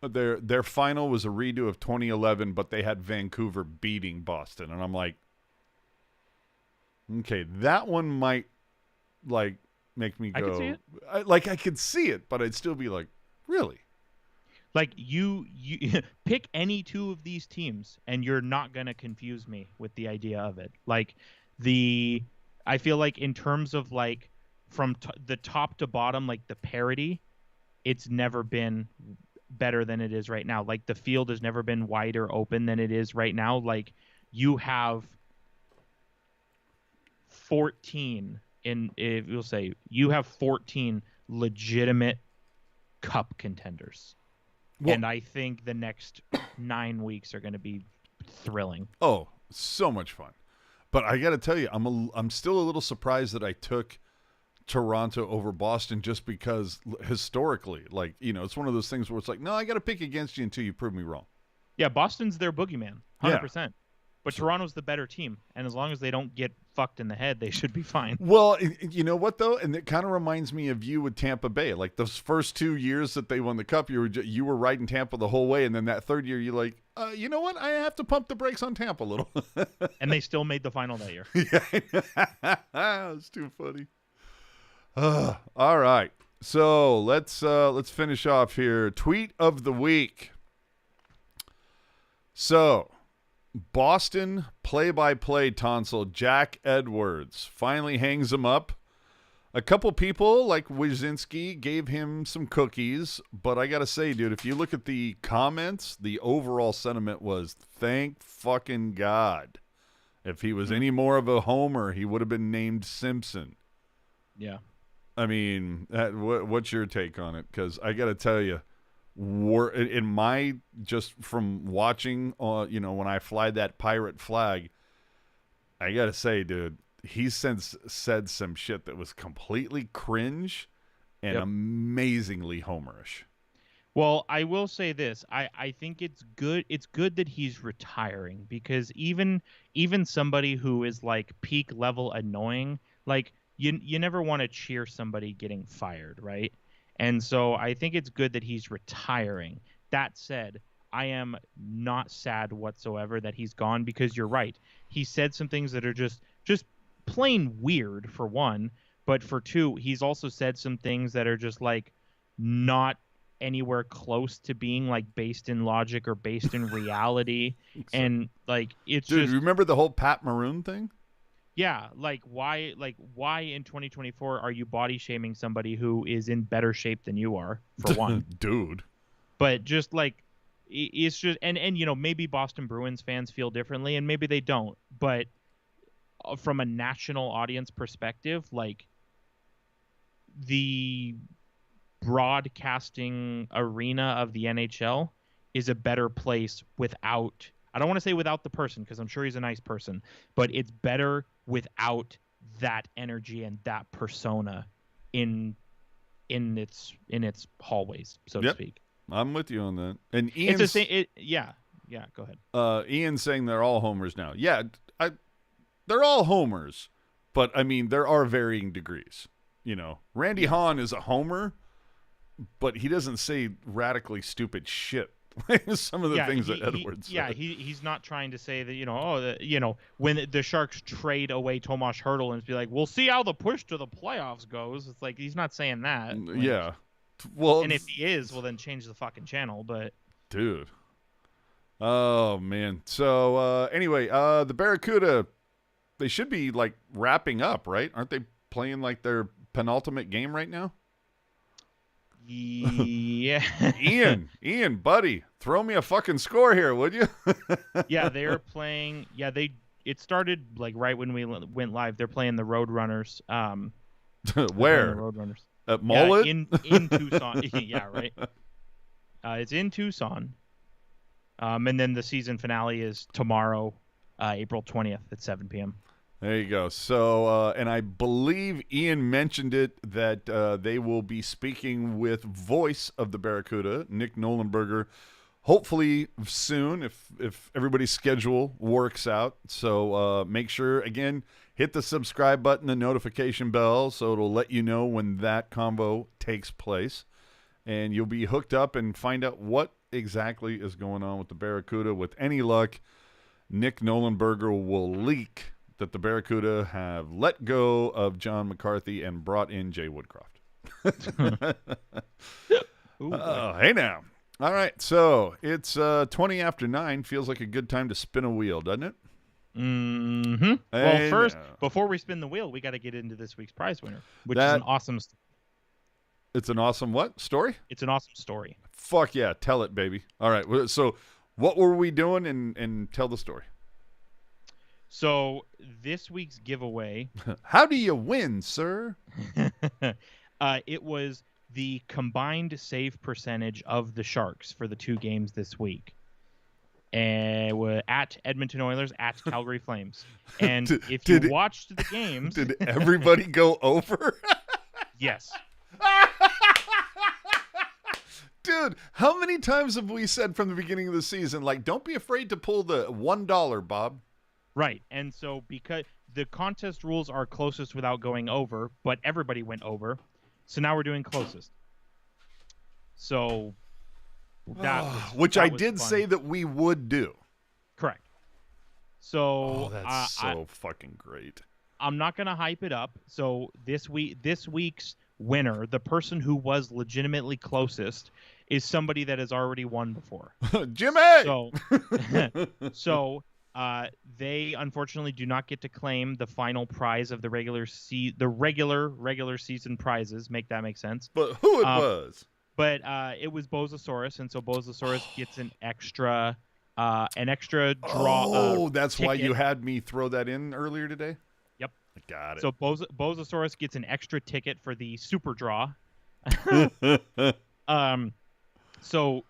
Their final was a redo of 2011, but they had Vancouver beating Boston, and I'm like, okay, that one might like make me go. I could see it. I could see it, but I'd still be like, really? Like you pick any two of these teams and you're not going to confuse me with the idea of it. Like I feel like in terms of like from the top to bottom, like the parity, it's never been better than it is right now. Like the field has never been wider open than it is right now. Like you have 14 you have 14 legitimate cup contenders. Well, and I think the next 9 weeks are going to be thrilling. Oh, so much fun. But I got to tell you, I'm still a little surprised that I took Toronto over Boston, just because historically, like, it's one of those things where it's like, no, I got to pick against you until you prove me wrong. Yeah, Boston's their boogeyman, 100%. Yeah. But Toronto's the better team, and as long as they don't get fucked in the head, they should be fine. Well, you know what, though? And it kind of reminds me of you with Tampa Bay. Like, those first 2 years that they won the Cup, you were riding Tampa the whole way, and then that third year, you're like, you know what? I have to pump the brakes on Tampa a little. And they still made the final that year. Yeah, it's too funny. All right. So, let's finish off here. Tweet of the week. So, Boston play-by-play tonsil Jack Edwards finally hangs him up. A couple people like Wyszynski gave him some cookies, but I gotta say, dude, if you look at the comments, the overall sentiment was, thank fucking God. If he was any more of a homer, he would have been named Simpson. Yeah. I mean, what's your take on it? Because I gotta tell you, just from watching, when I fly that pirate flag, I gotta say, dude, he's since said some shit that was completely cringe and amazingly homerish. Well, I will say this. I think it's good. It's good that he's retiring, because even somebody who is like peak level annoying, like you never want to cheer somebody getting fired, right? And so I think it's good that he's retiring. That said, I am not sad whatsoever that he's gone, because you're right. He said some things that are just plain weird, for one, but for two, he's also said some things that are just like not anywhere close to being like based in logic or based in reality. And like it's Dude, just, remember the whole Pat Maroon thing? yeah, like why in 2024 are you body shaming somebody who is in better shape than you are, for one? Dude. But just like it's just, and maybe Boston Bruins fans feel differently and maybe they don't, but from a national audience perspective, like the broadcasting arena of the NHL is a better place without, I don't want to say without the person, because I'm sure he's a nice person, but it's better without that energy and that persona in its hallways, so to speak. I'm with you on that. And Ian's, Ian's yeah, go ahead. Ian's saying they're all homers now. Yeah, they're all homers, but I mean there are varying degrees. Randy Hahn is a homer, but he doesn't say radically stupid shit. Some of the things that Edwards said. Yeah, he's not trying to say that, when the Sharks trade away Tomas Hertl and be like, we'll see how the push to the playoffs goes. It's like he's not saying that. Like, yeah. Well, and if he is, well then change the fucking channel. But dude, oh man. So anyway, the Barracuda, they should be like wrapping up, right? Aren't they playing like their penultimate game right now? Yeah. Ian, buddy, throw me a fucking score here, would you? Yeah, they're playing. Yeah, it started like right when we went live. They're playing the Roadrunners. Where? The Roadrunners. At Mullet? Yeah, in Tucson. Yeah, right. It's in Tucson. And then the season finale is tomorrow, April 20th at 7 p.m. There you go. So, and I believe Ian mentioned it that they will be speaking with voice of the Barracuda, Nick Nolenberger, hopefully soon if everybody's schedule works out. So make sure, again, hit the subscribe button and notification bell so it'll let you know when that convo takes place. And you'll be hooked up and find out what exactly is going on with the Barracuda. With any luck, Nick Nolenberger will leak that the Barracuda have let go of John McCarthy and brought in Jay Woodcroft. Hey now. All right, so it's 20 after 9. Feels like a good time to spin a wheel, doesn't it? Mm-hmm. Well, first, before we spin the wheel, we got to get into this week's prize winner, which is an awesome... It's an awesome what? Story? It's an awesome story. Fuck yeah, tell it, baby. All right, so what were we doing and tell the story? So this week's giveaway. How do you win, sir? It was the combined save percentage of the Sharks for the 2 games this week. And we're at Edmonton Oilers, at Calgary Flames. And if you watched the games... Did everybody go over? Yes. Dude, how many times have we said from the beginning of the season, like, don't be afraid to pull the $1, Bob? Right, and so because the contest rules are closest without going over, but everybody went over, so now we're doing closest. So which I did say that we would do. Correct. So that's so fucking great. I'm not gonna hype it up. So this week's winner, the person who was legitimately closest, is somebody that has already won before. Jimmy. So they unfortunately do not get to claim the final prize of the regular season prizes. Make that make sense? But who it was? But it was Bozosaurus, and so Bozosaurus gets an extra draw. Oh, that's ticket. why you had me throw that in earlier today? Yep. I got it. So Bozosaurus gets an extra ticket for the super draw. So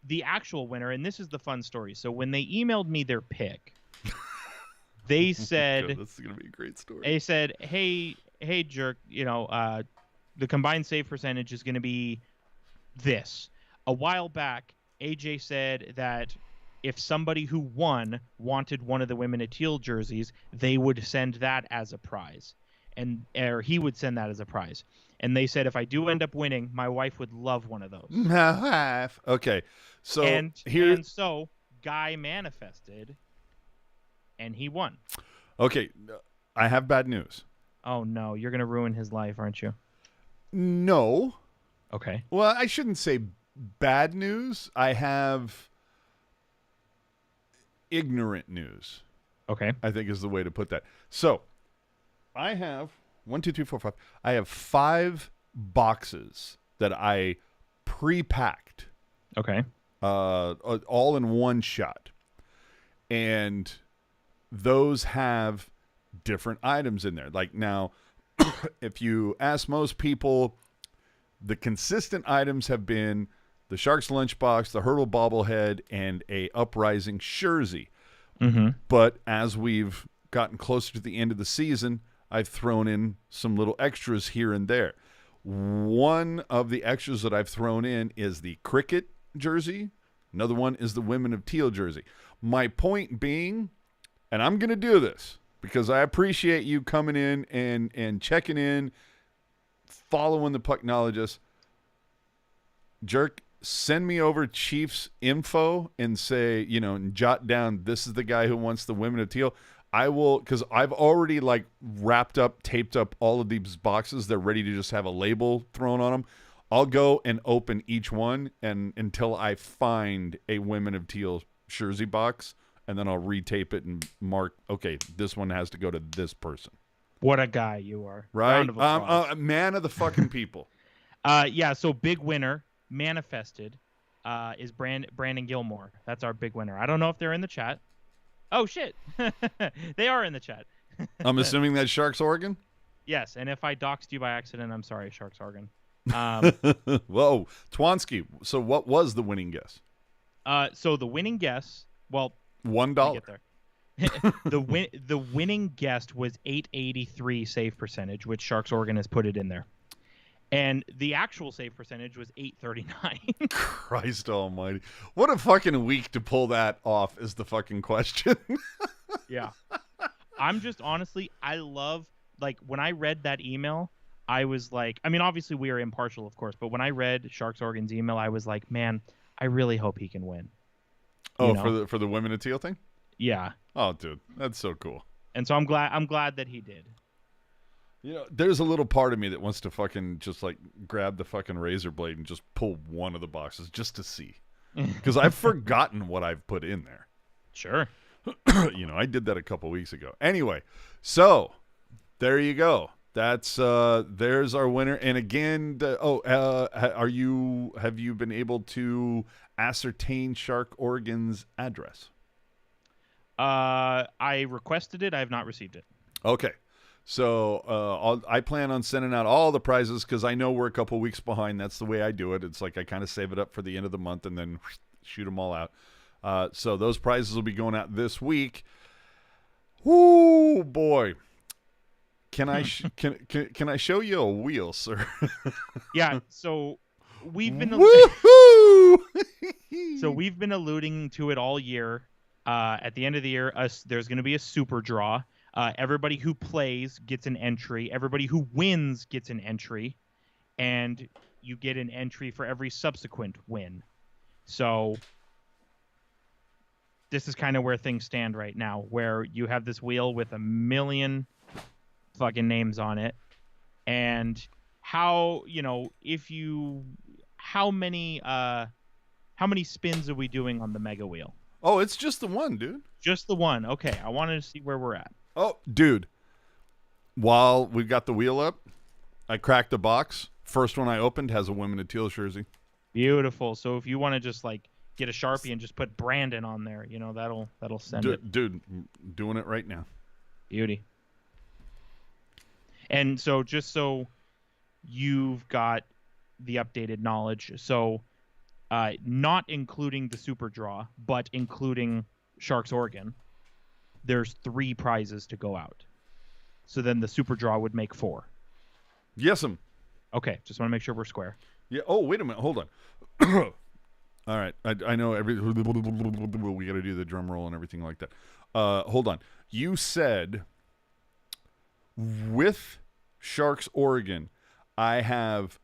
the actual winner, and this is the fun story. So when they emailed me their pick, they said, God, this is gonna be a great story. They said, hey, jerk, the combined save percentage is going to be this. A while back, AJ said that if somebody who won wanted one of the Women at Teal jerseys, they would send that as a prize, or he would send that as a prize. And they said, if I do end up winning, my wife would love one of those. Okay, so and so Guy manifested, and he won. Okay, I have bad news. Oh no, you're gonna ruin his life, aren't you? No. Okay. Well, I shouldn't say bad news. I have ignorant news, Okay. I think is the way to put that. So I have 1, 2, 3, 4, 5. I have 5 boxes that I pre-packed, Okay. all in one shot, and those have different items in there. Like now, if you ask most people, the consistent items have been the Sharks lunchbox, the Hurdle bobblehead, and a Uprising jersey. Mm-hmm. But as we've gotten closer to the end of the season, I've thrown in some little extras here and there. One of the extras that I've thrown in is the Cricket jersey. Another one is the Women of Teal jersey. My point being, and I'm going to do this because I appreciate you coming in and checking in, following the Pucknologists. Jerk, send me over Chiefs info and say, and jot down, this is the guy who wants the Women of Teal. I will, because I've already wrapped up, taped up all of these boxes. They're ready to just have a label thrown on them. I'll go and open each one until I find a Women of Teal jersey box, and then I'll retape it and mark, okay, this one has to go to this person. What a guy you are. Right? Round of applause. Man of the fucking people. Yeah, so big winner, manifested, is Brandon Gilmore. That's our big winner. I don't know if they're in the chat. Oh, shit. They are in the chat. I'm assuming that's Sharks Oregon? Yes, and if I doxed you by accident, I'm sorry, Sharks Oregon. Whoa, Twansky. So what was the winning guess? So the winning guess, well, $1. get there. The winning guess was 883 save percentage, which Sharks Oregon has put it in there. And the actual save percentage was 839. Christ almighty. What a fucking week to pull that off is the fucking question. Yeah. I'm just honestly, I love, when I read that email, I was like, I mean, obviously we are impartial, of course, but when I read Sharks Oregon's email, I was like, man, I really hope he can win. For the Women of Teal thing? Yeah. Oh, dude, that's so cool. And so I'm glad that he did. There's a little part of me that wants to fucking just grab the fucking razor blade and just pull one of the boxes just to see. Because I've forgotten what I've put in there. Sure. I did that a couple weeks ago. Anyway, so there you go. That's there's our winner. And again, have you been able to ascertain Shark Oregon's address? I requested it. I have not received it. Okay. So I plan on sending out all the prizes because I know we're a couple weeks behind. That's the way I do it. It's like I kind of save it up for the end of the month and then shoot them all out. So those prizes will be going out this week. Woo, boy. Can I can I show you a wheel, sir? Yeah. So we've been we've been alluding to it all year. At the end of the year, there's going to be a super draw. Everybody who plays gets an entry. Everybody who wins gets an entry. And you get an entry for every subsequent win. So this is kind of where things stand right now, where you have this wheel with 1 million fucking names on it. And how many spins are we doing on the mega wheel? Oh, it's just the one, dude. Just the one. Okay, I wanted to see where we're at. Oh, dude. While we've got the wheel up, I cracked the box. First one I opened has a Women of Teal jersey. Beautiful. So if you want to just get a Sharpie and just put Brandon on there, that'll send it. Dude, doing it right now. Beauty. And so just so you've got the updated knowledge, so not including the super draw, but including Sharks Oregon, there's 3 prizes to go out. So then the super draw would make 4. Yes'm. Okay, just want to make sure we're square. Yeah. Oh, wait a minute. Hold on. All right. I know we got to do the drum roll and everything like that. Hold on. You said with Sharks Oregon, I have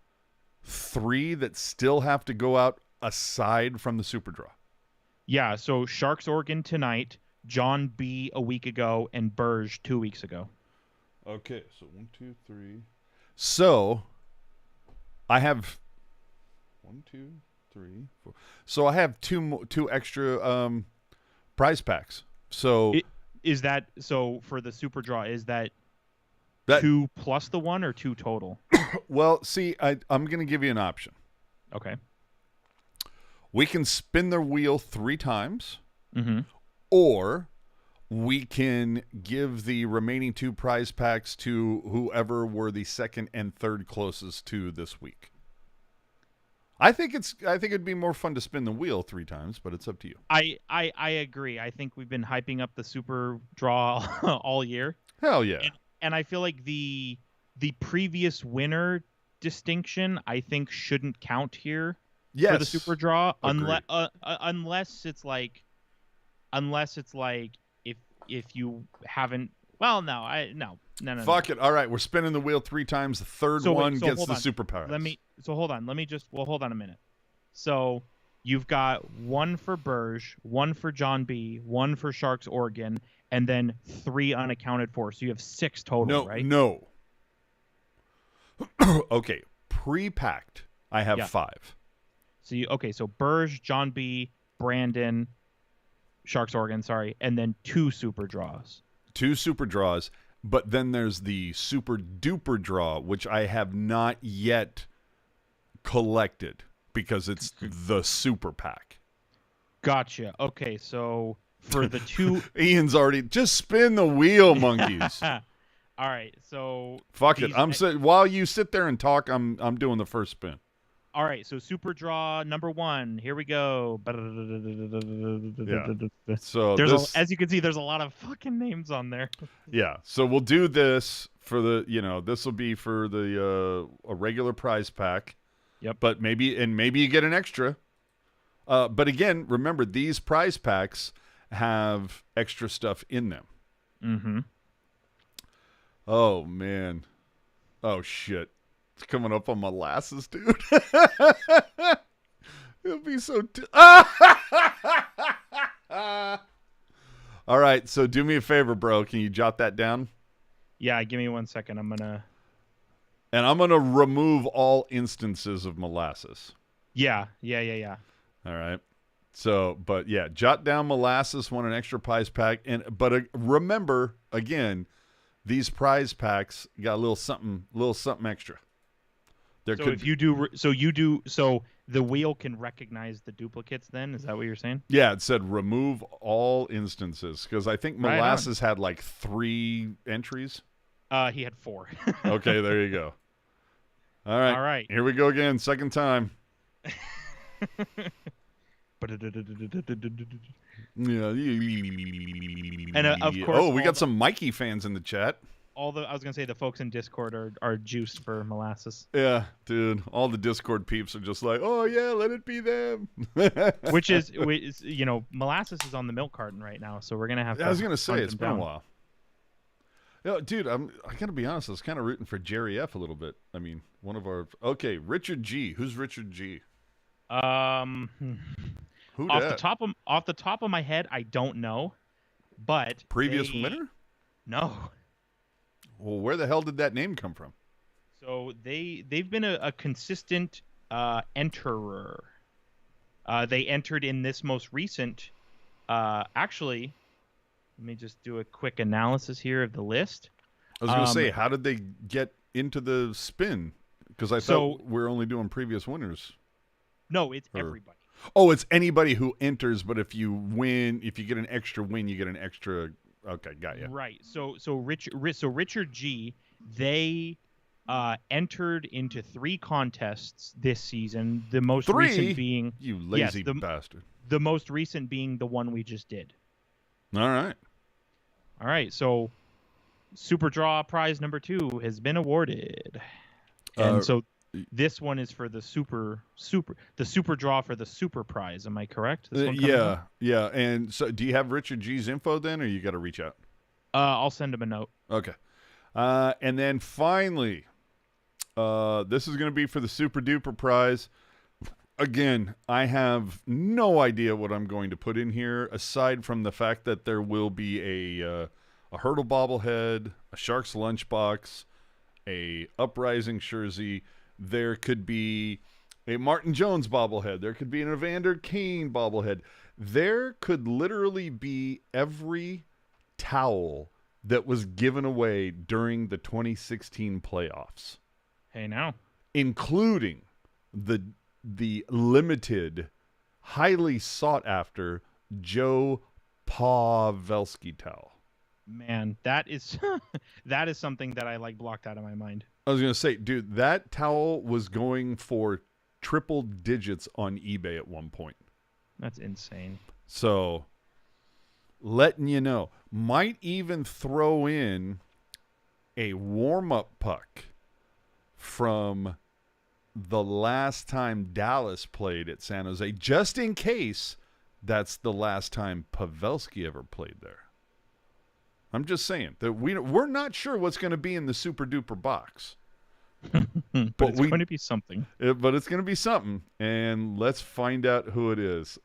3 that still have to go out aside from the super draw. Yeah, so Sharks Oregon tonight, John B a week ago, and Burge 2 weeks ago. Okay, so 1, 2, 3. So I have 1, 2, 3, 4. So I have two extra prize packs. So Is that so for the super draw? Is that 2 plus the 1 or 2 total? Well, see, I'm going to give you an option. Okay. We can spin the wheel 3 times, Mm-hmm. or we can give the remaining 2 prize packs to whoever were the second and third closest to this week. I think it'd be more fun to spin the wheel 3 times, but it's up to you. I agree. I think we've been hyping up the super draw all year. Hell yeah. And I feel like the previous winner distinction I think shouldn't count here for the super draw unless it's like if you haven't no. Fuck it. All right, we're spinning the wheel 3 times. The third one gets the superpowers. Hold on. Hold on a minute. So you've got 1 for Berge, 1 for John B, 1 for Sharks Oregon, and then 3 unaccounted for. So you have 6 total, right? No. Okay, pre-packed, I have 5. So Berge, John B, Brandon, Sharks Oregon, and then 2 super draws. 2 super draws, but then there's the super duper draw, which I have not yet collected because it's the super pack. Gotcha. Okay, so for the 2 Ian's already just spin the wheel, monkeys. All right, so fuck it. While you sit there and talk, I'm doing the first spin. All right, so super draw number 1. Here we go. Yeah. So as you can see, there's a lot of fucking names on there. Yeah. So we'll do this for the, this will be for the a regular prize pack. Yep. But maybe you get an extra. But again, remember these prize packs have extra stuff in them. Mm-hmm. Oh man. Oh shit. It's coming up on molasses, dude. It'll be so... All right, so do me a favor, bro. Can you jot that down? Yeah, give me 1 second. I'm going to remove all instances of molasses. Yeah. All right. So, but yeah, jot down molasses, want an extra prize pack. But remember, again, these prize packs got a little something extra. So the wheel can recognize the duplicates then? Is that what you're saying? Yeah, it said remove all instances because I think molasses had like 3 entries. He had 4. Okay, there you go. All right. Here we go again, second time. Yeah. And of course, we got some Mikey fans in the chat. I was gonna say the folks in Discord are juiced for molasses. Yeah, dude. All the Discord peeps are just like, oh yeah, let it be them. which is molasses is on the milk carton right now, so we're gonna have to. I was gonna say it's been a while. Yeah, dude, I gotta be honest. I was kind of rooting for Jerry F a little bit. I mean, one of our Richard G. Who's Richard G? Who off the top of my head, I don't know, but previous winner? No. Well, where the hell did that name come from? So they've been a consistent enterer. They entered in this most recent. Actually, let me just do a quick analysis here of the list. I was going to say, how did they get into the spin? Because I thought we're only doing previous winners. No, it's everybody. Oh, it's anybody who enters, but if you win, if you get an extra win, you get an extra. Okay, got you. Right. So Richard G, they entered into 3 contests this season. The most recent being you lazy bastard. The most recent being the one we just did. All right. So Super Draw prize number 2 has been awarded, and so this one is for the super draw for the super prize. Am I correct? Yeah. And so, do you have Richard G's info then, or you got to reach out? I'll send him a note. Okay. And then finally, this is going to be for the super duper prize. Again, I have no idea what I'm going to put in here, aside from the fact that there will be a Hurdle bobblehead, a Sharks lunchbox, a Uprising jersey. There could be a Martin Jones bobblehead. There could be an Evander Kane bobblehead. There could literally be every towel that was given away during the 2016 playoffs. Hey, now. Including the limited, highly sought after Joe Pavelski towel. Man, that is that is something that I blocked out of my mind. I was gonna say, dude, that towel was going for triple digits on eBay at one point. That's insane. So, letting you know, might even throw in a warm-up puck from the last time Dallas played at San Jose, just in case that's the last time Pavelski ever played there. I'm just saying that we're not sure what's going to be in the super duper box. but it's going to be something. But it's going to be something, and let's find out who it is.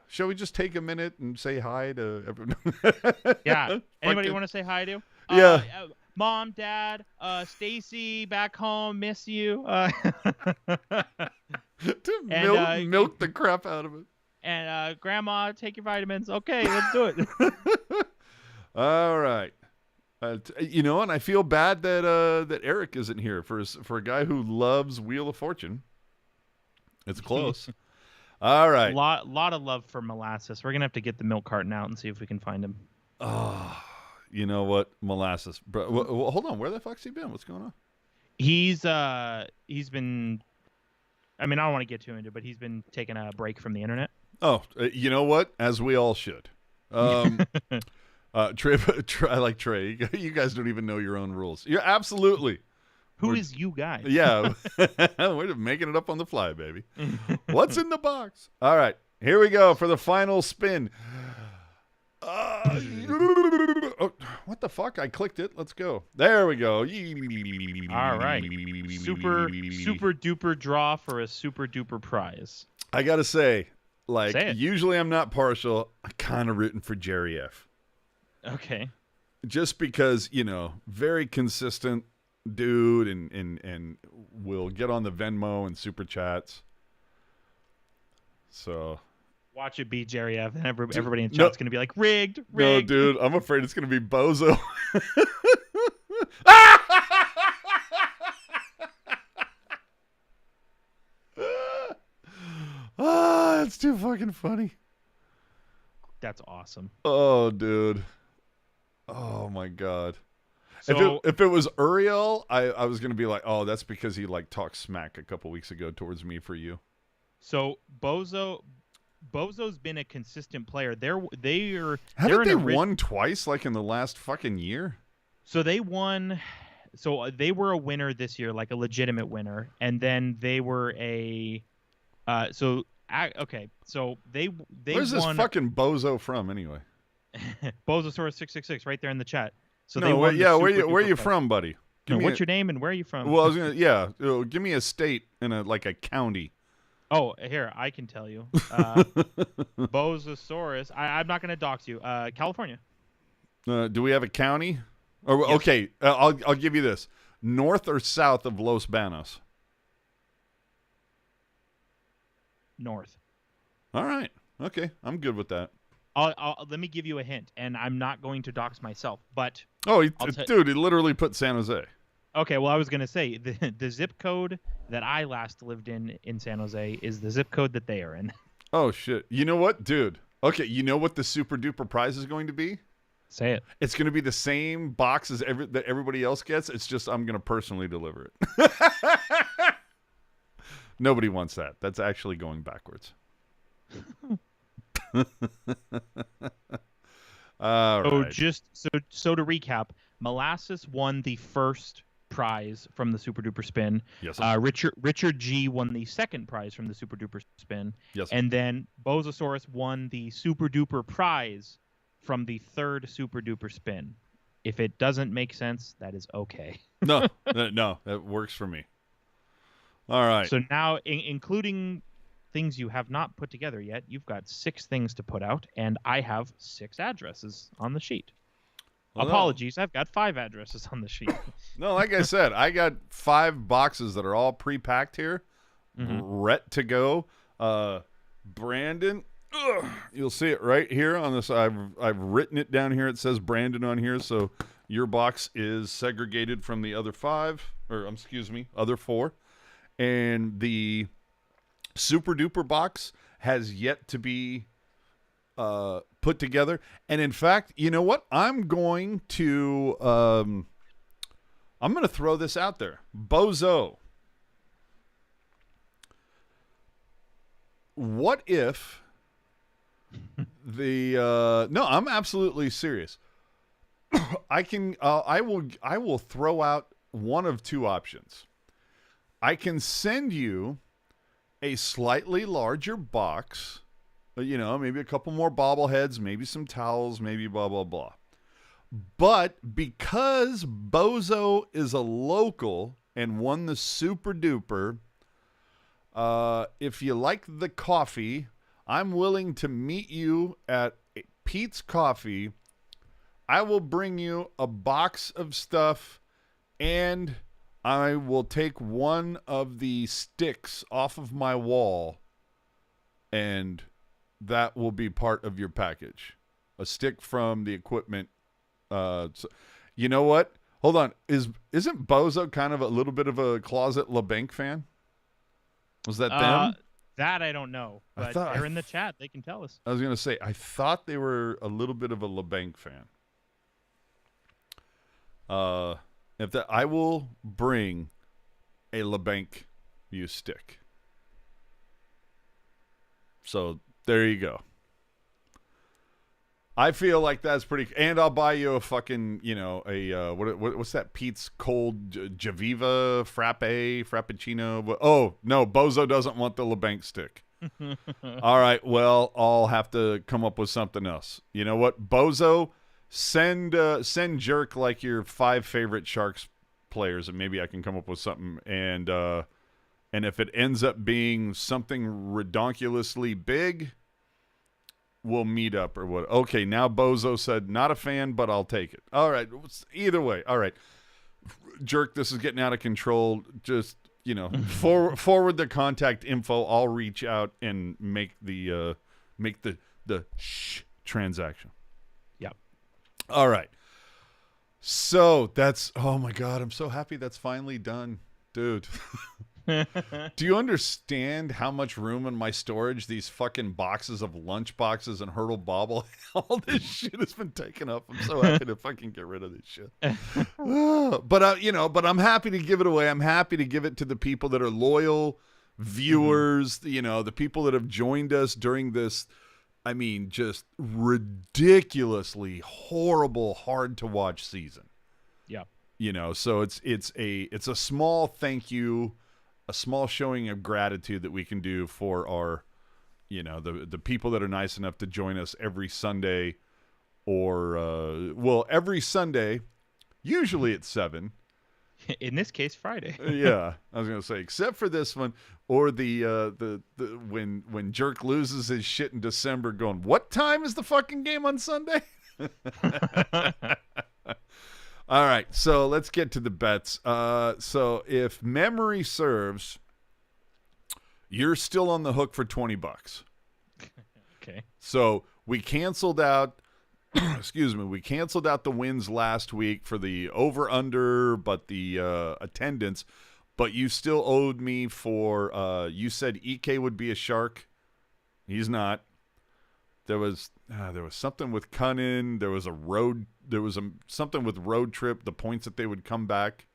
Shall we just take a minute and say hi to everyone? Yeah. Anybody want to say hi to? Yeah. Mom, Dad, Stacy, back home, miss you. To milk the crap out of it. And Grandma, take your vitamins. Okay, let's do it. All right. And I feel bad that Eric isn't here for a guy who loves Wheel of Fortune. It's close. All right. Lot of love for Molasses. We're gonna have to get the milk carton out and see if we can find him. Oh, you know what, Molasses. Bro, hold on. Where the fuck's he been? What's going on? He's been. I mean, I don't want to get too into it, but he's been taking a break from the internet. Oh, you know what? As we all should. Trey, I like Trey. You guys don't even know your own rules. Yeah, absolutely. Who is you guys? Yeah, we're just making it up on the fly, baby. What's in the box? All right, here we go for the final spin. Oh, what the fuck? I clicked it. Let's go. There we go. All right. Super duper draw for a super duper prize. I gotta say, usually I'm not partial. I'm kind of rooting for Jerry F. Okay. Just because, very consistent dude and will get on the Venmo and super chats. So watch it be Jerry F. And everybody in chat's going to be like, rigged. No, dude, I'm afraid it's going to be Bozo. That's too fucking funny. That's awesome. Oh, dude. Oh, my God. So, if it was Uriel, I was going to be like, oh, that's because he talked smack a couple weeks ago towards me for you. So Bozo's been a consistent player. Haven't they won twice in the last fucking year? So they won. So they were a winner this year, a legitimate winner, and then they were a. So they Where's won. this fucking Bozo from anyway? Bozosaurus 666 right there in the chat. So where are you from, buddy? What's your name and where are you from? Well, I was gonna give me a state and a county. Oh, here I can tell you. Bozosaurus. I'm not gonna dox you. California. Do we have a county? Or yes. Okay, I'll give you this: north or south of Los Banos? North. All right. Okay, I'm good with that. Let me give you a hint, and I'm not going to dox myself, but dude, he literally put San Jose. Okay, well, I was gonna say the zip code that I last lived in San Jose is the zip code that they are in. Oh shit! You know what, dude? Okay, you know what the super duper prize is going to be? Say it. It's going to be the same box as that everybody else gets. It's just I'm going to personally deliver it. Nobody wants that. That's actually going backwards. All right. So to recap, Molasses won the first prize from the Super Duper Spin. Yes. Richard G won the second prize from the Super Duper Spin. Yes. And then Bozosaurus won the Super Duper prize from the third Super Duper Spin. If it doesn't make sense, that is okay. No, that works for me. All right. So now, including things you have not put together yet, you've got 6 things to put out, and I have 6 addresses on the sheet. Well, Apologies, I've got 5 addresses on the sheet. No, like I said, I got 5 boxes that are all pre-packed here, ready to go. Brandon, you'll see it right here on this. I've written it down here. It says Brandon on here, so your box is segregated from the other 5, or other 4, and the Super Duper box has yet to be put together. And in fact, you know what? I'm going to throw this out there. Bozo. What if no, I'm absolutely serious. I will throw out one of 2 options. I can send you a slightly larger box, maybe a couple more bobbleheads, maybe some towels, maybe blah, blah, blah. But because Bozo is a local and won the Super Duper, if you like the coffee, I'm willing to meet you at Pete's Coffee. I will bring you a box of stuff, and I will take one of the sticks off of my wall, and that will be part of your package. A stick from the equipment. So, you know what? Hold on. Isn't Bozo kind of a little bit of a closet LeBanc fan? Was that them? That I don't know, but they're in the chat. They can tell us. I was going to say, I thought they were a little bit of a LeBanc fan. I will bring a LeBanc used stick. So there you go. I feel like that's pretty, and I'll buy you a fucking, what's that Pete's cold Javiva Frappuccino? Oh no, Bozo doesn't want the LeBanc stick. All right, well, I'll have to come up with something else. You know what, Bozo, send Jerk like your 5 favorite Sharks players, and maybe I can come up with something. And if it ends up being something redonkulously big, we'll meet up or what. Okay, now Bozo said not a fan, but I'll take it. All right, either way. All right, Jerk, this is getting out of control. Just forward the contact info. I'll reach out and make the transaction. Yep. All right. So that's, oh my God, I'm so happy that's finally done, dude. Do you understand how much room in my storage these fucking boxes of lunch boxes and Hurdle Bobble, all this shit has been taken up? I'm so happy to fucking get rid of this shit. But I'm happy to give it away. I'm happy to give it to the people that are loyal viewers, the people that have joined us during this, I mean, just ridiculously horrible, hard to watch season. Yeah. So it's a small thank you, a small showing of gratitude that we can do for our, the people that are nice enough to join us every Sunday, or every Sunday, usually at 7. In this case, Friday. Yeah, I was gonna say, except for this one, or the when Jerk loses his shit in December, going, what time is the fucking game on Sunday? All right, so let's get to the bets. So if memory serves, you're still on the hook for $20. Okay. So we canceled out. Excuse me. We canceled out the wins last week for the over/under, but the attendance. But you still owed me for. You said EK would be a Shark. He's not. There was something with Cunnin. There was something with Road Trip. The points that they would come back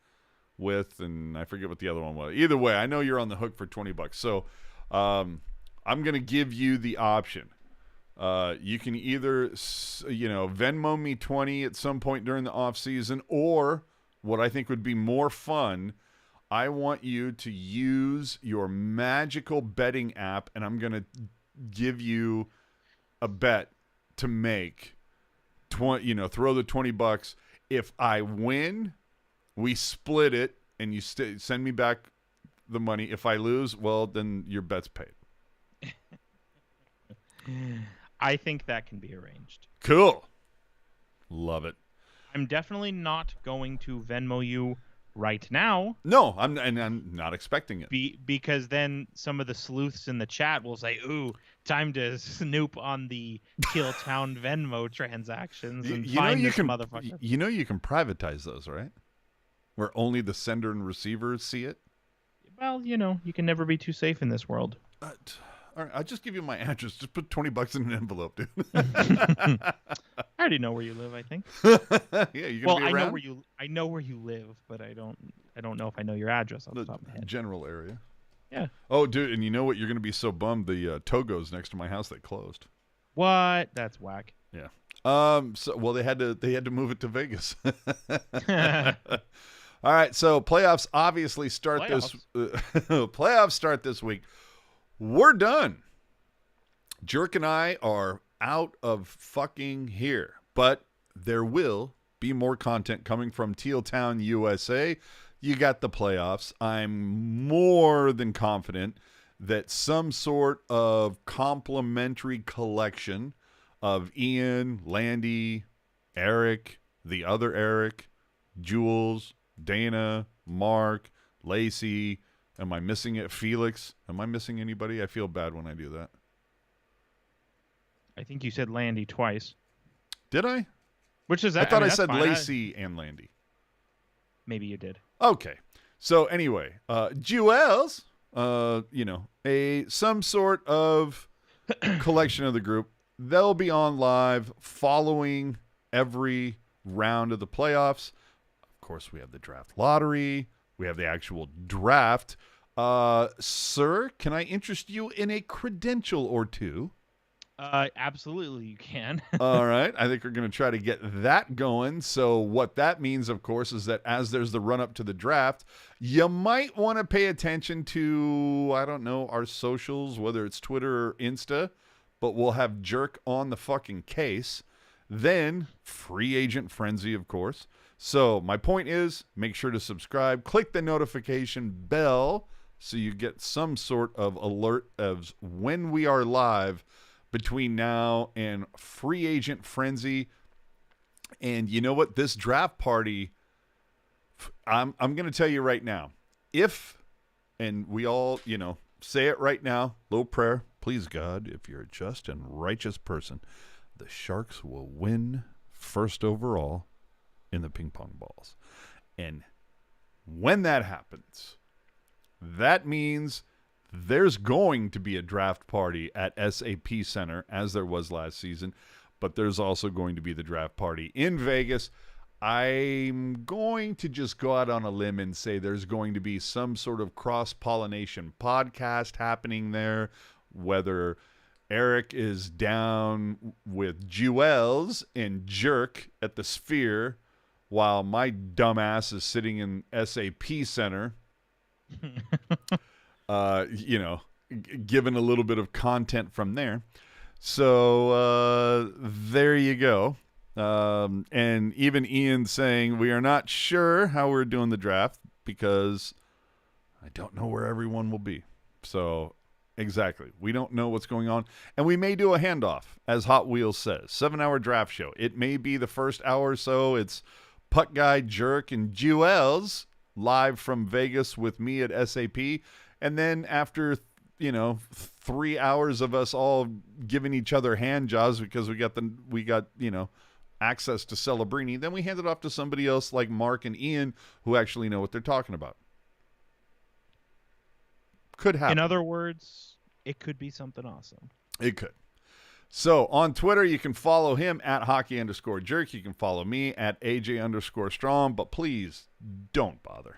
with, and I forget what the other one was. Either way, I know you're on the hook for $20. So I'm gonna give you the option. You can either, Venmo me 20 at some point during the off season, or what I think would be more fun, I want you to use your magical betting app, and I'm going to give you a bet to make, throw the $20. If I win, we split it, and you send me back the money. If I lose, well, then your bet's paid. I think that can be arranged. Cool. Love it. I'm definitely not going to Venmo you right now. No, I'm not expecting it. Because then some of the sleuths in the chat will say, "Ooh, time to snoop on the Teal Town Venmo transactions and find this motherfucker." You know you can privatize those, right? Where only the sender and receiver see it. Well, you can never be too safe in this world. All right, I'll just give you my address. Just put $20 in an envelope, dude. I already know where you live, I think. Yeah, you gonna be around? I know where you live, but I don't know if I know your address off the top of my head. General area. Yeah. Oh, dude, and you know what? You're gonna be so bummed. The Togo's next to my house, they closed. What? That's whack. Yeah. So they had to move it to Vegas. All right. So playoffs obviously start playoffs start this week. We're done. Jerk and I are out of fucking here, but there will be more content coming from Teal Town, USA. You got the playoffs. I'm more than confident that some sort of complimentary collection of Ian, Landy, Eric, the other Eric, Jules, Dana, Mark, Lacey. Am I missing it? Felix? Am I missing anybody? I feel bad when I do that. I think you said Landy twice. Did I? Which is I thought I said Lacey and Landy. Maybe you did. Okay. So anyway, Jewels, some sort of collection of the group. They'll be on live following every round of the playoffs. Of course, we have the draft lottery. We have the actual draft. Sir, can I interest you in a credential or two? Absolutely, you can. All right. I think we're going to try to get that going. So what that means, of course, is that as there's the run-up to the draft, you might want to pay attention to, I don't know, our socials, whether it's Twitter or Insta, but we'll have Jerk on the fucking case. Then free agent frenzy, of course. So my point is, make sure to subscribe. Click the notification bell so you get some sort of alert of when we are live between now and free agent frenzy. And you know what? This draft party, I'm going to tell you right now, and we all, say it right now, little prayer, please God, if you're a just and righteous person, the Sharks will win first overall in the ping pong balls. And when that happens, that means there's going to be a draft party at SAP Center, as there was last season, but there's also going to be the draft party in Vegas. I'm going to just go out on a limb and say there's going to be some sort of cross-pollination podcast happening there, whether Eric is down with Jewels and Jerk at the Sphere, while my dumbass is sitting in SAP Center, given a little bit of content from there. So there you go. And even Ian saying we are not sure how we're doing the draft because I don't know where everyone will be. So exactly. We don't know what's going on. And we may do a handoff, as Hot Wheels says. 7-hour draft show. It may be the first hour or so. It's Puck Guy, Jerk, and Jewels live from Vegas with me at SAP. And then after, 3 hours of us all giving each other hand jobs because we got access to Celebrini, then we hand it off to somebody else like Mark and Ian who actually know what they're talking about. Could happen. In other words, it could be something awesome. It could. So on Twitter, you can follow him at hockey_jerk. You can follow me at AJ_strong, but please don't bother.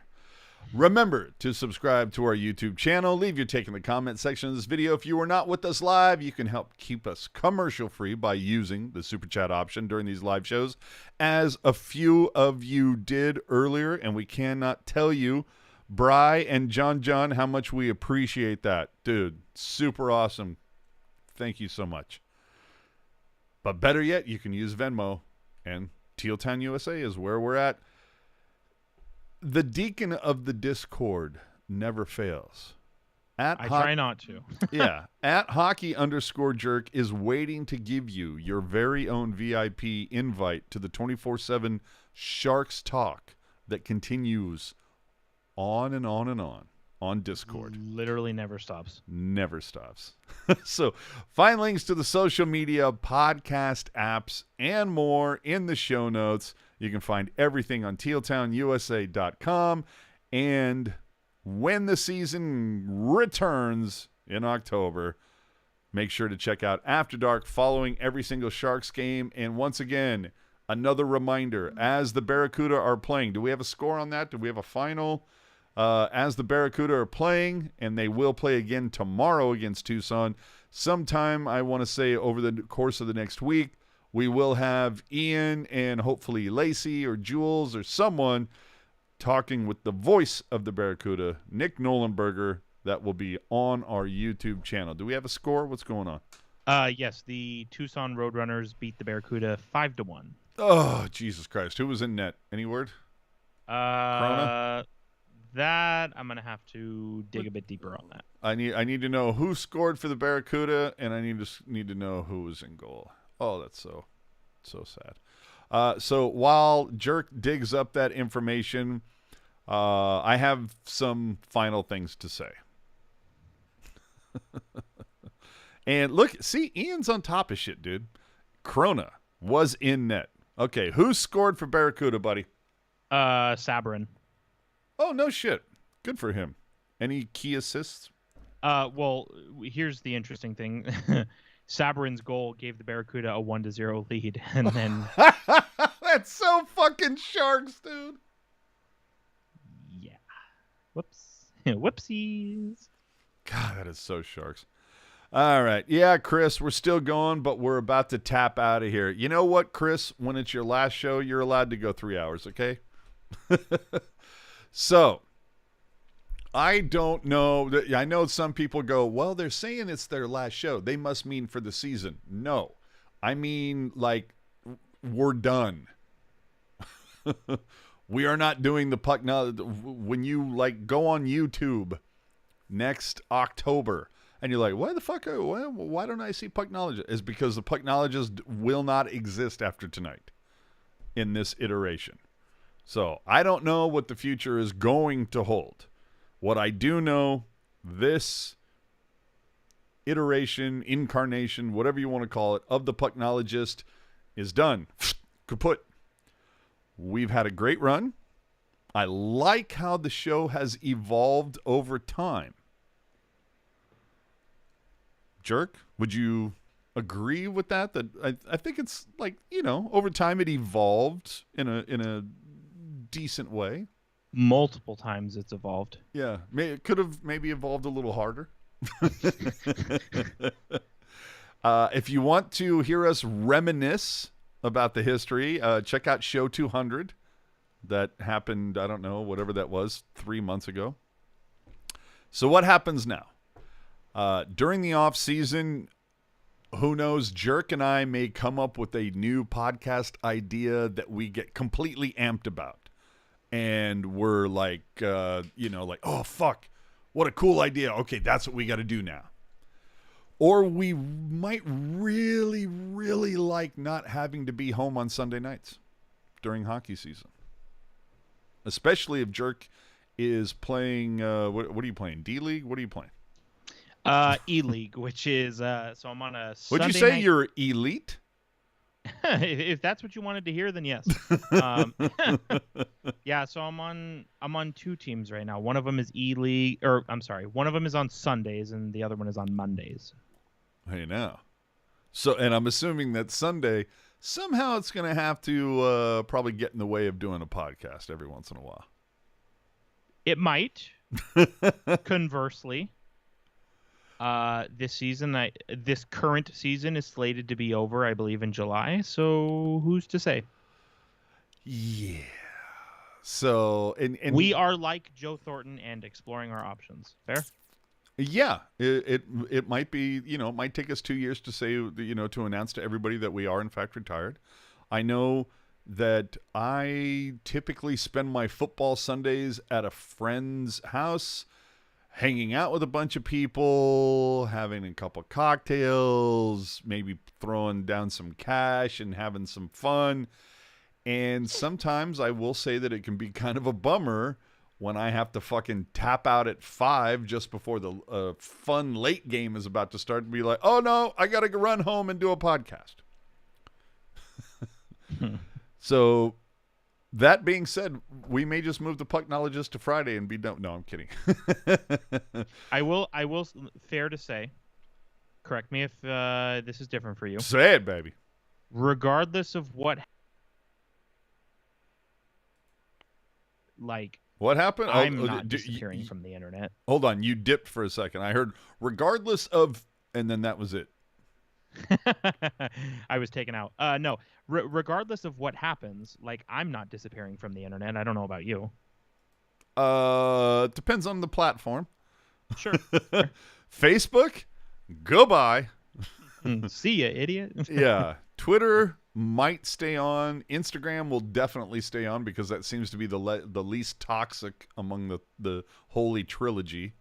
Remember to subscribe to our YouTube channel. Leave your take in the comment section of this video. If you are not with us live, you can help keep us commercial-free by using the Super Chat option during these live shows, as a few of you did earlier, and we cannot tell you, Bri and John, how much we appreciate that. Dude, super awesome. Thank you so much. But better yet, you can use Venmo, and Teal Town USA is where we're at. The deacon of the Discord never fails. I try not to. Yeah. At hockey_jerk is waiting to give you your very own VIP invite to the 24/7 Sharks talk that continues on and on and on Discord. Literally never stops. Never stops. So find links to the social media, podcast apps, and more in the show notes. You can find everything on tealtownusa.com. And when the season returns in October, make sure to check out After Dark following every single Sharks game. And once again, another reminder, as the Barracuda are playing, do we have a score on that? Do we have a final? As the Barracuda are playing, and they will play again tomorrow against Tucson, sometime, I want to say, over the course of the next week, we will have Ian and hopefully Lacey or Jules or someone talking with the voice of the Barracuda, Nick Nolenberger. That will be on our YouTube channel. Do we have a score? What's going on? Yes, the Tucson Roadrunners beat the Barracuda 5-1. Oh, Jesus Christ. Who was in net? Any word? Corona? That I'm gonna have to dig a bit deeper on that. I need to know who scored for the Barracuda, and I need to know who was in goal. Oh, that's so sad. So while Jerk digs up that information, I have some final things to say. And look, see, Ian's on top of shit, dude. Corona was in net. Okay, who scored for Barracuda, buddy? Sabrin. Oh, no shit. Good for him. Any key assists? Well, here's the interesting thing. Sabrin's goal gave the Barracuda a 1-0 lead, and then that's so fucking Sharks, dude. Yeah. Whoops. Whoopsies. God, that is so Sharks. All right. Yeah, Chris, we're still going, but we're about to tap out of here. You know what, Chris? When it's your last show, you're allowed to go 3 hours, okay? So, I don't know. I know some people go, well, they're saying it's their last show. They must mean for the season. No. I mean, like, we're done. We are not doing the puck now. When you, like, go on YouTube next October, and you're like, why the fuck? Why don't I see Pucknologists? It's because the Pucknologists will not exist after tonight in this iteration. So I don't know what the future is going to hold. What I do know, this iteration, incarnation, whatever you want to call it, of the Pucknologist is done. Kaput. We've had a great run. I like how the show has evolved over time. Jerk, would you agree with that? That I think it's like, you know, over time it evolved in a decent way. Multiple times it's evolved. Yeah, it could have maybe evolved a little harder. If you want to hear us reminisce about the history, check out show 200. That happened, I don't know, whatever that was, 3 months ago. So what happens now? During the off season, who knows, Jerk and I may come up with a new podcast idea that we get completely amped about. And we're like, like, oh, fuck, what a cool idea. Okay, that's what we got to do now. Or we might really, really like not having to be home on Sunday nights during hockey season. Especially if Jerk is playing, what are you playing, D-League? What are you playing? E-League, which is, so I'm on a Sunday Would you say night... you're elite? If that's what you wanted to hear, then yes. Yeah, so I'm on two teams right now. One of them is E-League, or I'm sorry, one of them is on Sundays and the other one is on Mondays. Hey, now. So, and I'm assuming that Sunday, somehow it's going to have to probably get in the way of doing a podcast every once in a while. It might. Conversely, this current season is slated to be over, I believe, in July. So who's to say? Yeah. So, and we are like Joe Thornton and exploring our options. Fair? Yeah, it might be, it might take us 2 years to say, to announce to everybody that we are in fact retired. I know that I typically spend my football Sundays at a friend's house, hanging out with a bunch of people, having a couple cocktails, maybe throwing down some cash and having some fun. And sometimes I will say that it can be kind of a bummer when I have to fucking tap out at 5 just before the fun late game is about to start and be like, oh no, I got to run home and do a podcast. So that being said, we may just move the Pucknologists to Friday and be done. No, I'm kidding. I will, fair to say, correct me if this is different for you. Say it, baby. Regardless of what happened? I'm not disappearing from the internet. Hold on, you dipped for a second. I heard regardless of, and then that was it. I was taken out. No, regardless of what happens, I'm not disappearing from the internet. I don't know about you. Depends on the platform. Sure. Facebook, goodbye. See ya, idiot. Yeah. Twitter might stay on. Instagram will definitely stay on because that seems to be the least toxic among the holy trilogy.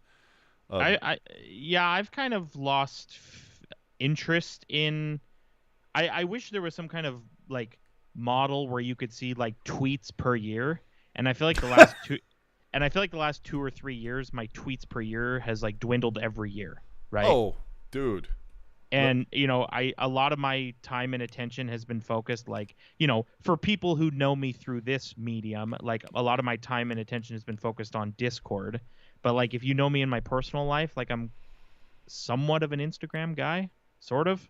I've kind of lost interest in. I wish there was some kind of model where you could see tweets per year, and I feel like the last two. And I feel like the last 2 or 3 years, my tweets per year has dwindled every year, right? Oh, dude. And a lot of my time and attention has been focused, for people who know me through this medium, a lot of my time and attention has been focused on Discord. But if you know me in my personal life, I'm somewhat of an Instagram guy, sort of.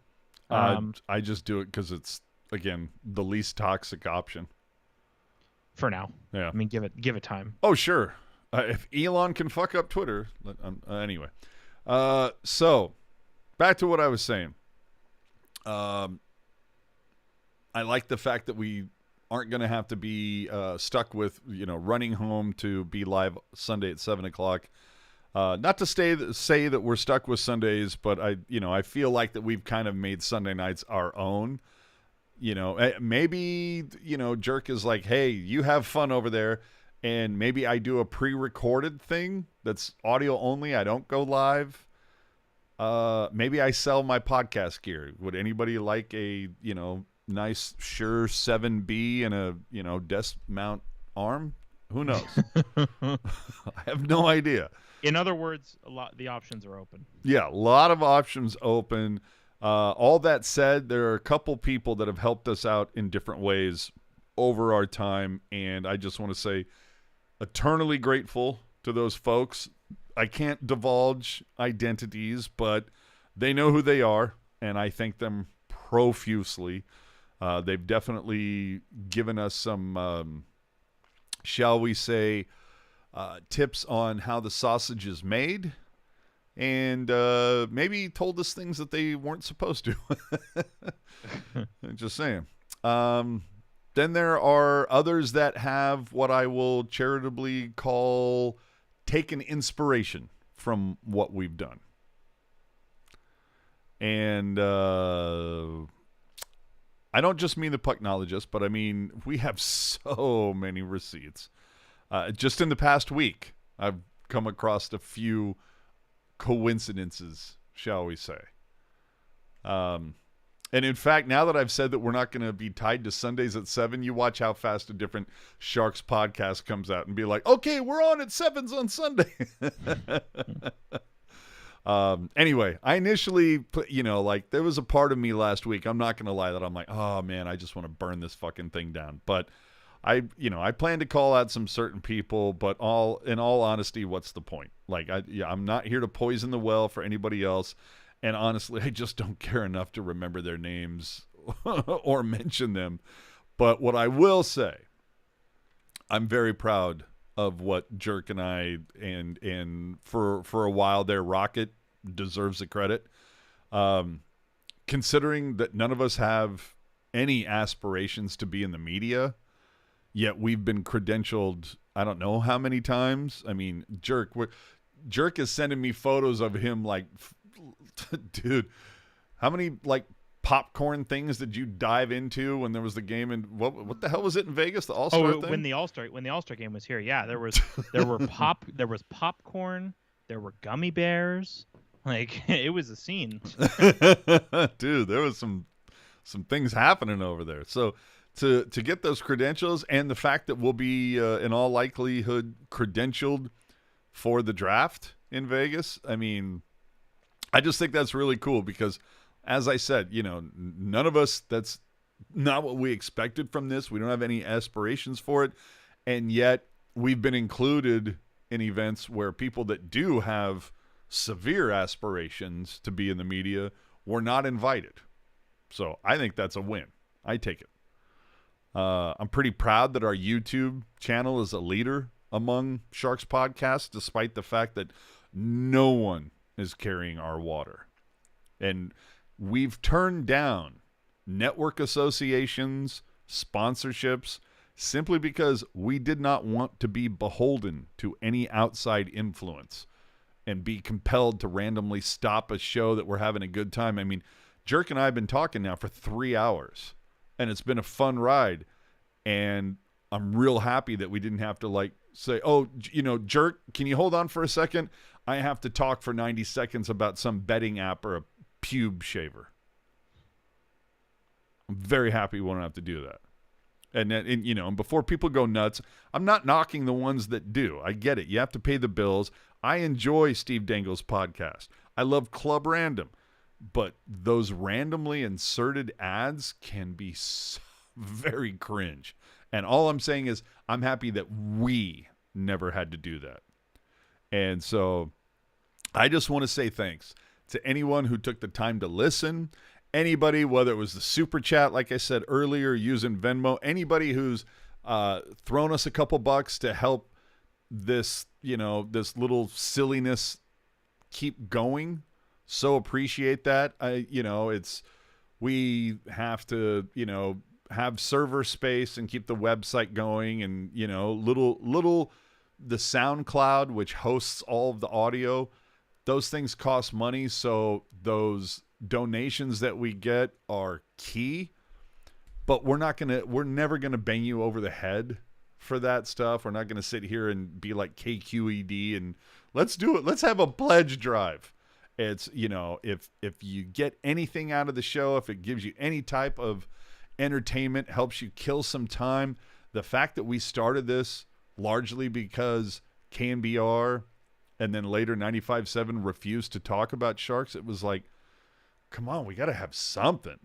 I just do it because it's again the least toxic option. For now. Yeah. I mean, give it time. Oh, sure. If Elon can fuck up Twitter. Anyway. So, back to what I was saying. I like the fact that we aren't going to have to be stuck with, running home to be live Sunday at 7 o'clock. Not to say that we're stuck with Sundays, but I feel like that we've kind of made Sunday nights our own. Maybe, Jerk is like, hey, you have fun over there. And maybe I do a pre-recorded thing that's audio only. I don't go live. Maybe I sell my podcast gear. Would anybody like a, nice Shure 7B and a, desk mount arm? Who knows? I have no idea. In other words, the options are open. Yeah, a lot of options open. All that said, there are a couple people that have helped us out in different ways over our time, and I just want to say eternally grateful to those folks. I can't divulge identities, but they know who they are, and I thank them profusely. They've definitely given us some, shall we say, tips on how the sausage is made. And maybe told us things that they weren't supposed to. Just saying. Then there are others that have what I will charitably call taken inspiration from what we've done. And I don't just mean the Pucknologists, but I mean we have so many receipts. Just in the past week, I've come across a few coincidences, shall we say. And in fact, now that I've said that we're not going to be tied to Sundays at 7, you watch how fast a different Sharks podcast comes out and be like, okay, we're on at 7s on Sunday. Anyway, I initially put, there was a part of me last week, I'm not going to lie, that I'm like, oh man, I just want to burn this fucking thing down. But I plan to call out some certain people, but in all honesty, what's the point? I'm not here to poison the well for anybody else. And honestly, I just don't care enough to remember their names or mention them. But what I will say, I'm very proud of what Jerk and I and for a while there, Rocket deserves the credit. Considering that none of us have any aspirations to be in the media, yet we've been credentialed, I don't know how many times. I mean, Jerk is sending me photos of him dude, how many popcorn things did you dive into when there was the game? And what the hell was it in Vegas? The All-Star thing? When the All-Star game was here, yeah, there was popcorn, there were gummy bears, it was a scene. Dude, there was some things happening over there. So to get those credentials, and the fact that we'll be in all likelihood credentialed for the draft in Vegas. I mean, I just think that's really cool because, as I said, none of us, that's not what we expected from this. We don't have any aspirations for it. And yet we've been included in events where people that do have severe aspirations to be in the media were not invited. So I think that's a win. I take it. I'm pretty proud that our YouTube channel is a leader among Sharks podcasts, despite the fact that no one is carrying our water. And we've turned down network associations, sponsorships, simply because we did not want to be beholden to any outside influence and be compelled to randomly stop a show that we're having a good time. I mean, Jerk and I have been talking now for 3 hours, and it's been a fun ride. And I'm real happy that we didn't have to say, oh, Jerk, can you hold on for a second? I have to talk for 90 seconds about some betting app or a pube shaver. I'm very happy we won't have to do that. And before people go nuts, I'm not knocking the ones that do. I get it. You have to pay the bills. I enjoy Steve Dangle's podcast. I love Club Random. But those randomly inserted ads can be so very cringe. And all I'm saying is I'm happy that we never had to do that. And so I just want to say thanks to anyone who took the time to listen. Anybody, whether it was the super chat, like I said earlier, using Venmo, anybody who's thrown us a couple bucks to help this, this little silliness keep going. So appreciate that. We have to, have server space and keep the website going, and, little the SoundCloud, which hosts all of the audio, those things cost money. So those donations that we get are key, but we're never going to bang you over the head for that stuff. We're not going to sit here and be like KQED and let's do it. Let's have a pledge drive. It's, if you get anything out of the show, if it gives you any type of entertainment, helps you kill some time. The fact that we started this largely because KNBR and then later 95.7 refused to talk about Sharks, it was like, come on, we got to have something.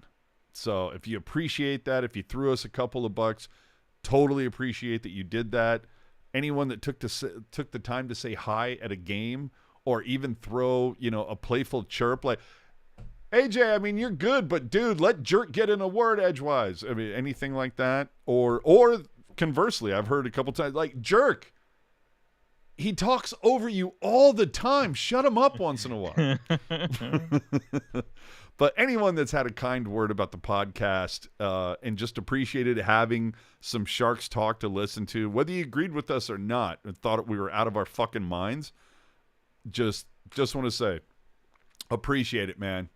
So if you appreciate that, if you threw us a couple of bucks, totally appreciate that you did that. Anyone that took the time to say hi at a game, or even throw, a playful chirp like, AJ, I mean, you're good, but dude, let Jerk get in a word edgewise. I mean, anything like that. Or conversely, I've heard a couple times, like, Jerk, he talks over you all the time. Shut him up once in a while. But anyone that's had a kind word about the podcast and just appreciated having some Sharks talk to listen to, whether you agreed with us or not and thought we were out of our fucking minds, just want to say, appreciate it, man.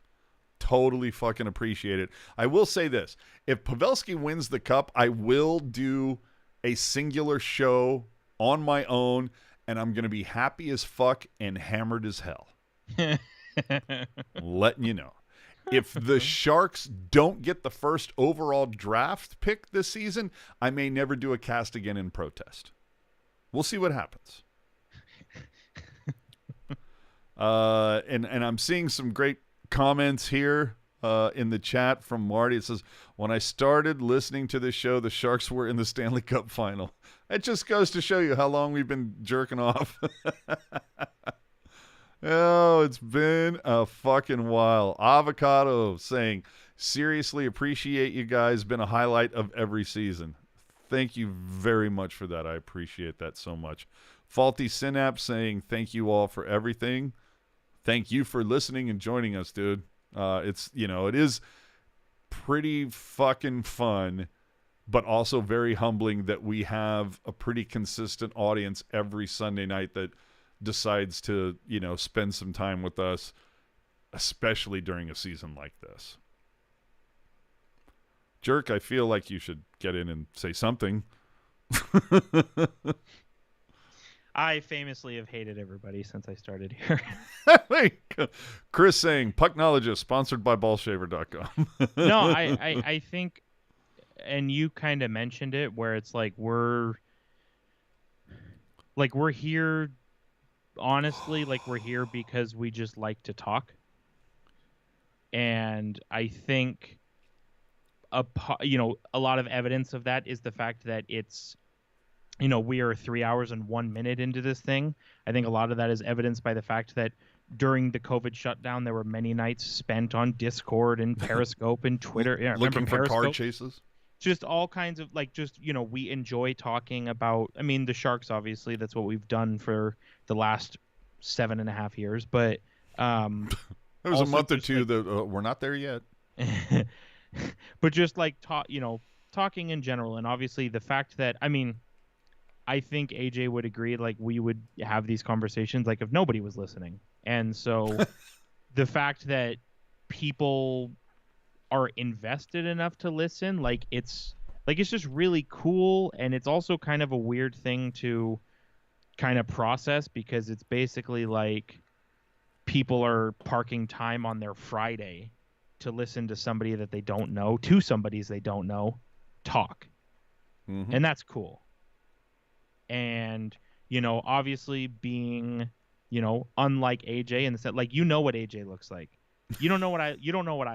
Totally fucking appreciate it. I will say this. If Pavelski wins the cup, I will do a singular show on my own, and I'm going to be happy as fuck and hammered as hell. Letting you know. If the Sharks don't get the first overall draft pick this season, I may never do a cast again in protest. We'll see what happens. And I'm seeing some great comments here in the chat from Marty. It says, when I started listening to this show, the Sharks were in the Stanley Cup final. It just goes to show you how long we've been jerking off. Oh, it's been a fucking while. Avocado saying, seriously appreciate you guys. Been a highlight of every season. Thank you very much for that. I appreciate that so much. Faulty Synapse saying, thank you all for everything. Thank you for listening and joining us, dude. It is pretty fucking fun, but also very humbling that we have a pretty consistent audience every Sunday night that decides to, spend some time with us, especially during a season like this. Jerk, I feel like you should get in and say something. I famously have hated everybody since I started here. Chris saying, Pucknologists, sponsored by ballshaver.com. No, I think and you kind of mentioned it, where it's like we're here, honestly, like we're here because we just like to talk. And I think a lot of evidence of that is the fact that it's, we are 3 hours and 1 minute into this thing. I think a lot of that is evidenced by the fact that during the COVID shutdown, there were many nights spent on Discord and Periscope and Twitter. Yeah, remember Looking for car Periscope? chases. Just all kinds of we enjoy talking about. I mean, the Sharks, obviously, that's what we've done for the last 7.5 years. But There was a month or two that we're not there yet. but just like talking in general, and obviously the fact that, I mean, I think AJ would agree, like we would have these conversations like if nobody was listening. And so the fact that people are invested enough to listen, it's just really cool. And it's also kind of a weird thing to kind of process, because it's basically like people are parking time on their Friday to listen to somebody that they don't know, to somebodies they don't know, talk. Mm-hmm. And that's cool. And, obviously being, unlike AJ in the sense, like, what AJ looks like. You don't know what I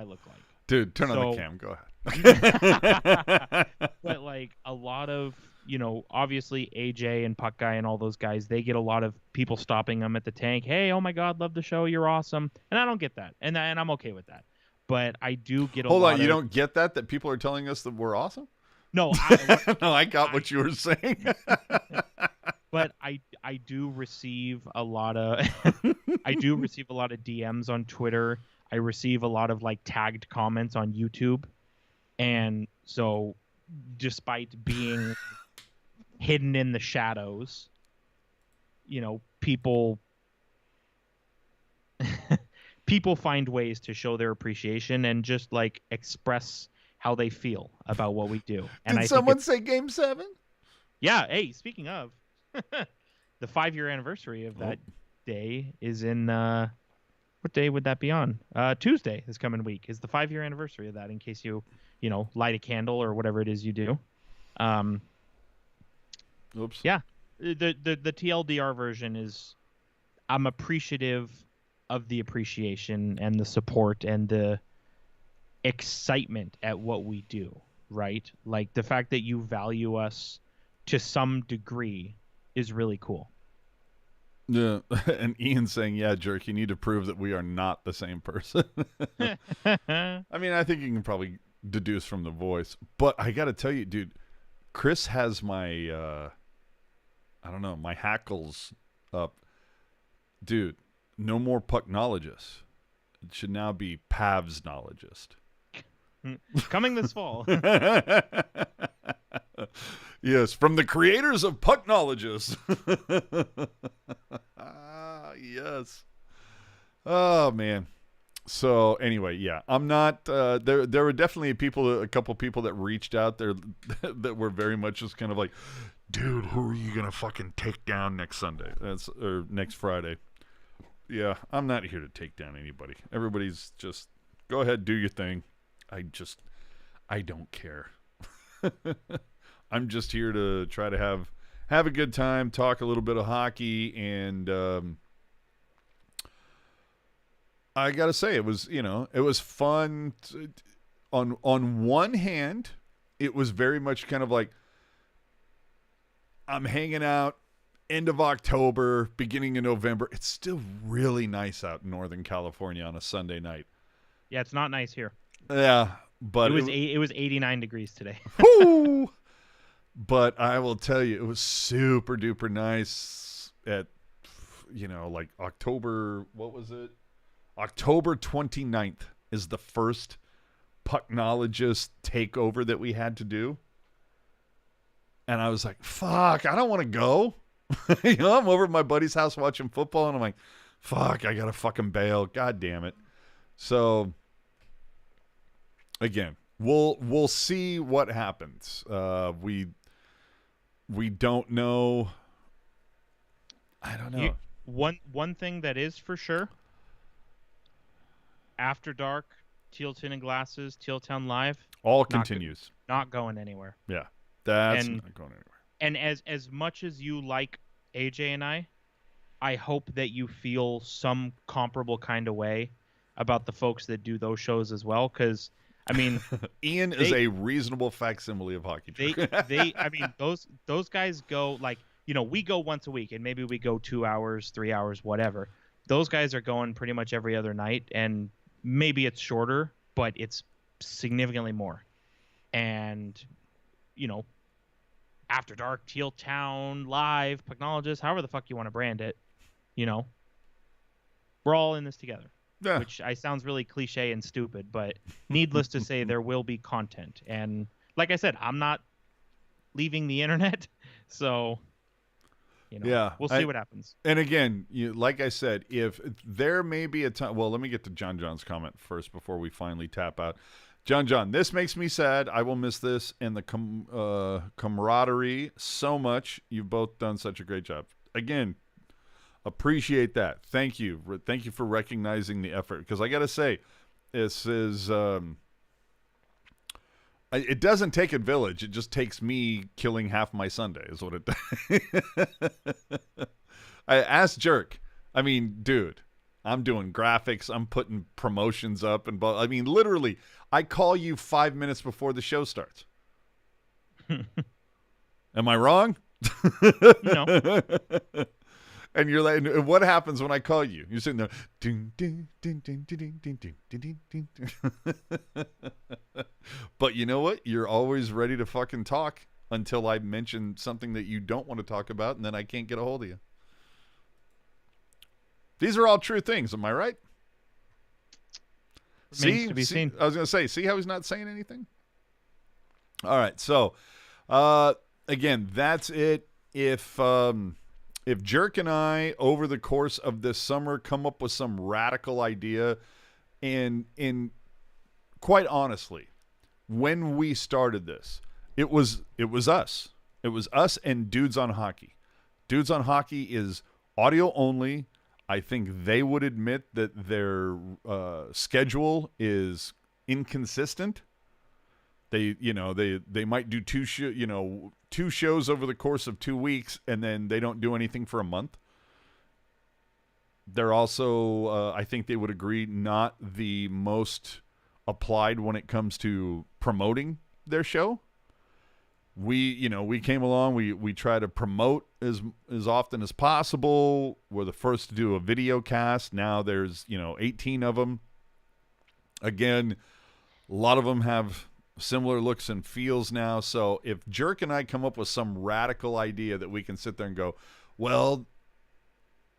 look like. Dude, turn on the cam. Go ahead. But like a lot of, obviously AJ and Puck Guy and all those guys, they get a lot of people stopping them at the tank. Hey, oh my God, love the show. You're awesome. And I don't get that. And I'm okay with that. But I do get a lot of... Hold on, you don't get that people are telling us that we're awesome? No, I got what you were saying. But I do receive a lot of DMs on Twitter. I receive a lot of tagged comments on YouTube. And so despite being hidden in the shadows, people find ways to show their appreciation and just express how they feel about what we do. And Did someone say Game 7? Yeah. Hey, speaking of, the 5-year anniversary of that day is in, what day would that be on? Tuesday this coming week is the 5-year anniversary of that, in case you light a candle or whatever it is you do. Oops. Yeah. The TLDR version is, I'm appreciative of the appreciation and the support and the excitement at what we do, right? Like the fact that you value us to some degree is really cool. Yeah, and Ian saying, yeah, jerk, you need to prove that we are not the same person. I mean, I think you can probably deduce from the voice, but I got to tell you, dude, Chris has my, I don't know, my hackles up. Dude, no more Pucknologists. It should now be Pavsnologist. Coming this fall. Yes, from the creators of Pucknologists. Yes. Oh, man. So, anyway, yeah. I'm not... there were definitely a couple people that reached out there that were very much just kind of like, dude, who are you going to fucking take down next Sunday? Or next Friday. Yeah, I'm not here to take down anybody. Everybody's just... Go ahead, do your thing. I don't care. I'm just here to try to have a good time, talk a little bit of hockey, and I gotta say it was fun. On one hand, it was very much kind of like I'm hanging out end of October, beginning of November. It's still really nice out in Northern California on a Sunday night. Yeah, it's not nice here. Yeah, but it was 89 degrees today. Woo! But I will tell you, it was super duper nice at, October, what was it? October 29th is the first Pucknologist takeover that we had to do. And I was like, fuck, I don't want to go. I'm over at my buddy's house watching football, and I'm like, fuck, I got to fucking bail. God damn it. So, again, we'll see what happens. We don't know. I don't know. One thing that is for sure, After Dark Teal Tin and Glasses, Teal Town Live, All not continues. not going anywhere. Yeah, that's And not going anywhere. and as much as you like AJ and I hope that you feel some comparable kind of way about the folks that do those shows as well. Because I mean, Ian is a reasonable facsimile of hockey. I mean, those guys go like, we go once a week and maybe we go 2 hours, 3 hours, whatever. Those guys are going pretty much every other night, and maybe it's shorter, but it's significantly more. And, After Dark, Teal Town, Live, Pucknologists, however the fuck you want to brand it, we're all in this together. Yeah. Which sounds really cliche and stupid, but needless to say, there will be content. And like I said, I'm not leaving the internet, so we'll see what happens. And again, like I said, if there may be a time, well, let me get to John's comment first before we finally tap out. John, this makes me sad. I will miss this and the camaraderie so much. You've both done such a great job. Again, appreciate that. Thank you. Thank you for recognizing the effort. Because I got to say, this is it doesn't take a village. It just takes me killing half my Sunday is what it does. I asked Jerk. I mean, dude, I'm doing graphics. I'm putting promotions up. I mean, literally, I call you 5 minutes before the show starts. Am I wrong? No. And you're like, what happens when I call you? You're sitting there. Ding, ding, ding, ding, ding, ding, ding, ding, ding, ding. But you know what? You're always ready to fucking talk until I mention something that you don't want to talk about, and then I can't get a hold of you. These are all true things. Am I right? Remains to be seen. I was going to say, see how he's not saying anything? All right. So, again, that's it. If Jerk and I, over the course of this summer, come up with some radical idea, and quite honestly, when we started this, it was us. It was us and Dudes on Hockey. Dudes on Hockey is audio only. I think they would admit that their schedule is inconsistent. They might do two shows over the course of 2 weeks, and then they don't do anything for a month. They're also, I think they would agree, not the most applied when it comes to promoting their show. We came along. We try to promote as often as possible. We're the first to do a video cast. Now there's 18 of them. Again, a lot of them have similar looks and feels now. So if Jerk and I come up with some radical idea that we can sit there and go, well,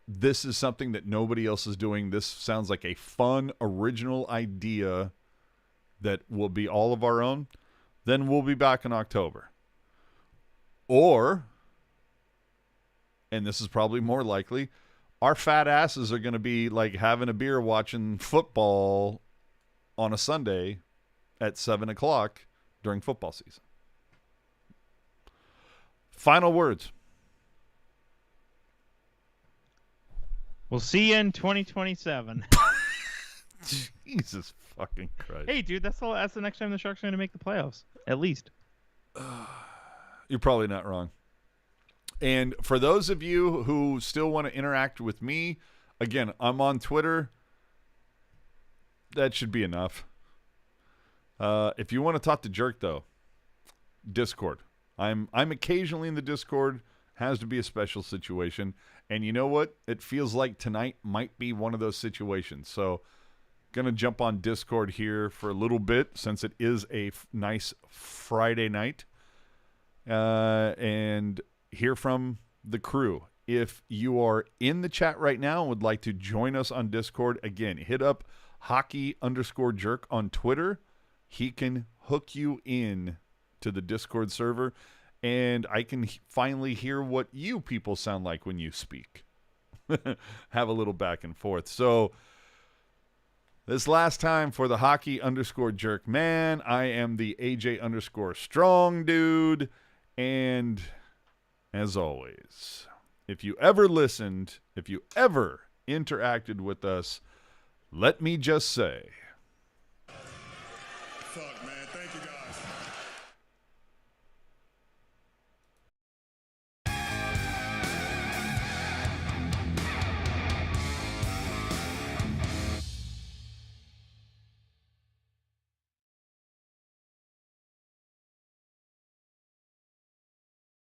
this is something that nobody else is doing. This sounds like a fun, original idea that will be all of our own. Then we'll be back in October. Or, and this is probably more likely, our fat asses are going to be like having a beer watching football on a Sunday at 7 o'clock during football season. Final words. We'll see you in 2027. Jesus fucking Christ. Hey, dude, that's the next time the Sharks are going to make the playoffs. At least. You're probably not wrong. And for those of you who still want to interact with me, again, I'm on Twitter. That should be enough. If you want to talk to Jerk, though, Discord. I'm occasionally in the Discord. Has to be a special situation. And you know what? It feels like tonight might be one of those situations. So going to jump on Discord here for a little bit since it is a nice Friday night. And hear from the crew. If you are in the chat right now and would like to join us on Discord, again, hit up hockey_jerk on Twitter. He can hook you in to the Discord server, and I can finally hear what you people sound like when you speak. Have a little back and forth. So this last time for the hockey_jerk man, I am the AJ_strong dude. And as always, if you ever listened, if you ever interacted with us, let me just say, fuck, man.